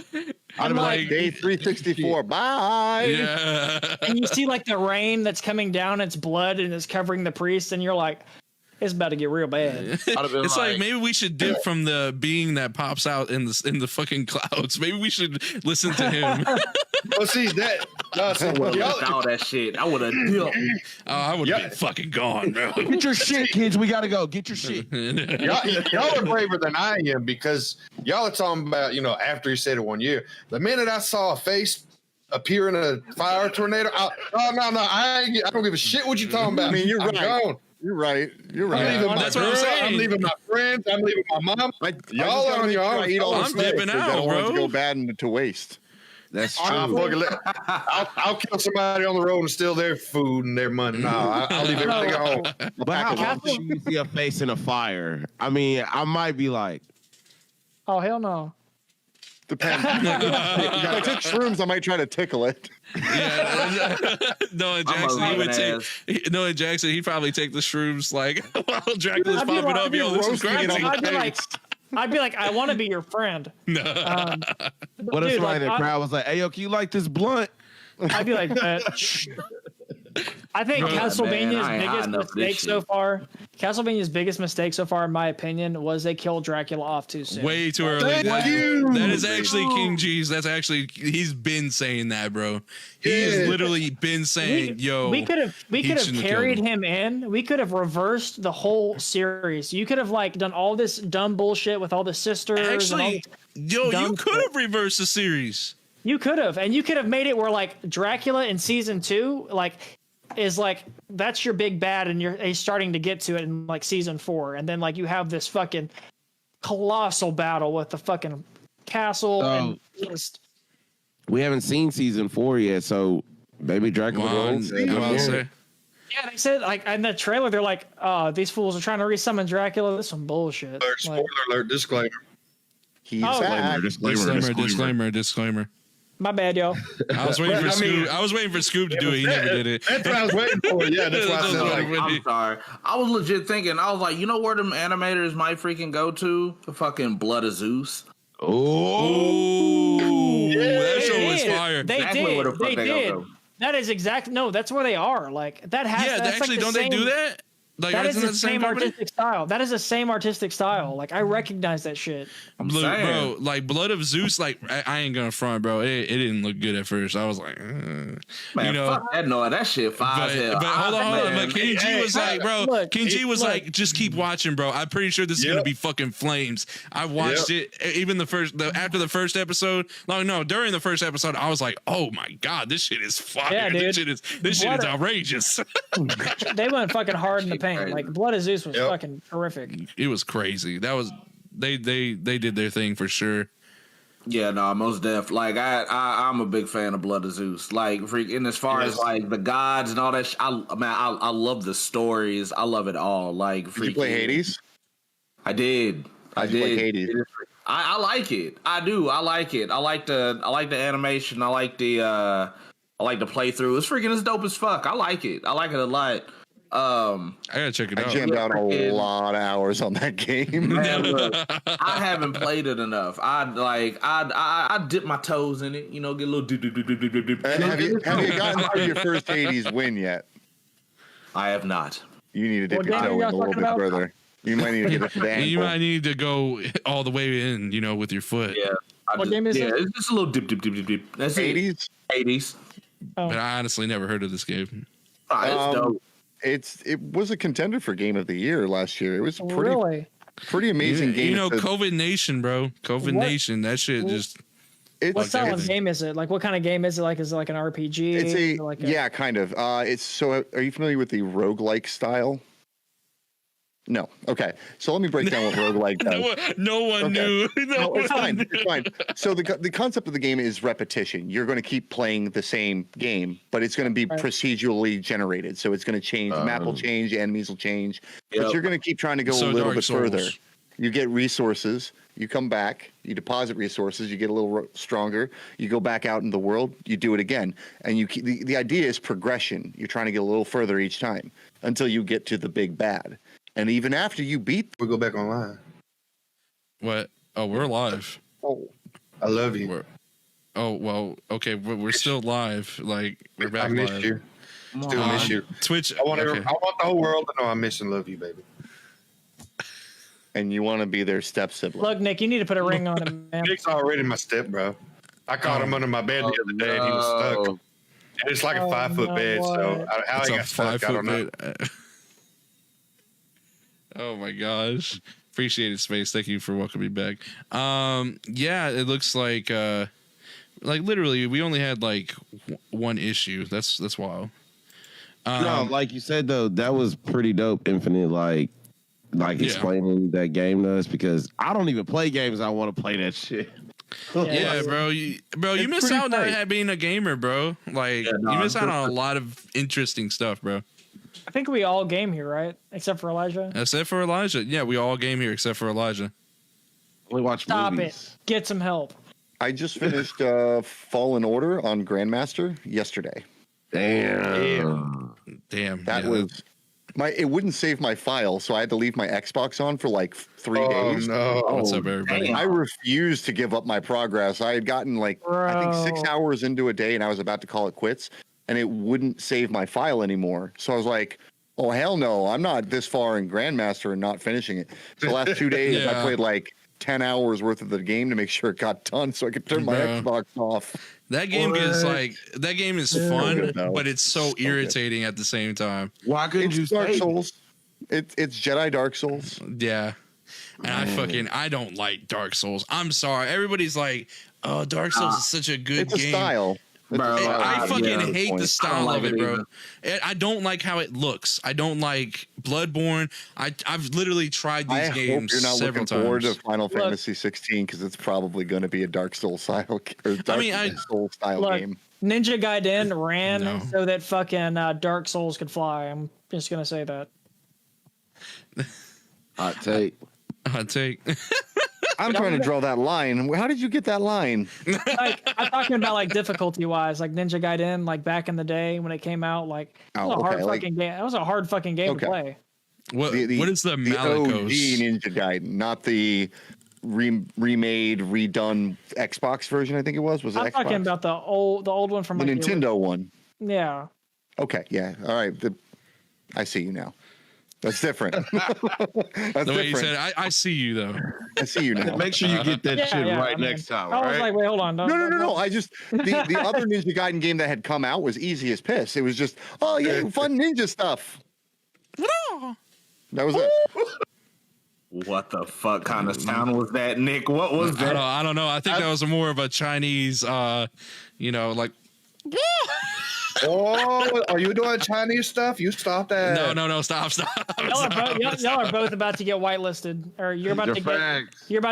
[SPEAKER 5] I'd have been
[SPEAKER 2] like,
[SPEAKER 5] like,
[SPEAKER 1] Day 364. Bye.
[SPEAKER 4] Yeah.
[SPEAKER 2] And you see like the rain that's coming down, it's blood and it's covering the priest, and you're like, it's about to get real bad.
[SPEAKER 5] I'd have been
[SPEAKER 4] It's like maybe we should dip from the being that pops out in the fucking clouds. Maybe we should listen to him.
[SPEAKER 6] Well, see that. No, see, y'all,
[SPEAKER 3] all that shit. I would have dipped.
[SPEAKER 4] Oh, I would have been fucking gone, bro.
[SPEAKER 5] get your shit, kids. We gotta go. Get your shit.
[SPEAKER 6] y'all are braver than I am, because y'all are talking about, after he said it 1 year. The minute I saw a face appear in a fire tornado, no, I don't give a shit what you're talking about.
[SPEAKER 1] I mean, you're
[SPEAKER 6] I'm
[SPEAKER 1] right.
[SPEAKER 6] gone.
[SPEAKER 1] You're right. You're
[SPEAKER 6] I'm
[SPEAKER 1] right.
[SPEAKER 6] leaving my
[SPEAKER 4] That's what I'm
[SPEAKER 6] girl.
[SPEAKER 4] saying.
[SPEAKER 6] I'm leaving my friends. I'm leaving my mom. Y'all
[SPEAKER 1] I
[SPEAKER 6] on your own.
[SPEAKER 1] eat all the
[SPEAKER 4] I'm
[SPEAKER 1] steak
[SPEAKER 4] dipping
[SPEAKER 1] 'cause I
[SPEAKER 4] out,
[SPEAKER 1] don't want it to
[SPEAKER 4] bro.
[SPEAKER 1] go bad and to waste.
[SPEAKER 5] That's
[SPEAKER 6] I'll,
[SPEAKER 5] true.
[SPEAKER 6] I'll kill somebody on the road and steal their food and their money. No, I'll leave everything at home.
[SPEAKER 5] But how
[SPEAKER 2] Castle-
[SPEAKER 5] often do you see a face in a fire? I mean, I might be like,
[SPEAKER 2] Oh hell no.
[SPEAKER 1] Depends. If I took shrooms, I might try to tickle it.
[SPEAKER 4] Yeah, Noah Jackson, he would
[SPEAKER 3] leaving
[SPEAKER 4] take. Noah Jackson, he'd probably take the shrooms like while Dracula's
[SPEAKER 2] I'd be
[SPEAKER 4] popping
[SPEAKER 2] like-
[SPEAKER 4] up. Yo, this is
[SPEAKER 1] roasting it
[SPEAKER 4] crazy.
[SPEAKER 1] on
[SPEAKER 2] I'd be like, I want to be your friend.
[SPEAKER 4] No.
[SPEAKER 5] what if
[SPEAKER 2] Dude,
[SPEAKER 5] somebody in the
[SPEAKER 2] like,
[SPEAKER 5] crowd was like, "Hey, yo, can you like this blunt?"
[SPEAKER 2] I'd be like, I think
[SPEAKER 3] Man,
[SPEAKER 2] Castlevania's
[SPEAKER 3] I ain't high
[SPEAKER 2] biggest
[SPEAKER 3] enough for this
[SPEAKER 2] mistake so
[SPEAKER 3] shit.
[SPEAKER 2] far. Castlevania's biggest mistake so far, in my opinion, was they killed Dracula off too soon.
[SPEAKER 4] Way too early.
[SPEAKER 6] Thank you.
[SPEAKER 4] That is actually King G's. That's actually he's been saying that, bro. He's
[SPEAKER 6] Yeah.
[SPEAKER 4] literally been saying, "Yo,
[SPEAKER 2] we could have
[SPEAKER 4] he
[SPEAKER 2] carried
[SPEAKER 4] shouldn't have killed
[SPEAKER 2] him in. We could have reversed the whole series. You could have like done all this dumb bullshit with all the sisters. and all
[SPEAKER 4] actually, yo,
[SPEAKER 2] dumb
[SPEAKER 4] you could have reversed the series."
[SPEAKER 2] You could have, and you could have made it where like Dracula in season 2, like is like that's your big bad, and he's starting to get to it in like season 4, and then like you have this fucking colossal battle with the fucking castle and just
[SPEAKER 5] We haven't seen season 4 yet, so maybe Dracula.
[SPEAKER 4] Well,
[SPEAKER 5] will-
[SPEAKER 4] well, say-
[SPEAKER 2] yeah. They said like in the trailer they're like, these fools are trying to resummon Dracula. This is some bullshit.
[SPEAKER 6] Spoiler
[SPEAKER 2] Like,
[SPEAKER 6] alert, disclaimer.
[SPEAKER 1] He's
[SPEAKER 2] Oh.
[SPEAKER 1] back.
[SPEAKER 4] Disclaimer.
[SPEAKER 2] my bad, yo.
[SPEAKER 4] I was waiting for
[SPEAKER 6] I mean-
[SPEAKER 4] Scoop. I was waiting for Scoop to do it. He never did it.
[SPEAKER 6] That's what I was waiting for. Yeah, that's why I said like,
[SPEAKER 3] I'm sorry. I was legit thinking. I was like, you know where them animators might freaking go to? The fucking Blood of Zeus.
[SPEAKER 4] Ooh, that show was
[SPEAKER 2] did.
[SPEAKER 4] fire.
[SPEAKER 2] They
[SPEAKER 3] Exactly
[SPEAKER 2] did.
[SPEAKER 3] where the fuck
[SPEAKER 2] They
[SPEAKER 3] they gonna
[SPEAKER 2] did.
[SPEAKER 3] go.
[SPEAKER 2] That is exact. No, that's where they are. Like that has.
[SPEAKER 4] Yeah,
[SPEAKER 2] that's
[SPEAKER 4] actually,
[SPEAKER 2] like
[SPEAKER 4] don't
[SPEAKER 2] the
[SPEAKER 4] they do
[SPEAKER 2] same-
[SPEAKER 4] that? Like,
[SPEAKER 2] That is
[SPEAKER 4] isn't
[SPEAKER 2] the same
[SPEAKER 4] company?
[SPEAKER 2] artistic style. That is the same artistic style. Like I recognize that shit.
[SPEAKER 4] Look,
[SPEAKER 3] saying.
[SPEAKER 4] bro, like Blood of Zeus, like I ain't gonna front, bro. It didn't look good at first. I was like,
[SPEAKER 3] Man,
[SPEAKER 4] you know.
[SPEAKER 3] fuck that noise. That shit fire as hell.
[SPEAKER 4] But hold on. But King G was like, bro.
[SPEAKER 2] Look,
[SPEAKER 4] King G was
[SPEAKER 2] look.
[SPEAKER 4] like, just keep watching, bro. I'm pretty sure this is gonna
[SPEAKER 6] Yep.
[SPEAKER 4] be fucking flames. I watched it. Even after the first episode. No, during the first episode, I was like, oh my god, this shit is fire.
[SPEAKER 2] Yeah,
[SPEAKER 4] This
[SPEAKER 2] dude.
[SPEAKER 4] shit is
[SPEAKER 2] What a-
[SPEAKER 4] outrageous.
[SPEAKER 2] They went fucking hard in the paint.
[SPEAKER 3] Crazy.
[SPEAKER 2] Like Blood of Zeus was
[SPEAKER 6] Yep.
[SPEAKER 2] fucking horrific.
[SPEAKER 4] It was crazy. That was they did their thing for sure.
[SPEAKER 3] Yeah, no, most def. Like I'm a big fan of Blood of Zeus. Like, and as far as
[SPEAKER 6] Yes.
[SPEAKER 3] like the gods and all that, I love the stories. I love it all. Like,
[SPEAKER 1] Did you play Hades?
[SPEAKER 3] I did. I
[SPEAKER 1] How'd you like
[SPEAKER 3] did.
[SPEAKER 1] Hades?
[SPEAKER 3] I like it. I do. I like it. I like the animation. I like the playthrough. It's freaking it's dope as fuck. I like it. I like it a lot.
[SPEAKER 4] I gotta check it
[SPEAKER 1] I
[SPEAKER 4] out.
[SPEAKER 1] jammed out a
[SPEAKER 3] freaking-
[SPEAKER 1] lot of hours on that game.
[SPEAKER 3] Man, look, I haven't played it enough. I dip my toes in it. You know, get a little do.
[SPEAKER 1] Have you gotten through your first Hades win yet?
[SPEAKER 3] I have not.
[SPEAKER 1] You need to dip
[SPEAKER 2] What
[SPEAKER 1] your
[SPEAKER 2] game are
[SPEAKER 1] toe in
[SPEAKER 2] you
[SPEAKER 1] a
[SPEAKER 2] guys
[SPEAKER 1] little
[SPEAKER 2] talking
[SPEAKER 1] bit
[SPEAKER 2] about?
[SPEAKER 1] further. You might need to get up to the
[SPEAKER 4] You
[SPEAKER 1] ankle.
[SPEAKER 4] might need to go all the way in, with your foot.
[SPEAKER 3] Yeah.
[SPEAKER 2] What game is it?
[SPEAKER 3] It's just a little dip. That's it.
[SPEAKER 1] Hades?
[SPEAKER 3] 80s.
[SPEAKER 4] But I honestly never heard of this game.
[SPEAKER 3] It's dope.
[SPEAKER 1] It was a contender for Game of the Year last year. It was
[SPEAKER 2] Really?
[SPEAKER 1] pretty amazing game.
[SPEAKER 4] COVID Nation, bro. COVID
[SPEAKER 2] What?
[SPEAKER 4] Nation. That shit just.
[SPEAKER 1] It's
[SPEAKER 2] What style of
[SPEAKER 4] everything.
[SPEAKER 2] game is it? Like what kind of game is it? Like is it like an RPG?
[SPEAKER 1] It's a
[SPEAKER 2] like
[SPEAKER 1] yeah, kind of. It's so. Are you familiar with the roguelike style? No. Okay. So let me break down what roguelike does.
[SPEAKER 4] No one
[SPEAKER 1] Okay.
[SPEAKER 4] knew.
[SPEAKER 1] No, it's
[SPEAKER 4] one
[SPEAKER 1] fine.
[SPEAKER 4] knew.
[SPEAKER 1] It's fine. So the concept of the game is repetition. You're going to keep playing the same game, but it's going to be
[SPEAKER 2] Right.
[SPEAKER 1] procedurally generated. So it's going to change. The map will change. Enemies will change. But
[SPEAKER 3] Yep.
[SPEAKER 1] you're going to keep trying to go
[SPEAKER 4] So
[SPEAKER 1] a little
[SPEAKER 4] Dark
[SPEAKER 1] bit further.
[SPEAKER 4] Souls.
[SPEAKER 1] You get resources. You come back. You deposit resources. You get a little stronger. You go back out in the world. You do it again. And you keep, the idea is progression. You're trying to get a little further each time until you get to the big bad. And even after you beat,
[SPEAKER 6] we go back online.
[SPEAKER 4] What? Oh, we're live.
[SPEAKER 6] I love you.
[SPEAKER 4] Oh well, okay. We're still live. Like we're
[SPEAKER 6] I
[SPEAKER 4] back
[SPEAKER 6] miss
[SPEAKER 4] live.
[SPEAKER 6] you. Still miss you.
[SPEAKER 4] Twitch.
[SPEAKER 6] I want
[SPEAKER 4] okay.
[SPEAKER 6] I want the whole world to know I miss and love you, baby.
[SPEAKER 1] and you want to be their step sibling.
[SPEAKER 2] Look, Nick, you need to put a ring on him, man.
[SPEAKER 6] Nick's already my step, bro. I caught him under my bed the other day and he was stuck. And it's like a 5-foot
[SPEAKER 2] no,
[SPEAKER 6] bed, so
[SPEAKER 2] what?
[SPEAKER 6] how
[SPEAKER 4] It's
[SPEAKER 6] he
[SPEAKER 4] a
[SPEAKER 6] got stuck, I don't know.
[SPEAKER 4] bit. Oh my gosh. Appreciate it, Space. Thank you for welcoming me back. Yeah, it looks like literally we only had like one issue. That's wild.
[SPEAKER 5] No, like you said though, that was pretty dope. Infinite, like explaining that game to us because I don't even play games. I want to play that shit.
[SPEAKER 4] Yeah, bro. You miss out on being a gamer, bro. Like you miss out on a lot of interesting stuff, bro.
[SPEAKER 2] I think we all game here, right? Except for Elijah.
[SPEAKER 4] Except for Elijah. Yeah, we all game here except for Elijah.
[SPEAKER 5] We watch
[SPEAKER 2] Stop
[SPEAKER 5] movies.
[SPEAKER 2] it. Get some help.
[SPEAKER 1] I just finished Fallen Order on Grandmaster yesterday.
[SPEAKER 5] Damn.
[SPEAKER 1] That was it wouldn't save my file, so I had to leave my Xbox on for like 3 days.
[SPEAKER 6] No.
[SPEAKER 4] What's up, everybody?
[SPEAKER 1] I refused to give up my progress. I had gotten like I think 6 hours into a day, and I was about to call it quits, and it wouldn't save my file anymore. So I was like, "Oh hell no! I'm not this far in Grandmaster and not finishing it." So the last 2 days, I played like 10 hours worth of the game to make sure it got done, so I could turn my Xbox off.
[SPEAKER 4] That game is fun, but it's so irritating at the same time.
[SPEAKER 5] Why couldn't you
[SPEAKER 1] Dark Souls? It's Jedi Dark Souls.
[SPEAKER 4] Yeah. And I don't like Dark Souls. I'm sorry. Everybody's like, oh, Dark Souls is such a good
[SPEAKER 1] It's a
[SPEAKER 4] game.
[SPEAKER 1] style.
[SPEAKER 3] Bro,
[SPEAKER 4] I fucking hate the style
[SPEAKER 3] like
[SPEAKER 4] of it,
[SPEAKER 3] it
[SPEAKER 4] bro. I don't like how it looks. I don't like Bloodborne. I've literally tried these games
[SPEAKER 1] you're not
[SPEAKER 4] several
[SPEAKER 1] looking forward
[SPEAKER 4] times.
[SPEAKER 1] to Final Fantasy 16 because it's probably going to be a Dark Souls style or Souls style game.
[SPEAKER 2] Ninja Gaiden ran so that fucking Dark Souls could fly. I'm just gonna say that.
[SPEAKER 5] Hot take.
[SPEAKER 1] I'm trying to draw that line. How did you get that line?
[SPEAKER 2] Like, I'm talking about like difficulty wise, like Ninja Gaiden, like back in the day when it came out, like it was a hard fucking game. It was a hard fucking game to play.
[SPEAKER 4] What is the Malicos?
[SPEAKER 1] OG Ninja Gaiden, not the remade, redone Xbox version. I think it was.
[SPEAKER 2] I'm
[SPEAKER 1] it Xbox?
[SPEAKER 2] talking about the old one from
[SPEAKER 1] the
[SPEAKER 2] like
[SPEAKER 1] Nintendo one.
[SPEAKER 2] Yeah.
[SPEAKER 1] Okay. Yeah. All right. I see you now. That's different. That's
[SPEAKER 4] the way you said it, I see you though.
[SPEAKER 1] I see you now.
[SPEAKER 5] Make sure you get that shit next time.
[SPEAKER 2] I was like, wait, hold on.
[SPEAKER 1] No. I just the other Ninja Gaiden game that had come out was easy as piss. It was just fun ninja stuff. That was it.
[SPEAKER 3] What the fuck kind of sound was that, Nick? What was that?
[SPEAKER 4] I don't know. I think that was more of a Chinese, like.
[SPEAKER 6] Oh, are you doing Chinese stuff? You stop that.
[SPEAKER 4] No, stop.
[SPEAKER 2] Y'all are both about to get whitelisted, or you're about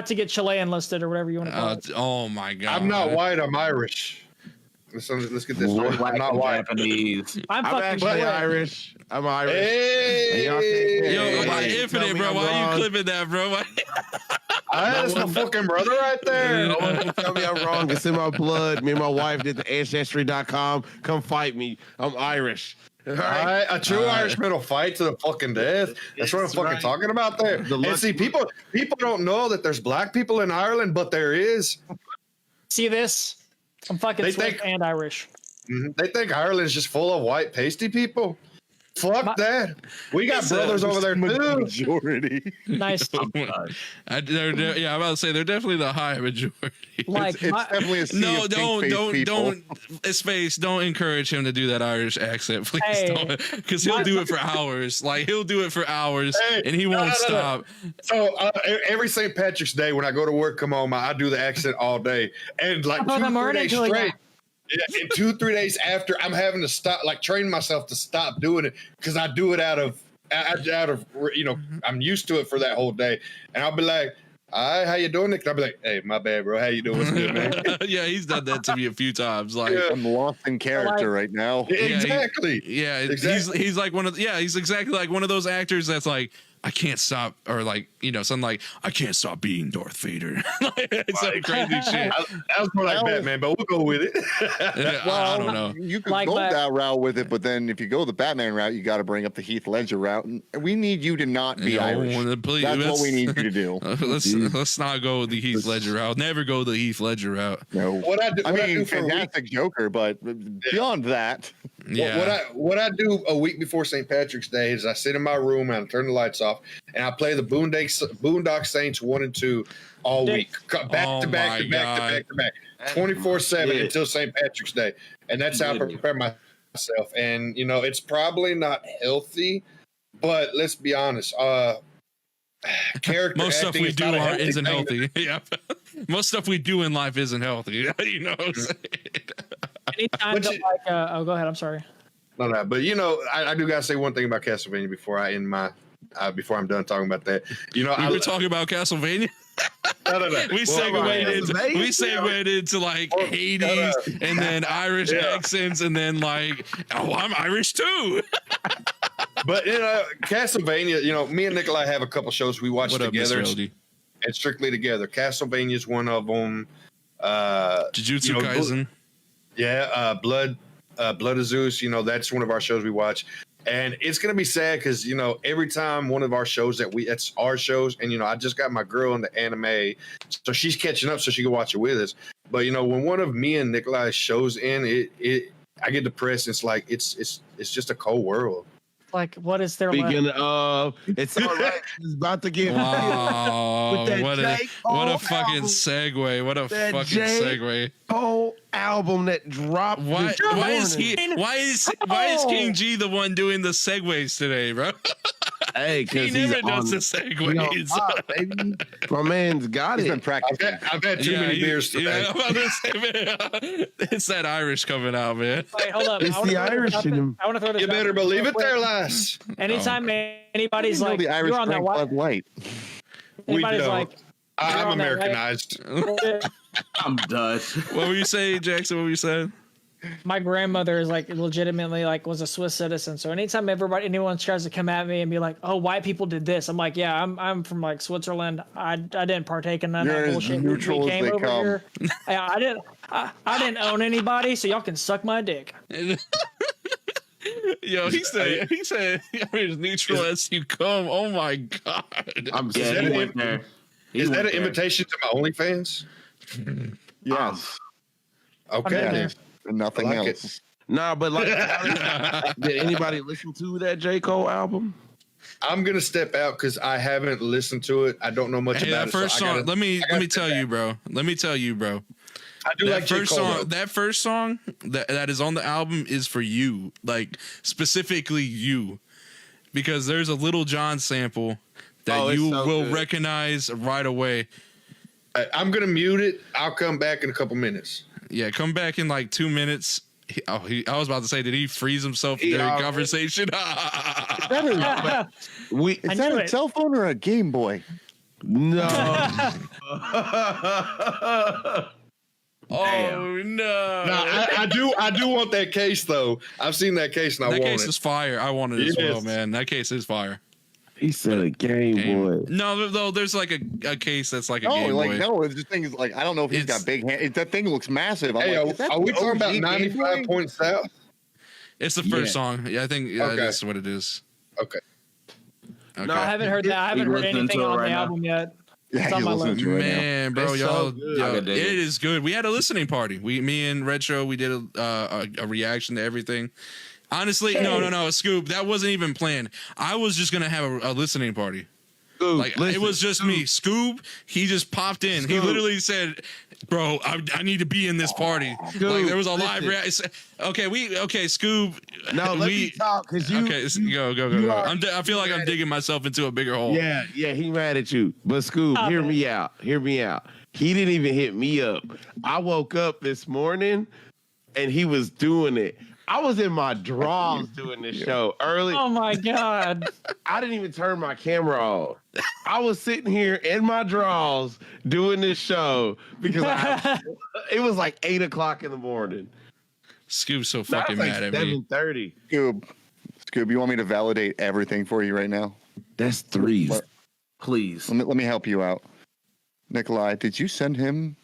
[SPEAKER 2] to get Chilean listed, or whatever you want to call it.
[SPEAKER 4] Oh my god!
[SPEAKER 6] I'm not white. I'm Irish. Let's get this straight. I'm not white.
[SPEAKER 3] Japanese.
[SPEAKER 2] I'm
[SPEAKER 5] actually Irish. I'm Irish.
[SPEAKER 6] Hey,
[SPEAKER 4] Infinite, bro. Why are you clipping that, bro?
[SPEAKER 6] That's my fucking brother right there.
[SPEAKER 5] No one can tell me I'm wrong. It's in my blood. Me and my wife did the Ancestry.com. Come fight me. I'm Irish.
[SPEAKER 6] All right, a true Irishman will fight to the fucking death. That's what I'm fucking talking about there. And see, people don't know that there's black people in Ireland, but there is.
[SPEAKER 2] See this? I'm fucking Swiss and Irish.
[SPEAKER 6] They think Ireland is just full of white pasty people. Fuck that. We got brothers over there too.
[SPEAKER 1] Majority.
[SPEAKER 2] Nice.
[SPEAKER 4] I'm about to say they're definitely the high majority.
[SPEAKER 2] Like
[SPEAKER 1] it's definitely a sea of
[SPEAKER 4] don't encourage him to do that Irish accent, please don't, because he'll do it for hours. Like he'll do it for hours, and he won't stop.
[SPEAKER 6] So every St. Patrick's Day when I go to work, come home, I do the accent all day, and like 2-3 days straight. Yeah, and 2-3 days after, I'm having to stop, like train myself to stop doing it because I do it out of I'm used to it for that whole day, and I'll be like, "Hi, how you doing, Nick?" And I'll be like, "Hey, my bad, bro. How you doing? What's good, man?"
[SPEAKER 4] Yeah, he's done that to me a few times. Like
[SPEAKER 1] I'm lost in character right now.
[SPEAKER 6] Exactly.
[SPEAKER 4] Exactly. He's like he's exactly like one of those actors that's like, I can't stop, or like, something like, I can't stop being Darth Vader. It's like crazy shit.
[SPEAKER 6] That was more like Batman, but we'll go with it.
[SPEAKER 4] I don't know.
[SPEAKER 1] You could go that route with it, but then if you go the Batman route, you got to bring up the Heath Ledger route. And we need you to not be Irish.
[SPEAKER 4] Please,
[SPEAKER 1] that's what we need you to do.
[SPEAKER 4] Let's not go the Heath Ledger route. Never go the Heath Ledger route.
[SPEAKER 1] No. I mean, fantastic Joker, but beyond that.
[SPEAKER 4] Yeah.
[SPEAKER 6] What I do a week before St. Patrick's Day is I sit in my room and I turn the lights off and I play the Boondock Saints 1 and 2 all week, back to back, 24/7 until St. Patrick's Day, and that's how I prepare myself. And it's probably not healthy, but let's be honest. Character
[SPEAKER 4] most stuff we do isn't healthy. Yeah, most stuff we do in life isn't healthy. You know what I'm saying?
[SPEAKER 2] Anytime go ahead. I'm sorry.
[SPEAKER 6] No. But you know, I do gotta say one thing about Castlevania before I end my before I'm done talking about that. You know,
[SPEAKER 4] We were talking about Castlevania.
[SPEAKER 6] no.
[SPEAKER 4] We segued into like Hades and then Irish accents and then like, oh, I'm Irish too.
[SPEAKER 6] But you know, Castlevania. You know, me and Nikolai have a couple shows we watch
[SPEAKER 4] What up,
[SPEAKER 6] together
[SPEAKER 4] Mr. LD?
[SPEAKER 6] and strictly together. Castlevania is one of them.
[SPEAKER 4] Jujutsu Kaisen.
[SPEAKER 6] Blood of Zeus. You know, that's one of our shows we watch. And it's gonna be sad because you know every time one of our shows that's our shows, and you know I just got my girl into anime, so she's catching up so she can watch it with us. But you know when one of me and Nikolai's shows in, I get depressed. It's like it's just a cold world.
[SPEAKER 2] Like, what is there?
[SPEAKER 5] Speaking of, it's all right. It's about to get
[SPEAKER 4] Wow,
[SPEAKER 5] with that
[SPEAKER 4] what a fucking
[SPEAKER 5] album.
[SPEAKER 4] segue! What a
[SPEAKER 5] That
[SPEAKER 4] fucking segue!
[SPEAKER 5] whole album that dropped.
[SPEAKER 4] Why is King
[SPEAKER 2] Oh.
[SPEAKER 4] G the one doing the segues today, bro?
[SPEAKER 5] Hey,
[SPEAKER 4] He
[SPEAKER 5] because
[SPEAKER 4] never does the segues.
[SPEAKER 5] baby. My man's got
[SPEAKER 1] He's been
[SPEAKER 5] it.
[SPEAKER 1] practicing.
[SPEAKER 6] I've had too many beers today.
[SPEAKER 4] I'm about to say, man, it's that Irish coming out, man.
[SPEAKER 2] Wait, hold up.
[SPEAKER 5] It's
[SPEAKER 2] I wanna
[SPEAKER 5] the
[SPEAKER 2] throw this
[SPEAKER 5] Irish
[SPEAKER 2] out
[SPEAKER 5] in
[SPEAKER 2] there.
[SPEAKER 5] him.
[SPEAKER 2] I want to throw this.
[SPEAKER 6] You
[SPEAKER 2] out
[SPEAKER 6] better
[SPEAKER 2] there
[SPEAKER 6] believe
[SPEAKER 2] real
[SPEAKER 6] it, there,
[SPEAKER 2] quick.
[SPEAKER 6] lass.
[SPEAKER 2] Anytime anybody's
[SPEAKER 1] You know
[SPEAKER 2] like,
[SPEAKER 1] the Irish
[SPEAKER 2] you're on that
[SPEAKER 1] drink
[SPEAKER 2] white.
[SPEAKER 1] Bud Light.
[SPEAKER 6] We
[SPEAKER 2] Anybody's
[SPEAKER 6] don't.
[SPEAKER 2] like,
[SPEAKER 6] I'm
[SPEAKER 2] you're on that
[SPEAKER 6] Americanized.
[SPEAKER 3] I'm done.
[SPEAKER 4] What were you saying, Jackson? What were you saying?
[SPEAKER 2] my grandmother is like legitimately like was a Swiss citizen. So anytime anyone tries to come at me and be like, "Oh, white people did this," I'm like, "Yeah, I'm from like Switzerland. I didn't partake in that
[SPEAKER 1] You're as
[SPEAKER 2] bullshit.
[SPEAKER 1] neutral as
[SPEAKER 2] came
[SPEAKER 1] they
[SPEAKER 2] over
[SPEAKER 1] come."
[SPEAKER 2] here. I didn't own anybody, so y'all can suck my dick."
[SPEAKER 4] Yo, he said, "You're as neutral as you come." Oh my god!
[SPEAKER 5] I'm
[SPEAKER 3] Yeah,
[SPEAKER 5] saying
[SPEAKER 3] he went there.
[SPEAKER 6] Is that an invitation to my OnlyFans?
[SPEAKER 1] Yes.
[SPEAKER 6] Okay.
[SPEAKER 2] in
[SPEAKER 6] then.
[SPEAKER 2] there.
[SPEAKER 1] And nothing
[SPEAKER 6] I like
[SPEAKER 1] else.
[SPEAKER 5] Nah, but like, did anybody listen to that J. Cole album?
[SPEAKER 6] I'm gonna step out because I haven't listened to it. I don't know much
[SPEAKER 4] Hey,
[SPEAKER 6] about
[SPEAKER 4] that
[SPEAKER 6] it.
[SPEAKER 4] first
[SPEAKER 6] so I
[SPEAKER 4] song.
[SPEAKER 6] gotta-
[SPEAKER 4] Let me
[SPEAKER 6] I gotta
[SPEAKER 4] tell
[SPEAKER 6] step
[SPEAKER 4] you,
[SPEAKER 6] back.
[SPEAKER 4] bro. Let me tell you, bro.
[SPEAKER 6] I do
[SPEAKER 4] That
[SPEAKER 6] like J.
[SPEAKER 4] first
[SPEAKER 6] Cole,
[SPEAKER 4] song.
[SPEAKER 6] though.
[SPEAKER 4] That first song that is on the album is for you, like specifically you, because there's a Little John sample that
[SPEAKER 5] Oh, it's
[SPEAKER 4] you
[SPEAKER 5] so
[SPEAKER 4] will
[SPEAKER 5] good.
[SPEAKER 4] recognize right away.
[SPEAKER 6] I'm gonna mute it. I'll come back in a couple minutes.
[SPEAKER 4] Yeah, come back in like 2 minutes. I was about to say, did he freeze himself during
[SPEAKER 5] already-
[SPEAKER 4] conversation?
[SPEAKER 5] We
[SPEAKER 1] Is
[SPEAKER 2] I
[SPEAKER 1] that
[SPEAKER 2] knew
[SPEAKER 1] a
[SPEAKER 2] it.
[SPEAKER 1] cell phone or a Game Boy?
[SPEAKER 5] no.
[SPEAKER 4] Oh no!
[SPEAKER 6] No, I do want that case though. I've seen that case and I
[SPEAKER 4] That
[SPEAKER 6] want
[SPEAKER 4] case
[SPEAKER 6] it.
[SPEAKER 4] is fire. I want it as
[SPEAKER 6] Yes.
[SPEAKER 4] well, man. That case is fire.
[SPEAKER 5] He said a Game Boy.
[SPEAKER 4] No, though there's like a case that's like a
[SPEAKER 1] No,
[SPEAKER 4] Game
[SPEAKER 1] like
[SPEAKER 4] Boy.
[SPEAKER 1] no. It's just things like I don't know if he's
[SPEAKER 4] It's-
[SPEAKER 1] got big hands. That thing looks massive. I'm
[SPEAKER 6] Hey,
[SPEAKER 1] like, is that
[SPEAKER 6] are we
[SPEAKER 1] the
[SPEAKER 6] talking about
[SPEAKER 1] OG Game
[SPEAKER 6] 95
[SPEAKER 1] Boy?
[SPEAKER 6] points south?
[SPEAKER 4] It's the first
[SPEAKER 5] Yeah.
[SPEAKER 4] song. Yeah, I think
[SPEAKER 6] Okay.
[SPEAKER 4] that's what it is.
[SPEAKER 6] Okay.
[SPEAKER 4] Okay.
[SPEAKER 5] No,
[SPEAKER 2] I haven't heard that. I haven't
[SPEAKER 3] You
[SPEAKER 2] heard
[SPEAKER 3] listening
[SPEAKER 2] anything
[SPEAKER 3] to it
[SPEAKER 2] on
[SPEAKER 3] right
[SPEAKER 2] the
[SPEAKER 3] now?
[SPEAKER 2] album yet.
[SPEAKER 1] Yeah,
[SPEAKER 2] It's on
[SPEAKER 1] he's
[SPEAKER 2] my
[SPEAKER 1] listening
[SPEAKER 2] list.
[SPEAKER 1] to it right now.
[SPEAKER 4] Man, bro,
[SPEAKER 5] It's so
[SPEAKER 4] y'all,
[SPEAKER 5] good.
[SPEAKER 4] yo,
[SPEAKER 3] I
[SPEAKER 4] it
[SPEAKER 3] could dig it.
[SPEAKER 4] is good. We had a listening party. Me and Retro, we did a reaction to everything. Honestly, no, Scoop, that wasn't even planned. I was just gonna have a listening party.
[SPEAKER 5] Dude,
[SPEAKER 4] Like it
[SPEAKER 5] listen,
[SPEAKER 4] was just me. Scoob, he just popped in. He
[SPEAKER 5] Scoob.
[SPEAKER 4] literally said, "Bro, I need to be in this party."
[SPEAKER 5] Dude,
[SPEAKER 4] like there was a live
[SPEAKER 5] listen.
[SPEAKER 4] reaction. Okay, Scoob.
[SPEAKER 5] No, let me talk because you.
[SPEAKER 4] Okay, go.
[SPEAKER 5] you are-
[SPEAKER 4] I feel like I'm digging myself into a bigger hole.
[SPEAKER 5] Yeah, he mad at you. But Scoob,
[SPEAKER 2] Stop
[SPEAKER 5] hear
[SPEAKER 2] it.
[SPEAKER 5] me out. Hear me out. He didn't even hit me up. I woke up this morning and he was doing it. I was in my drawers doing this show early.
[SPEAKER 2] Oh my god!
[SPEAKER 5] I didn't even turn my camera off. I was sitting here in my drawers doing this show because it was like 8 o'clock in the morning.
[SPEAKER 4] Scoob's so
[SPEAKER 5] Now
[SPEAKER 4] fucking
[SPEAKER 5] it's like
[SPEAKER 4] mad at me.
[SPEAKER 5] 7:30.
[SPEAKER 1] Scoob, you want me to validate everything for you right now?
[SPEAKER 5] That's threes.
[SPEAKER 1] What?
[SPEAKER 3] Please.
[SPEAKER 1] Let me help you out. Nikolai, did you send him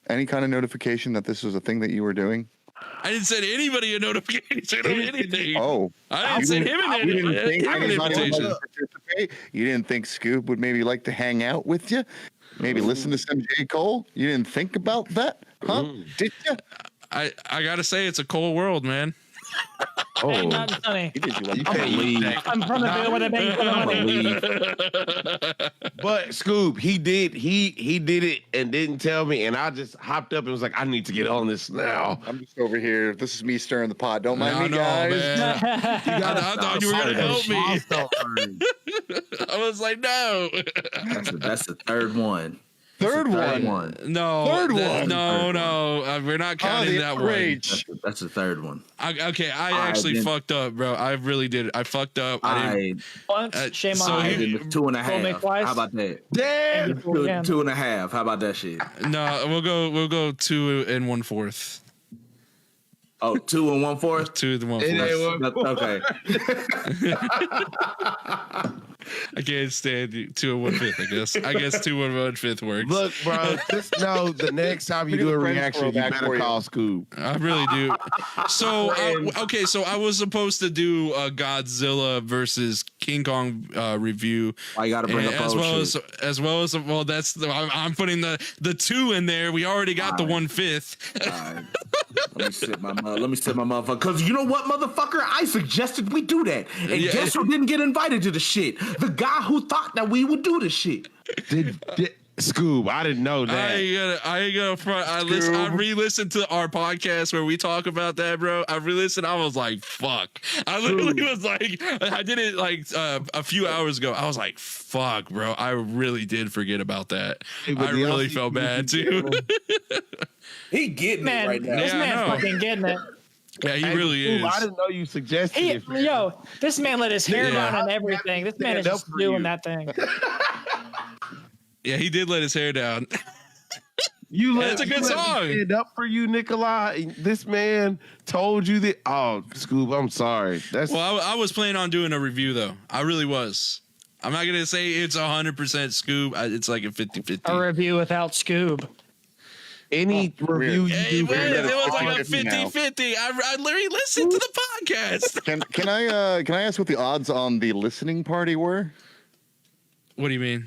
[SPEAKER 1] any kind of notification that this was a thing that you were doing?
[SPEAKER 4] I didn't send anybody a notification or anything.
[SPEAKER 1] Oh,
[SPEAKER 4] I didn't send him an
[SPEAKER 1] you didn't think
[SPEAKER 4] an
[SPEAKER 1] anybody would
[SPEAKER 4] invitation.
[SPEAKER 1] participate? You didn't think Scoob would maybe like to hang out with you? Maybe listen to some J. Cole? You didn't think about that? Huh? Did you?
[SPEAKER 4] I gotta say, it's a cold world, man.
[SPEAKER 2] Ain't
[SPEAKER 5] Oh,
[SPEAKER 2] nothing funny.
[SPEAKER 1] He did you
[SPEAKER 3] You
[SPEAKER 1] like
[SPEAKER 3] can't leave.
[SPEAKER 2] I'm from the bill with a bang for the
[SPEAKER 3] I'm
[SPEAKER 2] money.
[SPEAKER 3] gonna leave.
[SPEAKER 5] but Scoob, he did it and didn't tell me, and I just hopped up and was like, I need to get on this now.
[SPEAKER 1] I'm just over here. This is me stirring the pot. Don't mind
[SPEAKER 4] I
[SPEAKER 1] me,
[SPEAKER 4] know,
[SPEAKER 1] guys.
[SPEAKER 4] man. I thought you were gonna help me.
[SPEAKER 5] me.
[SPEAKER 4] I was like, no.
[SPEAKER 3] That's the third one.
[SPEAKER 1] Third one.
[SPEAKER 4] No,
[SPEAKER 1] Third one.
[SPEAKER 4] No, we're not counting that
[SPEAKER 1] rage.
[SPEAKER 4] one.
[SPEAKER 3] That's the third one.
[SPEAKER 4] I actually fucked up, bro. I really did. I fucked up. I didn't.
[SPEAKER 2] Once, shame
[SPEAKER 4] so
[SPEAKER 2] on
[SPEAKER 4] you-
[SPEAKER 2] you.
[SPEAKER 3] 2.5.
[SPEAKER 2] twice.
[SPEAKER 3] How about that?
[SPEAKER 5] Damn.
[SPEAKER 3] Two and a half. How about that shit?
[SPEAKER 4] No, we'll go 2 1/4.
[SPEAKER 3] Oh, 2 1/4.
[SPEAKER 4] 2 1/4.
[SPEAKER 3] Okay.
[SPEAKER 4] I can't stand 2 1/5. I guess 2 1/5 works.
[SPEAKER 5] Look, bro, just know the next time you
[SPEAKER 1] We
[SPEAKER 5] do
[SPEAKER 1] do
[SPEAKER 5] a
[SPEAKER 1] the friends
[SPEAKER 5] reaction, you
[SPEAKER 1] throwback
[SPEAKER 5] better
[SPEAKER 1] for you.
[SPEAKER 5] call Scoob.
[SPEAKER 4] I really do. So so I was supposed to do a Godzilla versus King Kong review.
[SPEAKER 3] I gotta bring up
[SPEAKER 4] as
[SPEAKER 3] old
[SPEAKER 4] well
[SPEAKER 3] shit.
[SPEAKER 4] as that's I'm putting the 2 in there. We already got the 1/5.
[SPEAKER 3] Alright. Let me sit my motherfucker. Because you know what, motherfucker? I suggested we do that. And
[SPEAKER 4] Yeah.
[SPEAKER 3] guess who didn't get invited to the shit? The guy who thought that we would do the shit.
[SPEAKER 5] Did Scoob? I didn't know that.
[SPEAKER 4] I ain't gonna front. I re-listened to our podcast where we talk about that, bro. I re-listened. I was like, fuck. I literally was like, I did it like a few hours ago. I was like, fuck, bro. I really did forget about that.
[SPEAKER 5] but
[SPEAKER 4] I
[SPEAKER 5] the
[SPEAKER 4] really
[SPEAKER 5] LCD
[SPEAKER 4] felt bad too.
[SPEAKER 3] He getting
[SPEAKER 2] Man,
[SPEAKER 3] it right now.
[SPEAKER 2] this
[SPEAKER 4] Yeah, I
[SPEAKER 2] man's
[SPEAKER 4] know.
[SPEAKER 2] fucking getting it.
[SPEAKER 4] Yeah, he
[SPEAKER 5] Hey,
[SPEAKER 4] really
[SPEAKER 5] Scoob,
[SPEAKER 4] is.
[SPEAKER 5] I didn't know you suggested it.
[SPEAKER 2] This man let his hair
[SPEAKER 4] Yeah.
[SPEAKER 2] down and everything. This man is
[SPEAKER 5] Stand up
[SPEAKER 2] just
[SPEAKER 5] for
[SPEAKER 2] doing
[SPEAKER 5] you.
[SPEAKER 2] that thing.
[SPEAKER 4] Yeah, he did let his hair down.
[SPEAKER 5] You
[SPEAKER 4] That's a good
[SPEAKER 5] let me
[SPEAKER 4] song.
[SPEAKER 5] stand up for you, Nikolai. This man told you that. Oh, Scoob, I'm sorry. That's
[SPEAKER 4] Well, I was planning on doing a review though. I really was. I'm not gonna say it's 100% Scoob. It's like a 50-50.
[SPEAKER 2] A review without Scoob.
[SPEAKER 5] any review you do.
[SPEAKER 4] It was like a
[SPEAKER 1] 50-50 now.
[SPEAKER 4] 50-50. I literally listened to the podcast.
[SPEAKER 1] Can I ask what the odds on the listening party were?
[SPEAKER 4] What do you mean?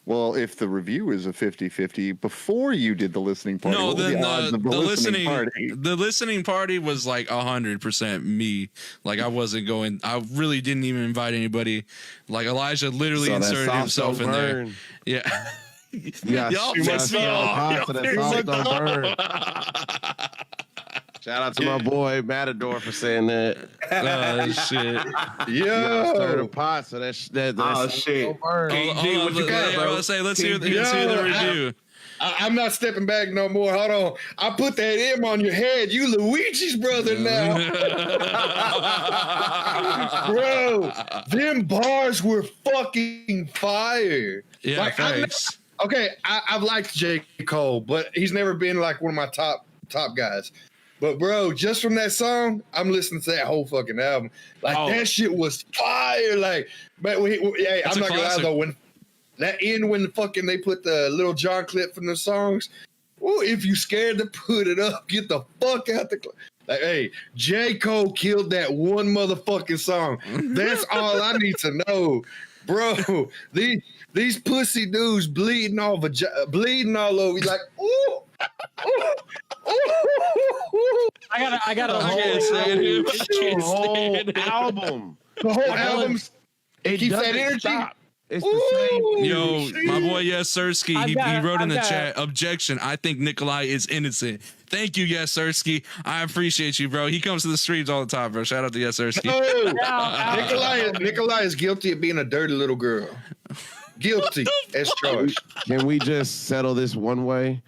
[SPEAKER 1] Well, if the review is a 50-50 before you did the listening party,
[SPEAKER 4] No,
[SPEAKER 1] what were
[SPEAKER 4] then
[SPEAKER 1] the odds of the
[SPEAKER 4] listening party was like 100% me. Like I wasn't going. I really didn't even invite anybody. Like Elijah literally
[SPEAKER 5] So that
[SPEAKER 4] inserted
[SPEAKER 5] sauce
[SPEAKER 4] himself
[SPEAKER 5] don't
[SPEAKER 4] in there.
[SPEAKER 5] burn.
[SPEAKER 4] Yeah.
[SPEAKER 5] Yeah,
[SPEAKER 4] Y'all pissed me off.
[SPEAKER 5] So that
[SPEAKER 4] Y'all
[SPEAKER 5] sauce
[SPEAKER 4] pissed me
[SPEAKER 5] don't burn. Shout out to my boy Matador for saying that.
[SPEAKER 4] Oh shit.
[SPEAKER 5] Stir the
[SPEAKER 6] Yo,
[SPEAKER 5] pot so that
[SPEAKER 3] Oh,
[SPEAKER 5] sauce
[SPEAKER 3] shit.
[SPEAKER 5] don't burn.
[SPEAKER 3] KG, what you got,
[SPEAKER 4] Yeah,
[SPEAKER 3] bro?
[SPEAKER 4] I was say, let's hear the
[SPEAKER 6] Yo,
[SPEAKER 4] review.
[SPEAKER 6] I'm not stepping back no more. Hold on. I put that M on your head. You Luigi's brother now. Bro, them bars were fucking fire.
[SPEAKER 4] Yeah,
[SPEAKER 6] Like,
[SPEAKER 4] thanks.
[SPEAKER 6] I've liked J. Cole, but he's never been like one of my top guys. But bro, just from that song, I'm listening to that whole fucking album. Like that shit was fire. Like, but hey,
[SPEAKER 4] That's
[SPEAKER 6] I'm
[SPEAKER 4] a
[SPEAKER 6] not gonna lie
[SPEAKER 4] classic.
[SPEAKER 6] though. When that end, when fucking they put the Little John clip from the songs, well, if you scared to put it up, get the fuck out the. Like, hey, J. Cole killed that one motherfucking song. That's all I need to know, bro. These pussy dudes bleeding all over. You like, ooh.
[SPEAKER 2] I gotta.
[SPEAKER 4] I can't stand him. I can't
[SPEAKER 5] The whole
[SPEAKER 4] stand him.
[SPEAKER 5] album.
[SPEAKER 6] The whole album's
[SPEAKER 5] It
[SPEAKER 6] keeps that
[SPEAKER 5] doesn't
[SPEAKER 6] energy.
[SPEAKER 5] stop. It's the same.
[SPEAKER 4] Yo, my boy Yes Sirski, he wrote in the
[SPEAKER 2] I've got-
[SPEAKER 4] chat, objection. I think Nikolai is innocent. Thank you, Yes Sirski. I appreciate you, bro. He comes to the streams all the time, bro. Shout out to Yes Sirski.
[SPEAKER 6] Oh, Nikolai is guilty of being a dirty little girl. Guilty as charged.
[SPEAKER 5] Can we just settle this one way?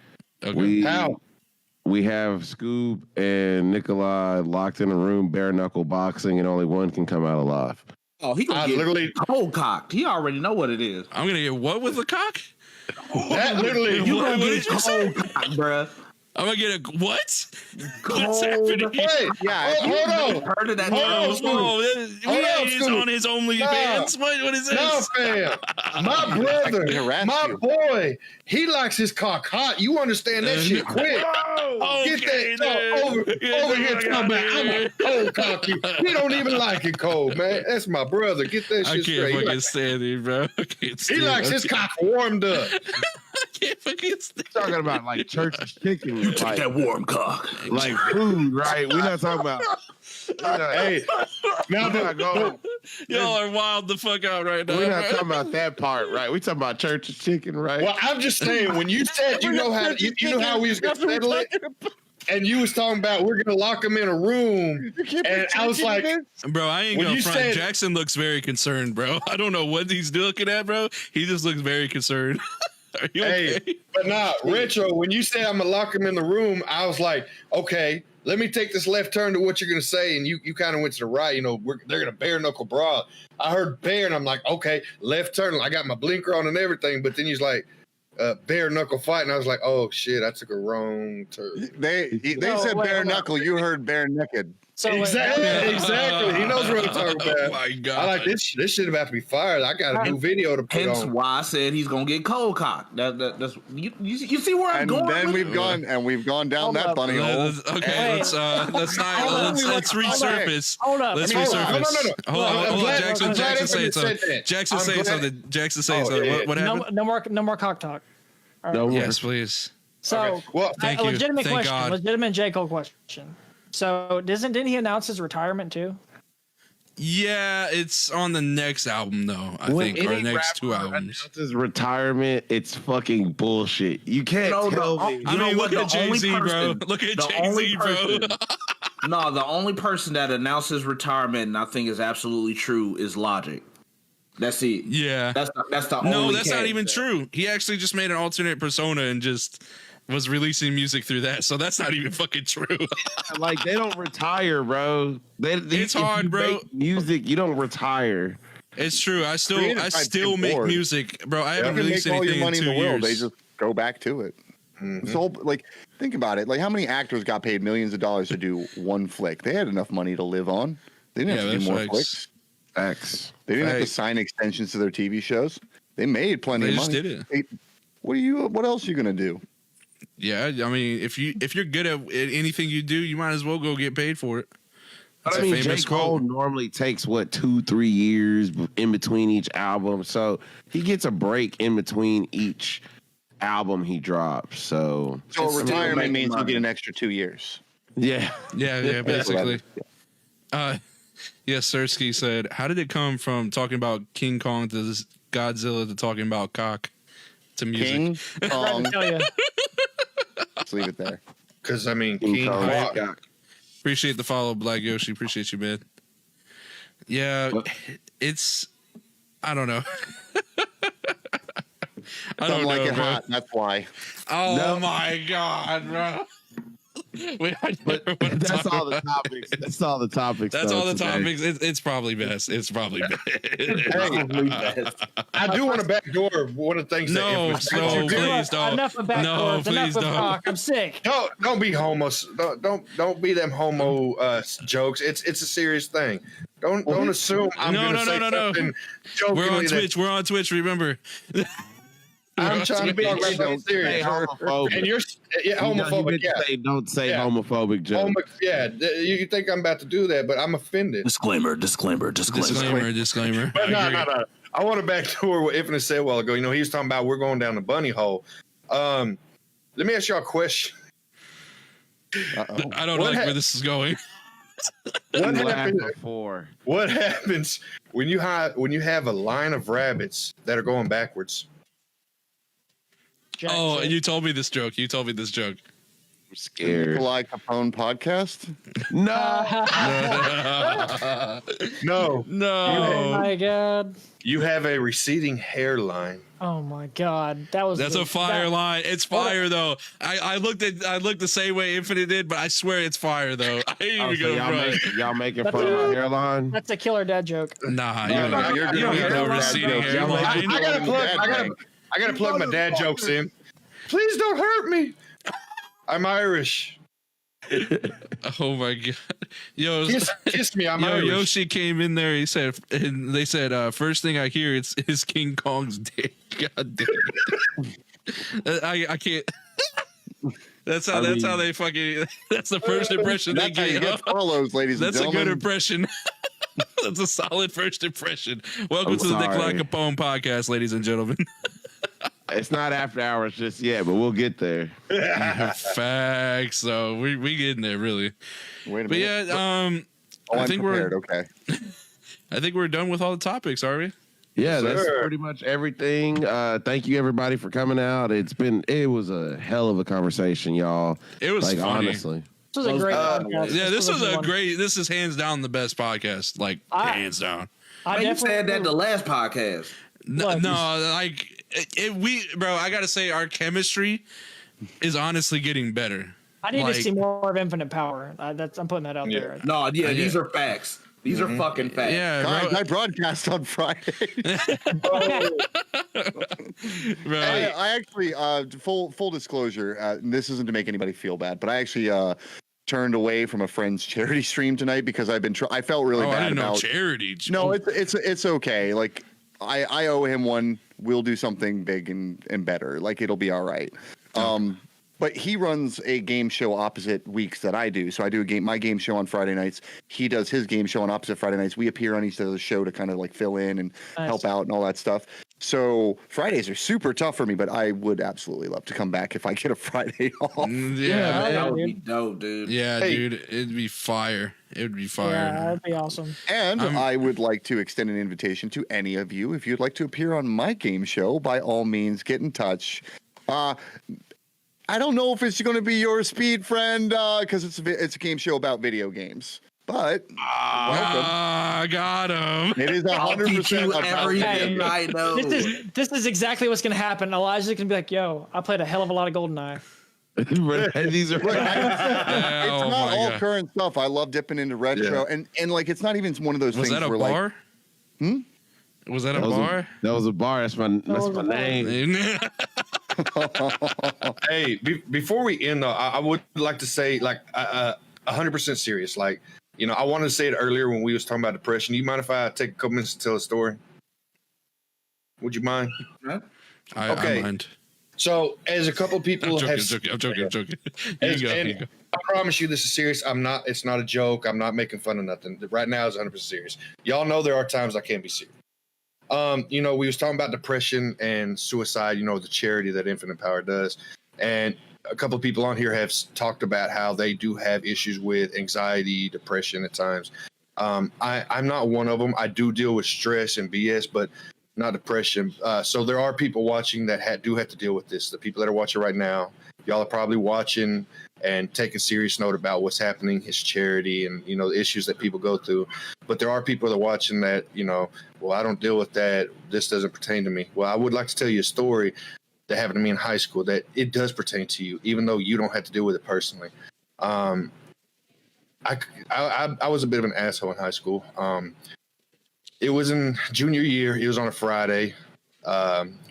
[SPEAKER 4] Okay.
[SPEAKER 6] How?
[SPEAKER 5] We have Scoob and Nikolai locked in a room, bare knuckle boxing, and only one can come out alive.
[SPEAKER 3] Oh, he gonna
[SPEAKER 6] I
[SPEAKER 3] get
[SPEAKER 6] literally,
[SPEAKER 3] cold cocked. He already know what it is.
[SPEAKER 4] I'm gonna get what with the cock?
[SPEAKER 6] that literally,
[SPEAKER 3] You
[SPEAKER 4] What
[SPEAKER 3] gonna
[SPEAKER 4] did
[SPEAKER 3] get
[SPEAKER 4] you say?
[SPEAKER 3] cold cocked, bruh.
[SPEAKER 4] I'm gonna get a what? What's
[SPEAKER 3] Cold.
[SPEAKER 4] happening?
[SPEAKER 6] Wait,
[SPEAKER 1] Yeah,
[SPEAKER 6] hold on.
[SPEAKER 3] Heard of that?
[SPEAKER 6] Hold on,
[SPEAKER 3] term?
[SPEAKER 6] Scoob.
[SPEAKER 4] Whoa,
[SPEAKER 6] Hold on,
[SPEAKER 4] he's
[SPEAKER 6] Scoob.
[SPEAKER 4] on his OnlyFans. What is
[SPEAKER 6] No,
[SPEAKER 4] this?
[SPEAKER 6] fam. My
[SPEAKER 1] I can
[SPEAKER 6] brother,
[SPEAKER 1] harass
[SPEAKER 6] my
[SPEAKER 1] you.
[SPEAKER 6] boy, he likes his cock hot. You understand that shit quick. Get
[SPEAKER 4] Okay,
[SPEAKER 6] that over
[SPEAKER 4] dude.
[SPEAKER 6] here talking about I'm a cold cocky. He don't even like it cold, man. That's my brother. Get that
[SPEAKER 4] I
[SPEAKER 6] shit
[SPEAKER 4] can't
[SPEAKER 6] straight. He,
[SPEAKER 4] fucking stand it, bro. I can't
[SPEAKER 6] he
[SPEAKER 4] stand
[SPEAKER 6] likes
[SPEAKER 4] it.
[SPEAKER 6] his cock warmed up.
[SPEAKER 4] I can't fucking stand it.
[SPEAKER 5] Talking about like church's chicken,
[SPEAKER 3] You take
[SPEAKER 5] like,
[SPEAKER 3] that warm cock.
[SPEAKER 5] like food, right? We're not talking about.
[SPEAKER 6] Hey, now
[SPEAKER 5] We're not
[SPEAKER 6] the,
[SPEAKER 5] going.
[SPEAKER 4] Y'all are wild the fuck out right now.
[SPEAKER 5] We're not
[SPEAKER 4] bro.
[SPEAKER 5] talking about that part, right? We're talking about church's chicken, right?
[SPEAKER 6] well, I'm just saying when you said you know how we was gonna settle it, and you was talking about we're gonna lock him in a room, and I was like,
[SPEAKER 4] Bro, I ain't
[SPEAKER 6] When
[SPEAKER 4] gonna
[SPEAKER 6] you
[SPEAKER 4] front.
[SPEAKER 6] said-
[SPEAKER 4] Jackson looks very concerned, bro. I don't know what he's looking at, bro. He just looks very concerned. Are you
[SPEAKER 6] Hey,
[SPEAKER 4] okay?
[SPEAKER 6] but nah, Retro, when you say I'm gonna lock him in the room, I was like, okay, let me take this left turn to what you're gonna say, and you kind of went to the right. You know, they're gonna bare knuckle brawl. I heard bear, and I'm like, okay, left turn. I got my blinker on and everything, but then he's like, bare knuckle fight, and I was like, oh shit, I took a wrong turn.
[SPEAKER 1] They
[SPEAKER 2] No,
[SPEAKER 1] said
[SPEAKER 2] wait,
[SPEAKER 1] bare
[SPEAKER 2] hold on.
[SPEAKER 1] knuckle. You heard bare naked.
[SPEAKER 2] So wait,
[SPEAKER 6] Exactly. He knows what I'm talking about.
[SPEAKER 4] Oh my god!
[SPEAKER 6] I like this shit about to be fired. I got a new video to put
[SPEAKER 3] Hence
[SPEAKER 6] on.
[SPEAKER 3] why I said he's gonna get cold cocked. That's you see where I'm
[SPEAKER 1] And
[SPEAKER 3] going.
[SPEAKER 1] then
[SPEAKER 3] with
[SPEAKER 1] we've
[SPEAKER 3] it?
[SPEAKER 1] gone down
[SPEAKER 2] Hold
[SPEAKER 1] that
[SPEAKER 2] up.
[SPEAKER 1] bunny hole.
[SPEAKER 4] Okay,
[SPEAKER 2] Wait.
[SPEAKER 4] let's resurface.
[SPEAKER 2] hold up.
[SPEAKER 4] Let's
[SPEAKER 6] I mean,
[SPEAKER 4] resurface.
[SPEAKER 6] no.
[SPEAKER 4] Hold
[SPEAKER 6] I'm
[SPEAKER 4] on.
[SPEAKER 6] glad-
[SPEAKER 4] Jackson
[SPEAKER 6] I'm glad
[SPEAKER 4] saying
[SPEAKER 6] everybody
[SPEAKER 4] something.
[SPEAKER 6] said that.
[SPEAKER 4] Jackson
[SPEAKER 6] I'm
[SPEAKER 4] saying
[SPEAKER 6] glad-
[SPEAKER 4] something. Jackson saying
[SPEAKER 6] Oh,
[SPEAKER 4] something.
[SPEAKER 6] yeah.
[SPEAKER 4] What happened?
[SPEAKER 2] No more cock talk. All right.
[SPEAKER 5] No more.
[SPEAKER 4] Yes, please.
[SPEAKER 2] So,
[SPEAKER 6] Okay. Well,
[SPEAKER 4] Thank
[SPEAKER 2] a
[SPEAKER 4] you.
[SPEAKER 2] legitimate
[SPEAKER 4] Thank
[SPEAKER 2] question.
[SPEAKER 4] God.
[SPEAKER 2] Legitimate J. Cole question. So, didn't he announce his retirement too?
[SPEAKER 4] Yeah, it's on the next album though. I think, or the next two albums.
[SPEAKER 5] His retirement, it's fucking bullshit. You can't
[SPEAKER 3] No,
[SPEAKER 5] tell
[SPEAKER 3] no,
[SPEAKER 5] me.
[SPEAKER 4] I mean, look at Jay Z, bro.
[SPEAKER 3] person-
[SPEAKER 4] Look at
[SPEAKER 3] the
[SPEAKER 4] Jay
[SPEAKER 3] only
[SPEAKER 4] Z, bro.
[SPEAKER 3] person- No, the only person that announced his retirement, and I think is absolutely true, is Logic. That's it.
[SPEAKER 4] Yeah.
[SPEAKER 3] That's the
[SPEAKER 4] No,
[SPEAKER 3] only.
[SPEAKER 4] that's not
[SPEAKER 3] cat.
[SPEAKER 4] even true. He actually just made an alternate persona and just was releasing music through that. So that's not even fucking true.
[SPEAKER 5] Like, they don't retire, bro.
[SPEAKER 4] It's
[SPEAKER 5] if
[SPEAKER 4] hard,
[SPEAKER 5] you
[SPEAKER 4] bro.
[SPEAKER 5] make music, you don't retire.
[SPEAKER 4] It's true. I still
[SPEAKER 1] Creative type
[SPEAKER 4] make
[SPEAKER 1] bored.
[SPEAKER 4] music, bro. I
[SPEAKER 1] You
[SPEAKER 4] haven't
[SPEAKER 1] can
[SPEAKER 4] released
[SPEAKER 1] make all
[SPEAKER 4] anything
[SPEAKER 1] your money
[SPEAKER 4] in
[SPEAKER 1] in
[SPEAKER 4] 2
[SPEAKER 1] the world.
[SPEAKER 4] years.
[SPEAKER 1] They just go back to it. It's all like, think about it. Like, how many actors got paid millions of dollars to do one flick? They had enough money to live on. They didn't have to do
[SPEAKER 4] that's
[SPEAKER 1] more
[SPEAKER 4] facts.
[SPEAKER 1] flicks.
[SPEAKER 5] X.
[SPEAKER 1] They didn't have to
[SPEAKER 4] Facts.
[SPEAKER 1] sign extensions to their TV shows. They made plenty
[SPEAKER 4] They
[SPEAKER 1] of
[SPEAKER 4] just
[SPEAKER 1] money.
[SPEAKER 4] did it.
[SPEAKER 1] Hey, what else are you gonna do?
[SPEAKER 4] Yeah, I mean, if you're good at anything you do, you might as well go get paid for it. That's
[SPEAKER 5] I
[SPEAKER 4] a
[SPEAKER 5] mean, J.
[SPEAKER 4] famous
[SPEAKER 5] Cole
[SPEAKER 4] quote.
[SPEAKER 5] normally takes 2-3 years in between each album, so he gets a break in between each album he drops. So
[SPEAKER 1] So
[SPEAKER 3] It's still
[SPEAKER 1] retirement
[SPEAKER 3] making
[SPEAKER 1] means you
[SPEAKER 3] money.
[SPEAKER 1] get an extra 2 years.
[SPEAKER 5] yeah,
[SPEAKER 4] Yeah, basically. Yes, Sersky said, how did it come from talking about King Kong to this Godzilla to talking about cock to music?
[SPEAKER 1] King
[SPEAKER 2] Tried
[SPEAKER 1] Kong.
[SPEAKER 2] to tell you.
[SPEAKER 1] Let's leave it there.
[SPEAKER 6] because I mean,
[SPEAKER 5] King
[SPEAKER 6] King
[SPEAKER 5] Kong.
[SPEAKER 6] Hawk.
[SPEAKER 4] Appreciate the follow, Black Yoshi. Appreciate you, man. Yeah, it's, I don't know. I
[SPEAKER 1] Some
[SPEAKER 4] don't
[SPEAKER 1] like
[SPEAKER 4] know,
[SPEAKER 1] it
[SPEAKER 4] bro.
[SPEAKER 1] hot. That's why.
[SPEAKER 4] Oh
[SPEAKER 5] No.
[SPEAKER 4] my God, bro. Wait, I
[SPEAKER 5] but
[SPEAKER 4] never wanna
[SPEAKER 5] that's
[SPEAKER 4] talk
[SPEAKER 5] all the
[SPEAKER 4] about it.
[SPEAKER 5] topics. That's all the topics.
[SPEAKER 4] That's
[SPEAKER 5] though,
[SPEAKER 4] all the
[SPEAKER 5] today.
[SPEAKER 4] topics. It's probably best. It's probably best.
[SPEAKER 6] I do want to backdoor one of the things.
[SPEAKER 4] No,
[SPEAKER 6] that
[SPEAKER 4] no, please don't.
[SPEAKER 2] Enough of
[SPEAKER 4] No,
[SPEAKER 2] backdoors.
[SPEAKER 4] please
[SPEAKER 2] Enough of
[SPEAKER 4] don't.
[SPEAKER 2] talk. I'm sick.
[SPEAKER 6] Don't be homos. Don't be them homo jokes. It's a serious thing. Don't assume I'm
[SPEAKER 4] No,
[SPEAKER 6] gonna
[SPEAKER 4] no,
[SPEAKER 6] say
[SPEAKER 4] no, no, no.
[SPEAKER 6] something
[SPEAKER 4] We're on
[SPEAKER 6] jokingly that
[SPEAKER 4] Twitch. We're on Twitch. Remember.
[SPEAKER 6] I'm trying to be
[SPEAKER 5] Don't
[SPEAKER 6] something
[SPEAKER 5] say
[SPEAKER 6] serious.
[SPEAKER 5] homophobic.
[SPEAKER 6] And you're homophobic. Yeah.
[SPEAKER 5] Don't say
[SPEAKER 6] Yeah.
[SPEAKER 5] homophobic jokes.
[SPEAKER 6] Yeah, you think I'm about to do that, but I'm offended.
[SPEAKER 7] Disclaimer.
[SPEAKER 4] Disclaimer.
[SPEAKER 6] But
[SPEAKER 4] I
[SPEAKER 6] no,
[SPEAKER 4] agree.
[SPEAKER 6] no. I want to backdoor what Infinite said a while ago. You know, he was talking about we're going down the bunny hole. Let me ask y'all a question.
[SPEAKER 1] Uh-oh.
[SPEAKER 4] I don't
[SPEAKER 6] What
[SPEAKER 4] like
[SPEAKER 6] ha-
[SPEAKER 4] where this is going.
[SPEAKER 6] What
[SPEAKER 5] Laughed
[SPEAKER 6] happens?
[SPEAKER 5] before.
[SPEAKER 6] What happens when you have a line of rabbits that are going backwards?
[SPEAKER 2] Jack
[SPEAKER 4] Oh,
[SPEAKER 2] said.
[SPEAKER 4] you told me this joke.
[SPEAKER 5] I'm scared.
[SPEAKER 1] Nikolai Capone podcast.
[SPEAKER 5] No.
[SPEAKER 6] No,
[SPEAKER 2] Oh
[SPEAKER 4] No.
[SPEAKER 2] my god.
[SPEAKER 6] you have a receding hairline.
[SPEAKER 2] Oh my god. That was.
[SPEAKER 4] That's a fire line. It's fire though. I looked the same way Infinite did, but I swear it's fire though. I ain't
[SPEAKER 5] Oh,
[SPEAKER 4] even
[SPEAKER 5] so
[SPEAKER 4] gonna run.
[SPEAKER 5] y'all making
[SPEAKER 2] That's
[SPEAKER 5] fun of
[SPEAKER 2] a-
[SPEAKER 5] my hairline?
[SPEAKER 2] That's a killer dad joke.
[SPEAKER 4] Nah,
[SPEAKER 1] No,
[SPEAKER 4] you're
[SPEAKER 1] no,
[SPEAKER 4] not.
[SPEAKER 1] you're
[SPEAKER 4] You don't
[SPEAKER 1] doing
[SPEAKER 4] have no
[SPEAKER 1] it.
[SPEAKER 4] receding
[SPEAKER 1] Bad
[SPEAKER 4] hairline.
[SPEAKER 6] I gotta plug my dad jokes in. Please don't hurt me. I'm Irish.
[SPEAKER 4] Oh my god. Yo,
[SPEAKER 6] Kiss me. I'm
[SPEAKER 4] yo,
[SPEAKER 6] Irish.
[SPEAKER 4] Yoshi came in there. He said, and they said, first thing I hear is King Kong's dick. God damn it. I can't. That's how they fucking. That's the first impression they
[SPEAKER 1] That's how you
[SPEAKER 4] get.
[SPEAKER 1] get follows, ladies
[SPEAKER 4] That's
[SPEAKER 1] and
[SPEAKER 4] a
[SPEAKER 1] gentlemen.
[SPEAKER 4] good impression. That's a solid first impression. Welcome
[SPEAKER 5] I'm
[SPEAKER 4] to the Nikolai
[SPEAKER 5] sorry.
[SPEAKER 4] Capone podcast, ladies and gentlemen.
[SPEAKER 5] It's not after hours just yet, but we'll get there.
[SPEAKER 4] Facts. So we getting there really.
[SPEAKER 1] Wait a
[SPEAKER 4] But
[SPEAKER 1] minute.
[SPEAKER 4] yeah,
[SPEAKER 1] Oh,
[SPEAKER 4] I
[SPEAKER 1] I'm
[SPEAKER 4] think
[SPEAKER 1] prepared.
[SPEAKER 4] we're
[SPEAKER 1] Okay.
[SPEAKER 4] I think we're done with all the topics, are we?
[SPEAKER 5] Yeah, that's
[SPEAKER 6] sir.
[SPEAKER 5] pretty much everything. Thank you everybody for coming out. It was a hell of a conversation, y'all.
[SPEAKER 4] It was
[SPEAKER 5] Like
[SPEAKER 4] funny.
[SPEAKER 5] honestly.
[SPEAKER 2] This was a great podcast.
[SPEAKER 4] Yeah, this was
[SPEAKER 2] a
[SPEAKER 4] a
[SPEAKER 2] good one.
[SPEAKER 4] great. This is hands down the best podcast. Like
[SPEAKER 2] I-
[SPEAKER 4] hands down.
[SPEAKER 2] I
[SPEAKER 3] Man, you
[SPEAKER 2] definitely
[SPEAKER 3] said that the last podcast.
[SPEAKER 4] No,
[SPEAKER 2] What?
[SPEAKER 4] like bro, I gotta say our chemistry is honestly getting better.
[SPEAKER 2] I need to see more of Infinite Power. I'm putting that out there.
[SPEAKER 3] No, yeah, these are facts. These are fucking facts.
[SPEAKER 4] Yeah,
[SPEAKER 1] Guys,
[SPEAKER 4] bro.
[SPEAKER 1] I broadcast on Friday.
[SPEAKER 4] Bro.
[SPEAKER 1] I actually, full disclosure, and this isn't to make anybody feel bad, but I actually turned away from a friend's charity stream tonight because I've been. I felt really bad
[SPEAKER 4] I didn't
[SPEAKER 1] about
[SPEAKER 4] know charity.
[SPEAKER 1] No, it's okay. Like I owe him one. We'll do something big and better. Like it'll be all right. But he runs a game show opposite weeks that I do. So I do my game show on Friday nights. He does his game show on opposite Friday nights. We appear on each other's show to kind of like fill in and help out and all that stuff. So Fridays are super tough for me, but I would absolutely love to come back if I get a Friday off.
[SPEAKER 4] Yeah,
[SPEAKER 3] that would be dope, dude.
[SPEAKER 4] Yeah, dude, it'd be fire. It would be fire.
[SPEAKER 2] Yeah, that'd be awesome.
[SPEAKER 1] And I would like to extend an invitation to any of you. If you'd like to appear on my game show, by all means, get in touch. I don't know if it's going to be your speed, friend, because it's a game show about video games. But welcome.
[SPEAKER 4] I got him.
[SPEAKER 1] It is 100% about
[SPEAKER 3] everything I know.
[SPEAKER 2] This is exactly what's gonna happen. Elijah's gonna be like, "Yo, I played a hell of a lot of GoldenEye."
[SPEAKER 5] These are
[SPEAKER 1] Look, it's
[SPEAKER 4] Oh
[SPEAKER 1] not
[SPEAKER 4] my
[SPEAKER 1] all
[SPEAKER 4] God.
[SPEAKER 1] current stuff. I love dipping into retro, and like it's not even one of those
[SPEAKER 4] Was
[SPEAKER 1] things
[SPEAKER 4] that a
[SPEAKER 1] where
[SPEAKER 4] bar?
[SPEAKER 1] like,
[SPEAKER 4] Was that a bar?
[SPEAKER 5] That was a bar. That's my name.
[SPEAKER 6] Hey, before we end, though, I would like to say, like, 100% serious. Like, you know, I wanted to say it earlier when we was talking about depression. Do you mind if I take a couple minutes to tell a story? Would you mind?
[SPEAKER 4] I mind.
[SPEAKER 6] So, as a couple people
[SPEAKER 4] I'm
[SPEAKER 6] have,
[SPEAKER 4] joking. You go.
[SPEAKER 6] and
[SPEAKER 4] You go.
[SPEAKER 6] I promise you, this is serious. It's not a joke. I'm not making fun of nothing. Right now, it's 100% serious. Y'all know there are times I can't be serious. You know, we was talking about depression and suicide. You know, the charity that Infinite Power does, and a couple of people on here have talked about how they do have issues with anxiety, depression at times. I'm not one of them. I do deal with stress and BS, but not depression. So there are people watching that do have to deal with this. The people that are watching right now, y'all are probably watching and taking serious note about what's happening, his charity, and, you know, the issues that people go through. But there are people that are watching that, you know, well, I don't deal with that. This doesn't pertain to me. Well, I would like to tell you a story that happened to me in high school that it does pertain to you, even though you don't have to deal with it personally. I was a bit of an asshole in high school. It was in junior year. It was on a Friday.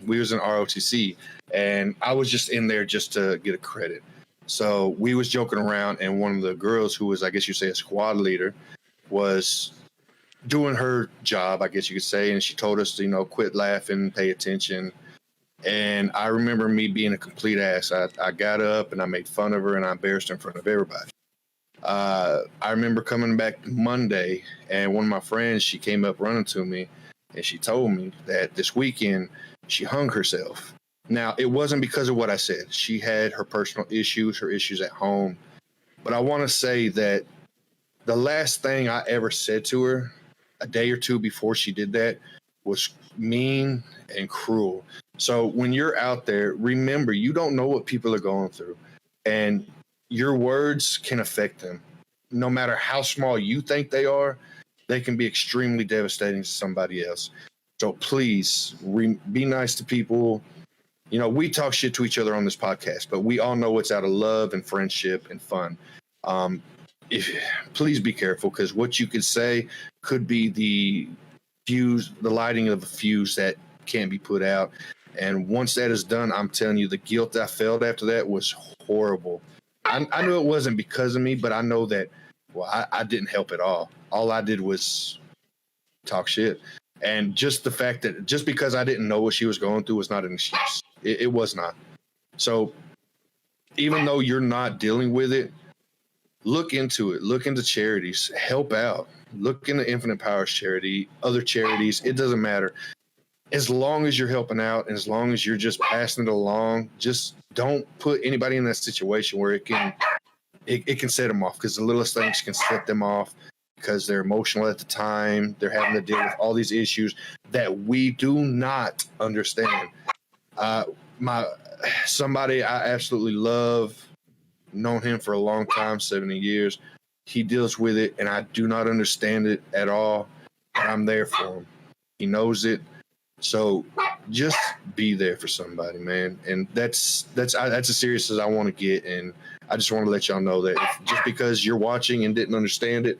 [SPEAKER 6] We was in ROTC, and I was just in there just to get a credit. So we was joking around, and one of the girls who was, I guess you say, a squad leader, was doing her job, I guess you could say, and she told us to, you know, quit laughing, pay attention. And I remember me being a complete ass. I got up and I made fun of her and I embarrassed her in front of everybody. I remember coming back Monday, and one of my friends, she came up running to me, and she told me that this weekend she hung herself. Now, it wasn't because of what I said. She had her personal issues, her issues at home. But I want to say that the last thing I ever said to her a day or two before she did that was mean and cruel. So when you're out there, remember, you don't know what people are going through, and your words can affect them. No matter how small you think they are, they can be extremely devastating to somebody else. So please be nice to people. You know, we talk shit to each other on this podcast, but we all know it's out of love and friendship and fun. Please be careful, because what you could say could be the lighting of a fuse that can't be put out. And once that is done, I'm telling you, the guilt I felt after that was horrible. I knew it wasn't because of me, but I know that, well, I didn't help at all. All I did was talk shit. And just the fact that just because I didn't know what she was going through was not an excuse. It was not. So even though you're not dealing with it, look into it. Look into charities. Help out. Look into Infinite Powers charity, other charities. It doesn't matter. As long as you're helping out and as long as you're just passing it along, just don't put anybody in that situation where it can set them off, because the littlest things can set them off because they're emotional at the time. They're having to deal with all these issues that we do not understand. Somebody I absolutely love, known him for a long time, 70 years. He deals with it, and I do not understand it at all. And I'm there for him. He knows it. So just be there for somebody, man. And that's as serious as I want to get. And I just want to let y'all know that just because you're watching and didn't understand it,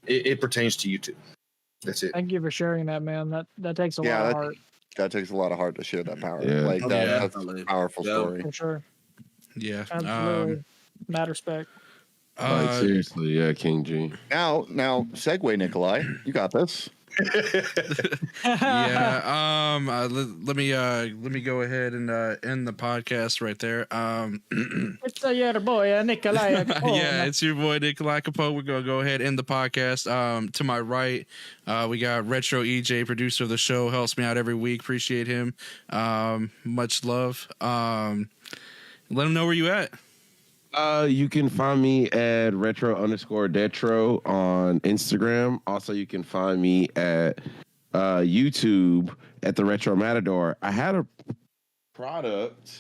[SPEAKER 6] it pertains to you too. That's it.
[SPEAKER 2] Thank you for sharing that, man. That takes a lot of heart.
[SPEAKER 1] That takes a lot of heart to share that power.
[SPEAKER 5] Yeah.
[SPEAKER 1] Like that's a powerful story.
[SPEAKER 2] For sure.
[SPEAKER 4] Yeah.
[SPEAKER 2] Absolutely. Mad respect.
[SPEAKER 5] Like, seriously, yeah, King G.
[SPEAKER 1] Now, segue, Nikolai. You got this.
[SPEAKER 4] Yeah. Let me go ahead and end the podcast right there.
[SPEAKER 2] It's your boy Nikolai Capone.
[SPEAKER 4] Yeah, it's your boy Nikolai Capone. We're gonna go ahead and end the podcast. To my right, we got Retro EJ, producer of the show, helps me out every week. Appreciate him. Much love. Let him know where you at.
[SPEAKER 5] You can find me at retro_detro on Instagram. Also, you can find me at YouTube at the Retro Matador. I had a product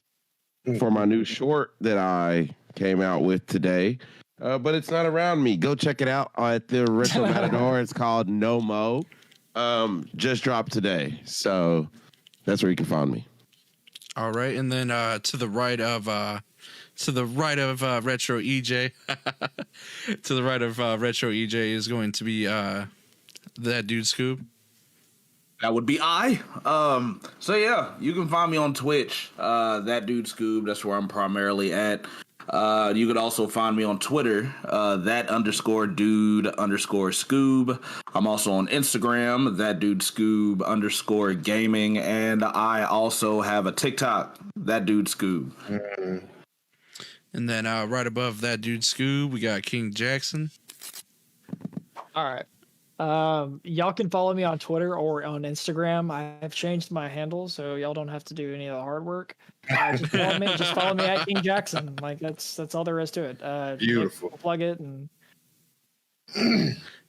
[SPEAKER 5] for my new short that I came out with today, but it's not around me. Go check it out at the Retro Matador. It's called No Mo. Just dropped today, so that's where you can find me.
[SPEAKER 4] All right, and then to the right of Retro EJ, to the right of Retro EJ is going to be that dude Scoob.
[SPEAKER 3] That would be I. So yeah, you can find me on Twitch. That dude Scoob. That's where I'm primarily at. You could also find me on Twitter. that_dude_Scoob. I'm also on Instagram. That dude Scoob_gaming, and I also have a TikTok. That dude Scoob.
[SPEAKER 6] Mm-hmm.
[SPEAKER 4] And then right above that dude Scoob, we got King Jackson.
[SPEAKER 2] All right. Y'all can follow me on Twitter or on Instagram. I've changed my handle, so y'all don't have to do any of the hard work. Just follow me at King Jackson. Like that's all there is to it.
[SPEAKER 6] Beautiful.
[SPEAKER 2] Plug it and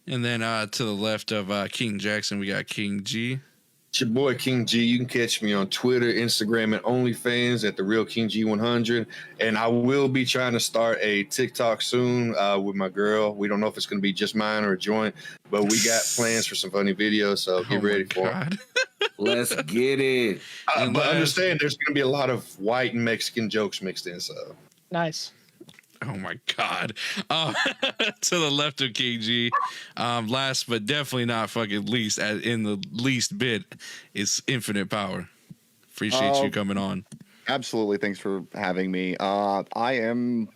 [SPEAKER 4] then to the left of King Jackson, we got King G.
[SPEAKER 6] It's your boy King G. You can catch me on Twitter, Instagram, and OnlyFans at the Real King G 100. And I will be trying to start a TikTok soon with my girl. We don't know if it's going to be just mine or a joint, but we got plans for some funny videos. So get ready for it.
[SPEAKER 3] Let's get it.
[SPEAKER 6] But understand, there's going to be a lot of white and Mexican jokes mixed in. So
[SPEAKER 2] nice.
[SPEAKER 4] Oh my God. To the left of King G, last but definitely not fucking least, in the least bit, is Infinite Power. Appreciate you coming on.
[SPEAKER 1] Absolutely. Thanks for having me. I am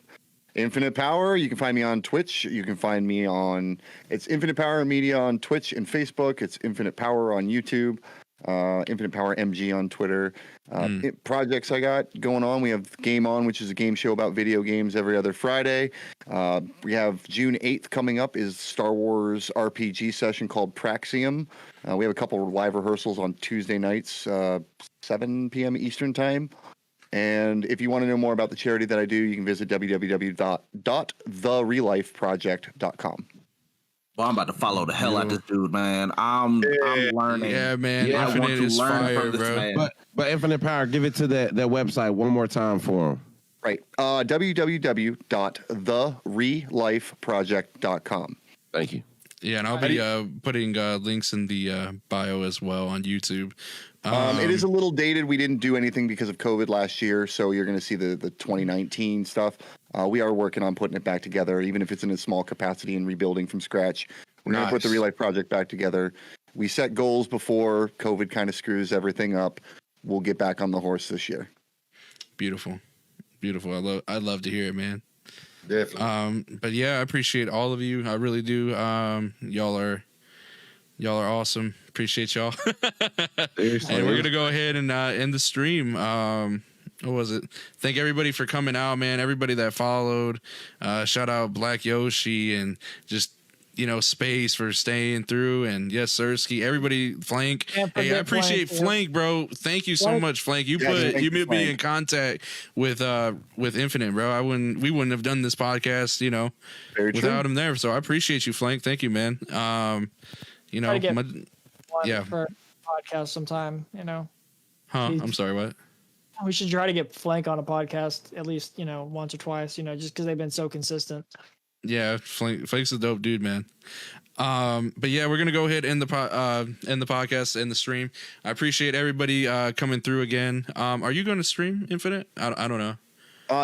[SPEAKER 1] Infinite Power. You can find me on Twitch. You can find me on, it's Infinite Power Media on Twitch and Facebook. It's Infinite Power on YouTube. Infinite Power MG on Twitter. Projects I got going on. We have Game On, which is a game show about video games every other Friday. We have June 8th coming up is Star Wars RPG session called Praxium. We have a couple of live rehearsals on Tuesday nights, 7 p.m. Eastern time. And if you want to know more about the charity that I do, you can visit www.therelifeproject.com.
[SPEAKER 3] Well, I'm about to follow the hell out of this dude, man. I'm learning.
[SPEAKER 4] Yeah, man.
[SPEAKER 3] I want
[SPEAKER 4] Infinite
[SPEAKER 3] to
[SPEAKER 4] is
[SPEAKER 3] learn
[SPEAKER 4] fire,
[SPEAKER 3] from this
[SPEAKER 4] bro.
[SPEAKER 3] man.
[SPEAKER 5] But Infinite Power, give it to that website one more time for him.
[SPEAKER 1] Right. www.therelifeproject.com.
[SPEAKER 5] Thank you.
[SPEAKER 4] Yeah, and I'll be putting links in the bio as well on YouTube.
[SPEAKER 1] It is a little dated. We didn't do anything because of COVID last year, so you're going to see the 2019 stuff. We are working on putting it back together, even if it's in a small capacity and rebuilding from scratch. We're going to put the Real Life Project back together. We set goals before COVID kind of screws everything up. We'll get back on the horse this year.
[SPEAKER 4] Beautiful. I love to hear it, man.
[SPEAKER 6] Definitely.
[SPEAKER 4] But yeah, I appreciate all of you. I really do. Y'all are awesome. Appreciate y'all. And we're gonna go ahead and end the stream. What was it? Thank everybody for coming out, man. Everybody that followed. Shout out Black Yoshi and just Space for staying through, and yes, Sirski. Everybody, Flank. Hey, I appreciate Flank, bro. Thank you so much, Flank. You put me in contact with Infinite, bro. We wouldn't have done this podcast, without him there. So I appreciate you, Flank. Thank you, man. For
[SPEAKER 2] a podcast sometime,
[SPEAKER 4] Huh? I'm sorry, what?
[SPEAKER 2] We should try to get Flank on a podcast at least, once or twice, just because they've been so consistent.
[SPEAKER 4] Yeah, Flake's a dope dude, man. But yeah, we're gonna go ahead and end the podcast and the stream. I appreciate everybody coming through again. Are you going to stream Infinite? I don't know.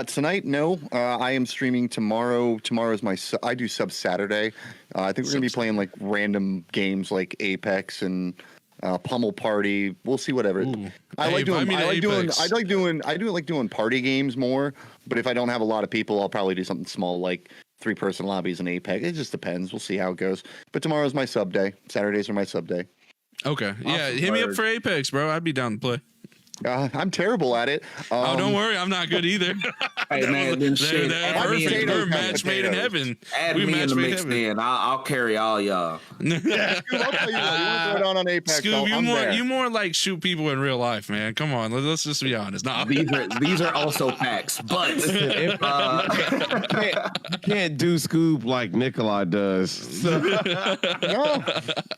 [SPEAKER 1] Tonight, no. I am streaming tomorrow. Tomorrow's I do sub Saturday. I think we're gonna be playing like random games like Apex and Pummel Party. We'll see whatever.
[SPEAKER 4] Ooh.
[SPEAKER 1] I
[SPEAKER 4] Hey,
[SPEAKER 1] like doing.
[SPEAKER 4] invite me to
[SPEAKER 1] I like doing.
[SPEAKER 4] Apex.
[SPEAKER 1] I like doing party games more. But if I don't have a lot of people, I'll probably do something small like 3-person lobbies and Apex. It just depends. We'll see how it goes. But tomorrow's my sub day. Saturdays are my sub day.
[SPEAKER 4] Okay. Yeah, hit me up for Apex, bro. I'd be down to play.
[SPEAKER 1] I'm terrible at it.
[SPEAKER 4] Oh, don't worry, I'm not good either.
[SPEAKER 3] Hey, man, then shit, add me
[SPEAKER 4] Perfect.
[SPEAKER 3] in
[SPEAKER 4] We're
[SPEAKER 3] the-
[SPEAKER 4] match made in heaven.
[SPEAKER 3] Add
[SPEAKER 4] We
[SPEAKER 3] me in
[SPEAKER 4] match
[SPEAKER 3] the
[SPEAKER 4] made
[SPEAKER 3] mix,
[SPEAKER 4] heaven.
[SPEAKER 3] then. I'll carry all y'all.
[SPEAKER 1] Yeah, Scoop, I'll tell you what. You want to throw it down on Apex?
[SPEAKER 4] Scoob,
[SPEAKER 1] I'm there.
[SPEAKER 4] you more like shoot people in real life, man. Come on, let's just be honest. Nah.
[SPEAKER 3] These are also facts, but
[SPEAKER 5] You can't do Scoob like Nikolai does. So,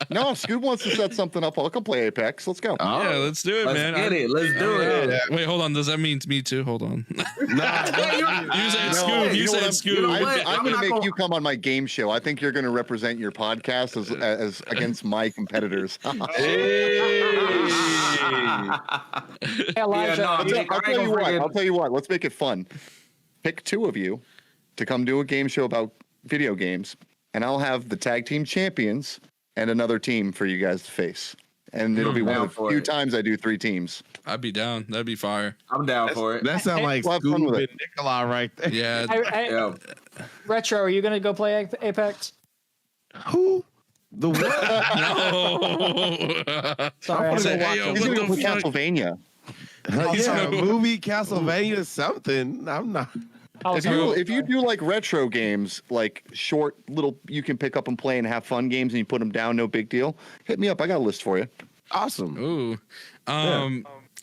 [SPEAKER 1] No, Scoop wants to set something up. I'll come play Apex. Let's go.
[SPEAKER 4] Yeah, let's do it,
[SPEAKER 3] let's
[SPEAKER 4] man.
[SPEAKER 3] get it. Let's do it.
[SPEAKER 4] Wait, hold on. Does that mean me too? Hold on.
[SPEAKER 5] nah,
[SPEAKER 4] You said Scoob. You
[SPEAKER 1] know
[SPEAKER 4] said
[SPEAKER 1] what?
[SPEAKER 4] Scoob.
[SPEAKER 3] what?
[SPEAKER 1] I'm
[SPEAKER 3] I'm
[SPEAKER 1] going to
[SPEAKER 3] not
[SPEAKER 1] make
[SPEAKER 3] gonna-
[SPEAKER 1] you come on my game show. I think you're going to represent your podcast as against my competitors.
[SPEAKER 2] Hey, Elijah,
[SPEAKER 3] no,
[SPEAKER 2] you-
[SPEAKER 3] I
[SPEAKER 1] I'll
[SPEAKER 3] ain't
[SPEAKER 1] tell you
[SPEAKER 3] gonna
[SPEAKER 1] what.
[SPEAKER 3] forget-
[SPEAKER 1] I'll tell you what. Let's make it fun. Pick 2 of you to come do a game show about video games, and I'll have the tag team champions and another team for you guys to face. And it'll be one
[SPEAKER 3] down
[SPEAKER 1] of the
[SPEAKER 3] for
[SPEAKER 1] few
[SPEAKER 3] it.
[SPEAKER 1] times I do 3 teams.
[SPEAKER 4] I'd be down. That'd be fire.
[SPEAKER 3] I'm down for it.
[SPEAKER 5] that sounds like
[SPEAKER 1] We'll have fun
[SPEAKER 5] Scoob
[SPEAKER 1] with
[SPEAKER 5] and
[SPEAKER 1] it.
[SPEAKER 5] Nikolai right there.
[SPEAKER 4] Yeah.
[SPEAKER 2] Hey,
[SPEAKER 3] Yeah.
[SPEAKER 2] Retro, are you gonna go play Apex?
[SPEAKER 5] Who? The what?
[SPEAKER 4] No.
[SPEAKER 2] Sorry,
[SPEAKER 4] I
[SPEAKER 2] I
[SPEAKER 4] said,
[SPEAKER 2] didn't
[SPEAKER 4] hey,
[SPEAKER 2] watch
[SPEAKER 4] yo,
[SPEAKER 2] it.
[SPEAKER 1] He's
[SPEAKER 4] what
[SPEAKER 1] going to
[SPEAKER 4] the
[SPEAKER 1] play
[SPEAKER 4] fuck?
[SPEAKER 1] Castlevania.
[SPEAKER 5] Yeah, a movie, Castlevania, something. I'm not.
[SPEAKER 2] I was hoping-
[SPEAKER 1] If you do like retro games, like short little, you can pick up and play and have fun games, and you put them down, no big deal. Hit me up. I got a list for you.
[SPEAKER 5] Awesome.
[SPEAKER 4] Ooh.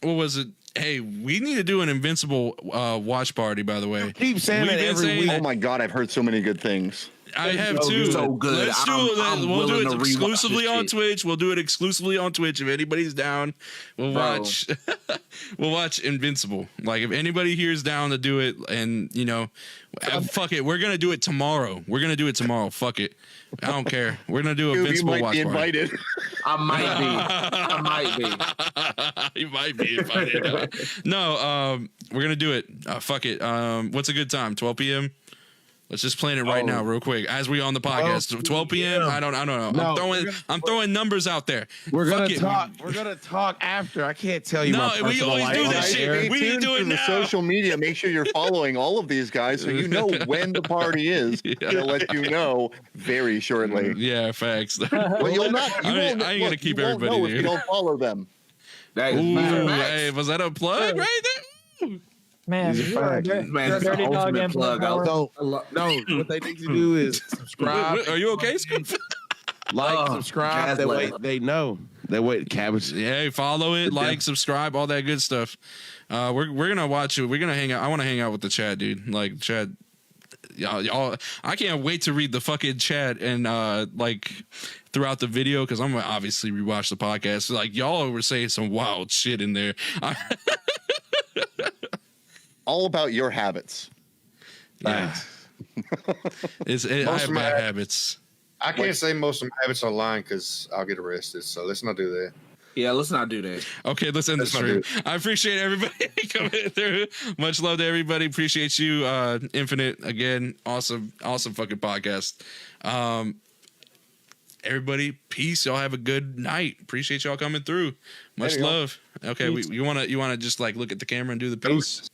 [SPEAKER 4] What was it? Hey, we need to do an Invincible watch party, by the way.
[SPEAKER 5] Keep saying
[SPEAKER 4] We've
[SPEAKER 5] that
[SPEAKER 4] been
[SPEAKER 5] every
[SPEAKER 4] saying
[SPEAKER 5] week.
[SPEAKER 1] Oh my God, I've heard so many good things.
[SPEAKER 4] I have
[SPEAKER 3] so
[SPEAKER 4] too.
[SPEAKER 3] good. So good.
[SPEAKER 4] Let's do
[SPEAKER 3] I'm
[SPEAKER 4] it. We'll do
[SPEAKER 3] willing
[SPEAKER 4] it
[SPEAKER 3] to rewatch
[SPEAKER 4] exclusively
[SPEAKER 3] this
[SPEAKER 4] on
[SPEAKER 3] shit.
[SPEAKER 4] Twitch. We'll do it exclusively on Twitch. If anybody's down, we'll
[SPEAKER 3] Bro.
[SPEAKER 4] watch. We'll watch Invincible. Like if anybody here is down to do it, and you know, fuck it, we're gonna do it tomorrow. We're gonna do it tomorrow. Fuck it. I don't care. We're gonna do
[SPEAKER 1] You
[SPEAKER 4] Invincible
[SPEAKER 1] might
[SPEAKER 4] watch
[SPEAKER 1] be
[SPEAKER 4] party.
[SPEAKER 1] invited.
[SPEAKER 3] I might be.
[SPEAKER 4] You might be invited. No, we're gonna do it. Fuck it. What's a good time? 12 p.m. Let's just plan it right now, real quick, as we on the podcast. 12 p.m. I don't know.
[SPEAKER 5] No,
[SPEAKER 4] I'm throwing numbers out there.
[SPEAKER 5] We're
[SPEAKER 4] Fuck
[SPEAKER 5] gonna
[SPEAKER 4] it.
[SPEAKER 5] talk. We're gonna talk after. I can't tell you.
[SPEAKER 4] No,
[SPEAKER 5] my
[SPEAKER 4] we
[SPEAKER 5] personal
[SPEAKER 4] always
[SPEAKER 5] life
[SPEAKER 4] do
[SPEAKER 5] on
[SPEAKER 4] this
[SPEAKER 5] the
[SPEAKER 4] shit.
[SPEAKER 5] air.
[SPEAKER 1] Stay
[SPEAKER 4] We need to
[SPEAKER 1] tuned
[SPEAKER 4] do it
[SPEAKER 1] to the
[SPEAKER 4] now.
[SPEAKER 1] social media. Make sure you're following all of these guys so you know when the party is. They'll let you know very shortly.
[SPEAKER 4] Yeah, facts.
[SPEAKER 1] Well, you'll not. You
[SPEAKER 4] I ain't
[SPEAKER 1] won't,
[SPEAKER 4] gonna
[SPEAKER 1] look,
[SPEAKER 4] keep
[SPEAKER 1] you won't
[SPEAKER 4] everybody
[SPEAKER 1] know if
[SPEAKER 4] there.
[SPEAKER 1] you don't follow them.
[SPEAKER 3] That is
[SPEAKER 4] Ooh,
[SPEAKER 3] facts.
[SPEAKER 4] hey, was that a plug right there? Ooh.
[SPEAKER 2] Man,
[SPEAKER 5] These are
[SPEAKER 2] you're a
[SPEAKER 5] facts.
[SPEAKER 2] dir-
[SPEAKER 3] Man,
[SPEAKER 2] you're a
[SPEAKER 3] this is
[SPEAKER 2] dirty
[SPEAKER 3] the
[SPEAKER 2] dog
[SPEAKER 3] ultimate
[SPEAKER 2] Infinite
[SPEAKER 3] plug.
[SPEAKER 2] Power.
[SPEAKER 5] No, what they need to do is subscribe,
[SPEAKER 4] Are you okay, Scoop?
[SPEAKER 5] like, subscribe. That way
[SPEAKER 3] Gaslight.
[SPEAKER 5] they know. They wait. Cabbage.
[SPEAKER 4] Yeah, follow it, like, subscribe, all that good stuff. We're gonna watch it. We're gonna hang out. I want to hang out with the chat, dude. Like chat. Y'all, I can't wait to read the fucking chat and like throughout the video because I'm gonna obviously rewatch the podcast. Like y'all were saying some wild shit in there.
[SPEAKER 1] All about your habits.
[SPEAKER 4] Yeah. I
[SPEAKER 6] Most
[SPEAKER 4] have
[SPEAKER 6] of my-
[SPEAKER 4] bad habits.
[SPEAKER 6] I can't say most of my habits online because I'll get arrested. So let's not do that.
[SPEAKER 3] Yeah, let's not do that.
[SPEAKER 4] Okay, let's end the
[SPEAKER 6] Let's not
[SPEAKER 4] stream. I appreciate everybody coming through. Much love to everybody. Appreciate you, Infinite. Again, awesome fucking podcast. Everybody, peace. Y'all have a good night. Appreciate y'all coming through. Much
[SPEAKER 1] There you go.
[SPEAKER 4] love. Okay, you wanna just like look at the camera and do the peace.